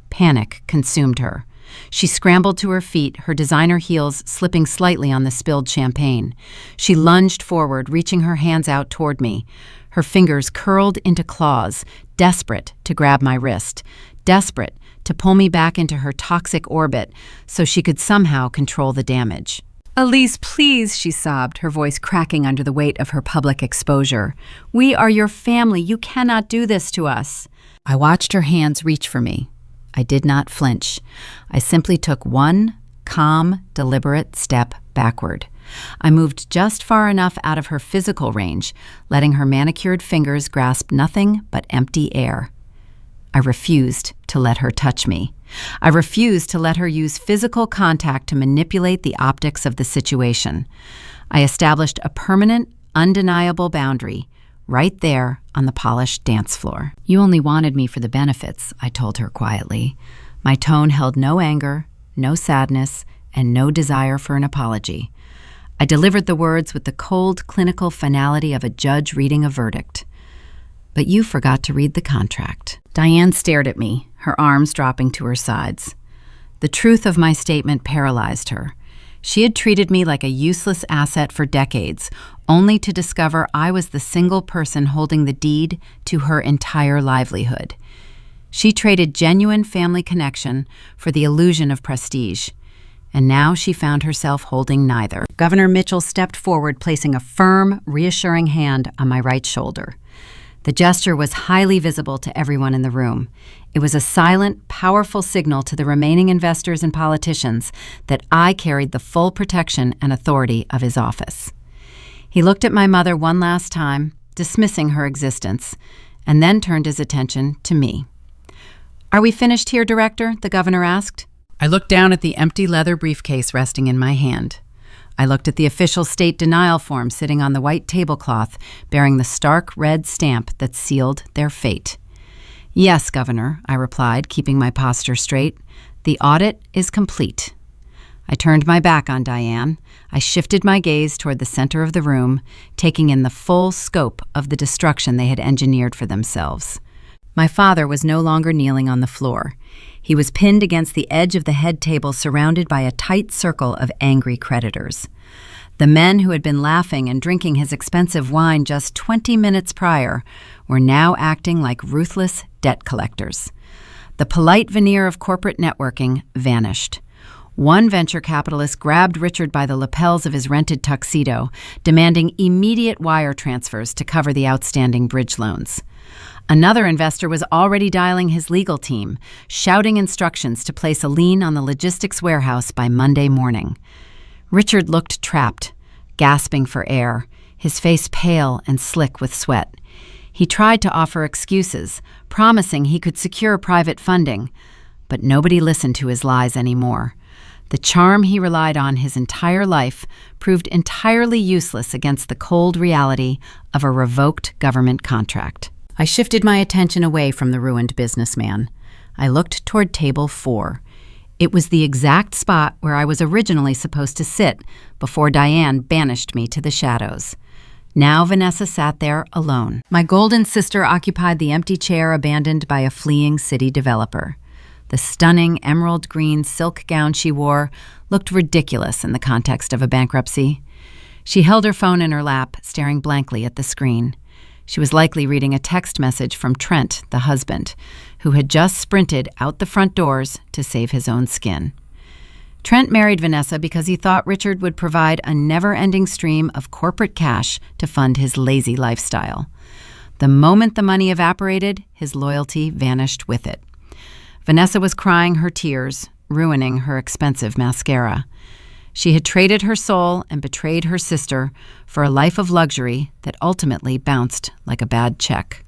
Panic consumed her. She scrambled to her feet, her designer heels slipping slightly on the spilled champagne. She lunged forward, reaching her hands out toward me. Her fingers curled into claws, desperate to grab my wrist, desperate to pull me back into her toxic orbit so she could somehow control the damage. "Elise, please," she sobbed, her voice cracking under the weight of her public exposure. "We are your family. You cannot do this to us." I watched her hands reach for me. I did not flinch. I simply took one calm, deliberate step backward. I moved just far enough out of her physical range, letting her manicured fingers grasp nothing but empty air. I refused to let her touch me. I refused to let her use physical contact to manipulate the optics of the situation. I established a permanent, undeniable boundary right there on the polished dance floor. "You only wanted me for the benefits," I told her quietly. My tone held no anger, no sadness, and no desire for an apology. I delivered the words with the cold, clinical finality of a judge reading a verdict. "But you forgot to read the contract." Diane stared at me, her arms dropping to her sides. The truth of my statement paralyzed her. She had treated me like a useless asset for decades, only to discover I was the single person holding the deed to her entire livelihood. She traded genuine family connection for the illusion of prestige, and now she found herself holding neither. Governor Mitchell stepped forward, placing a firm, reassuring hand on my right shoulder. The gesture was highly visible to everyone in the room. It was a silent, powerful signal to the remaining investors and politicians that I carried the full protection and authority of his office. He looked at my mother one last time, dismissing her existence, and then turned his attention to me. "Are we finished here, Director?" the governor asked. I looked down at the empty leather briefcase resting in my hand. I looked at the official state denial form sitting on the white tablecloth, bearing the stark red stamp that sealed their fate. "Yes, Governor," I replied, keeping my posture straight. "The audit is complete." I turned my back on Diane. I shifted my gaze toward the center of the room, taking in the full scope of the destruction they had engineered for themselves. My father was no longer kneeling on the floor. He was pinned against the edge of the head table, surrounded by a tight circle of angry creditors. The men who had been laughing and drinking his expensive wine just 20 minutes prior were now acting like ruthless debt collectors. The polite veneer of corporate networking vanished. One venture capitalist grabbed Richard by the lapels of his rented tuxedo, demanding immediate wire transfers to cover the outstanding bridge loans. Another investor was already dialing his legal team, shouting instructions to place a lien on the logistics warehouse by Monday morning. Richard looked trapped, gasping for air, his face pale and slick with sweat. He tried to offer excuses, promising he could secure private funding, but nobody listened to his lies anymore. The charm he relied on his entire life proved entirely useless against the cold reality of a revoked government contract. I shifted my attention away from the ruined businessman. I looked toward table 4. It was the exact spot where I was originally supposed to sit before Diane banished me to the shadows. Now Vanessa sat there alone. My golden sister occupied the empty chair abandoned by a fleeing city developer. The stunning emerald green silk gown she wore looked ridiculous in the context of a bankruptcy. She held her phone in her lap, staring blankly at the screen. She was likely reading a text message from Trent, the husband, who had just sprinted out the front doors to save his own skin. Trent married Vanessa because he thought Richard would provide a never-ending stream of corporate cash to fund his lazy lifestyle. The moment the money evaporated, his loyalty vanished with it. Vanessa was crying her tears, ruining her expensive mascara. She had traded her soul and betrayed her sister for a life of luxury that ultimately bounced like a bad check.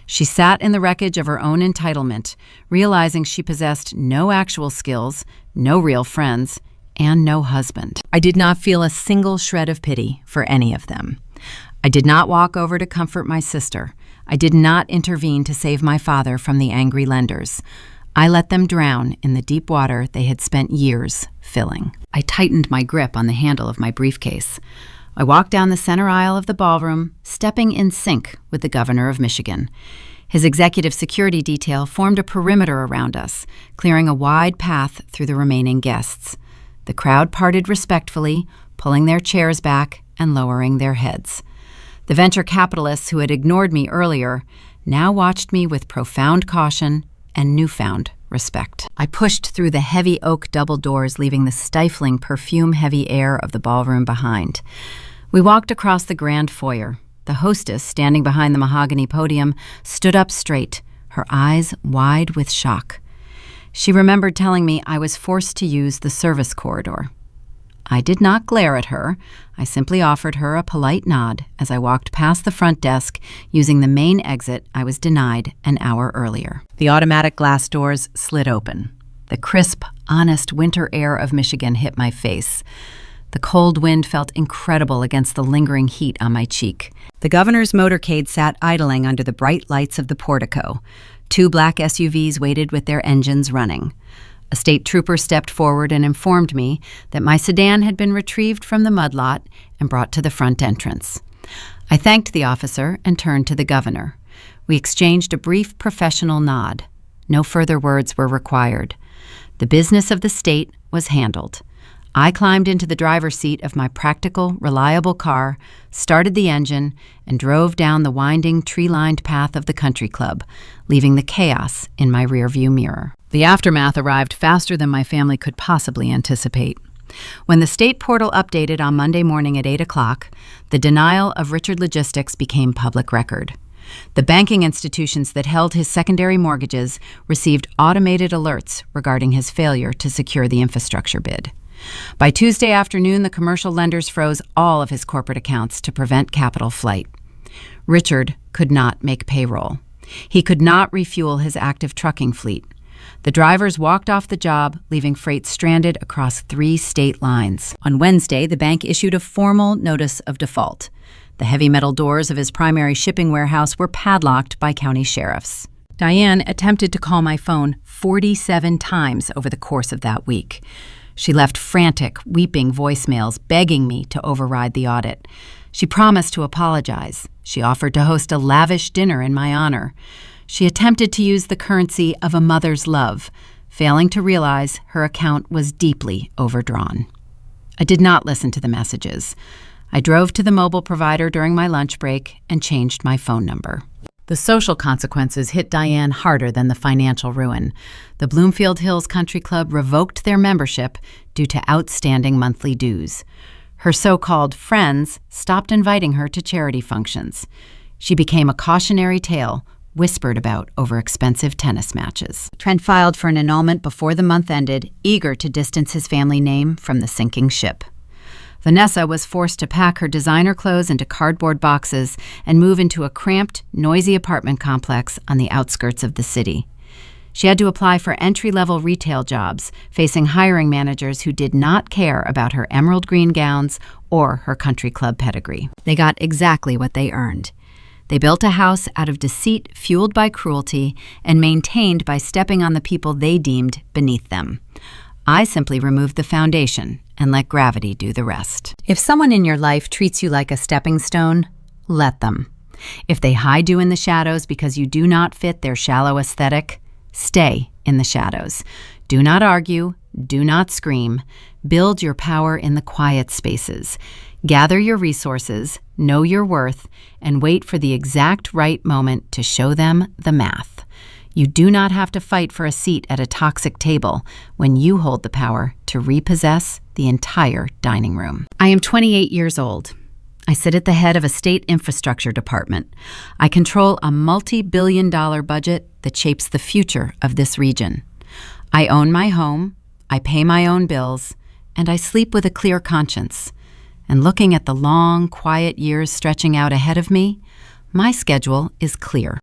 She sat in the wreckage of her own entitlement, realizing she possessed no actual skills, no real friends, and no husband. I did not feel a single shred of pity for any of them. I did not walk over to comfort my sister. I did not intervene to save my father from the angry lenders. I let them drown in the deep water they had spent years filling. I tightened my grip on the handle of my briefcase. I walked down the center aisle of the ballroom, stepping in sync with the governor of Michigan. His executive security detail formed a perimeter around us, clearing a wide path through the remaining guests. The crowd parted respectfully, pulling their chairs back and lowering their heads. The venture capitalists who had ignored me earlier now watched me with profound caution and newfound respect. I pushed through the heavy oak double doors, leaving the stifling, perfume-heavy air of the ballroom behind. We walked across the grand foyer. The hostess, standing behind the mahogany podium, stood up straight, her eyes wide with shock. She remembered telling me I was forced to use the service corridor. I did not glare at her. I simply offered her a polite nod as I walked past the front desk using the main exit I was denied an hour earlier. The automatic glass doors slid open. The crisp, honest winter air of Michigan hit my face. The cold wind felt incredible against the lingering heat on my cheek. The governor's motorcade sat idling under the bright lights of the portico. 2 black SUVs waited with their engines running. A state trooper stepped forward and informed me that my sedan had been retrieved from the mudlot and brought to the front entrance. I thanked the officer and turned to the governor. We exchanged a brief professional nod. No further words were required. The business of the state was handled. I climbed into the driver's seat of my practical, reliable car, started the engine, and drove down the winding, tree-lined path of the country club, leaving the chaos in my rearview mirror. The aftermath arrived faster than my family could possibly anticipate. When the state portal updated on Monday morning at 8 o'clock, the denial of Richard Logistics became public record. The banking institutions that held his secondary mortgages received automated alerts regarding his failure to secure the infrastructure bid. By Tuesday afternoon, the commercial lenders froze all of his corporate accounts to prevent capital flight. Richard could not make payroll. He could not refuel his active trucking fleet. The drivers walked off the job, leaving freight stranded across 3 state lines. On Wednesday, the bank issued a formal notice of default. The heavy metal doors of his primary shipping warehouse were padlocked by county sheriffs. Diane attempted to call my phone 47 times over the course of that week. She left frantic, weeping voicemails begging me to override the audit. She promised to apologize. She offered to host a lavish dinner in my honor. She attempted to use the currency of a mother's love, failing to realize her account was deeply overdrawn. I did not listen to the messages. I drove to the mobile provider during my lunch break and changed my phone number. The social consequences hit Diane harder than the financial ruin. The Bloomfield Hills Country Club revoked their membership due to outstanding monthly dues. Her so-called friends stopped inviting her to charity functions. She became a cautionary tale whispered about over expensive tennis matches. Trent filed for an annulment before the month ended, eager to distance his family name from the sinking ship. Vanessa was forced to pack her designer clothes into cardboard boxes and move into a cramped, noisy apartment complex on the outskirts of the city. She had to apply for entry-level retail jobs, facing hiring managers who did not care about her emerald green gowns or her country club pedigree. They got exactly what they earned. They built a house out of deceit fueled by cruelty and maintained by stepping on the people they deemed beneath them. I simply removed the foundation and let gravity do the rest. If someone in your life treats you like a stepping stone, let them. If they hide you in the shadows because you do not fit their shallow aesthetic, stay in the shadows. Do not argue, Do not scream. Build your power in the quiet spaces. Gather your resources, know your worth, and wait for the exact right moment to show them the math. You do not have to fight for a seat at a toxic table when you hold the power to repossess the entire dining room. I am 28 years old. I sit at the head of a state infrastructure department. I control a multi-billion-dollar budget that shapes the future of this region. I own my home, I pay my own bills, and I sleep with a clear conscience. And looking at the long, quiet years stretching out ahead of me, my schedule is clear.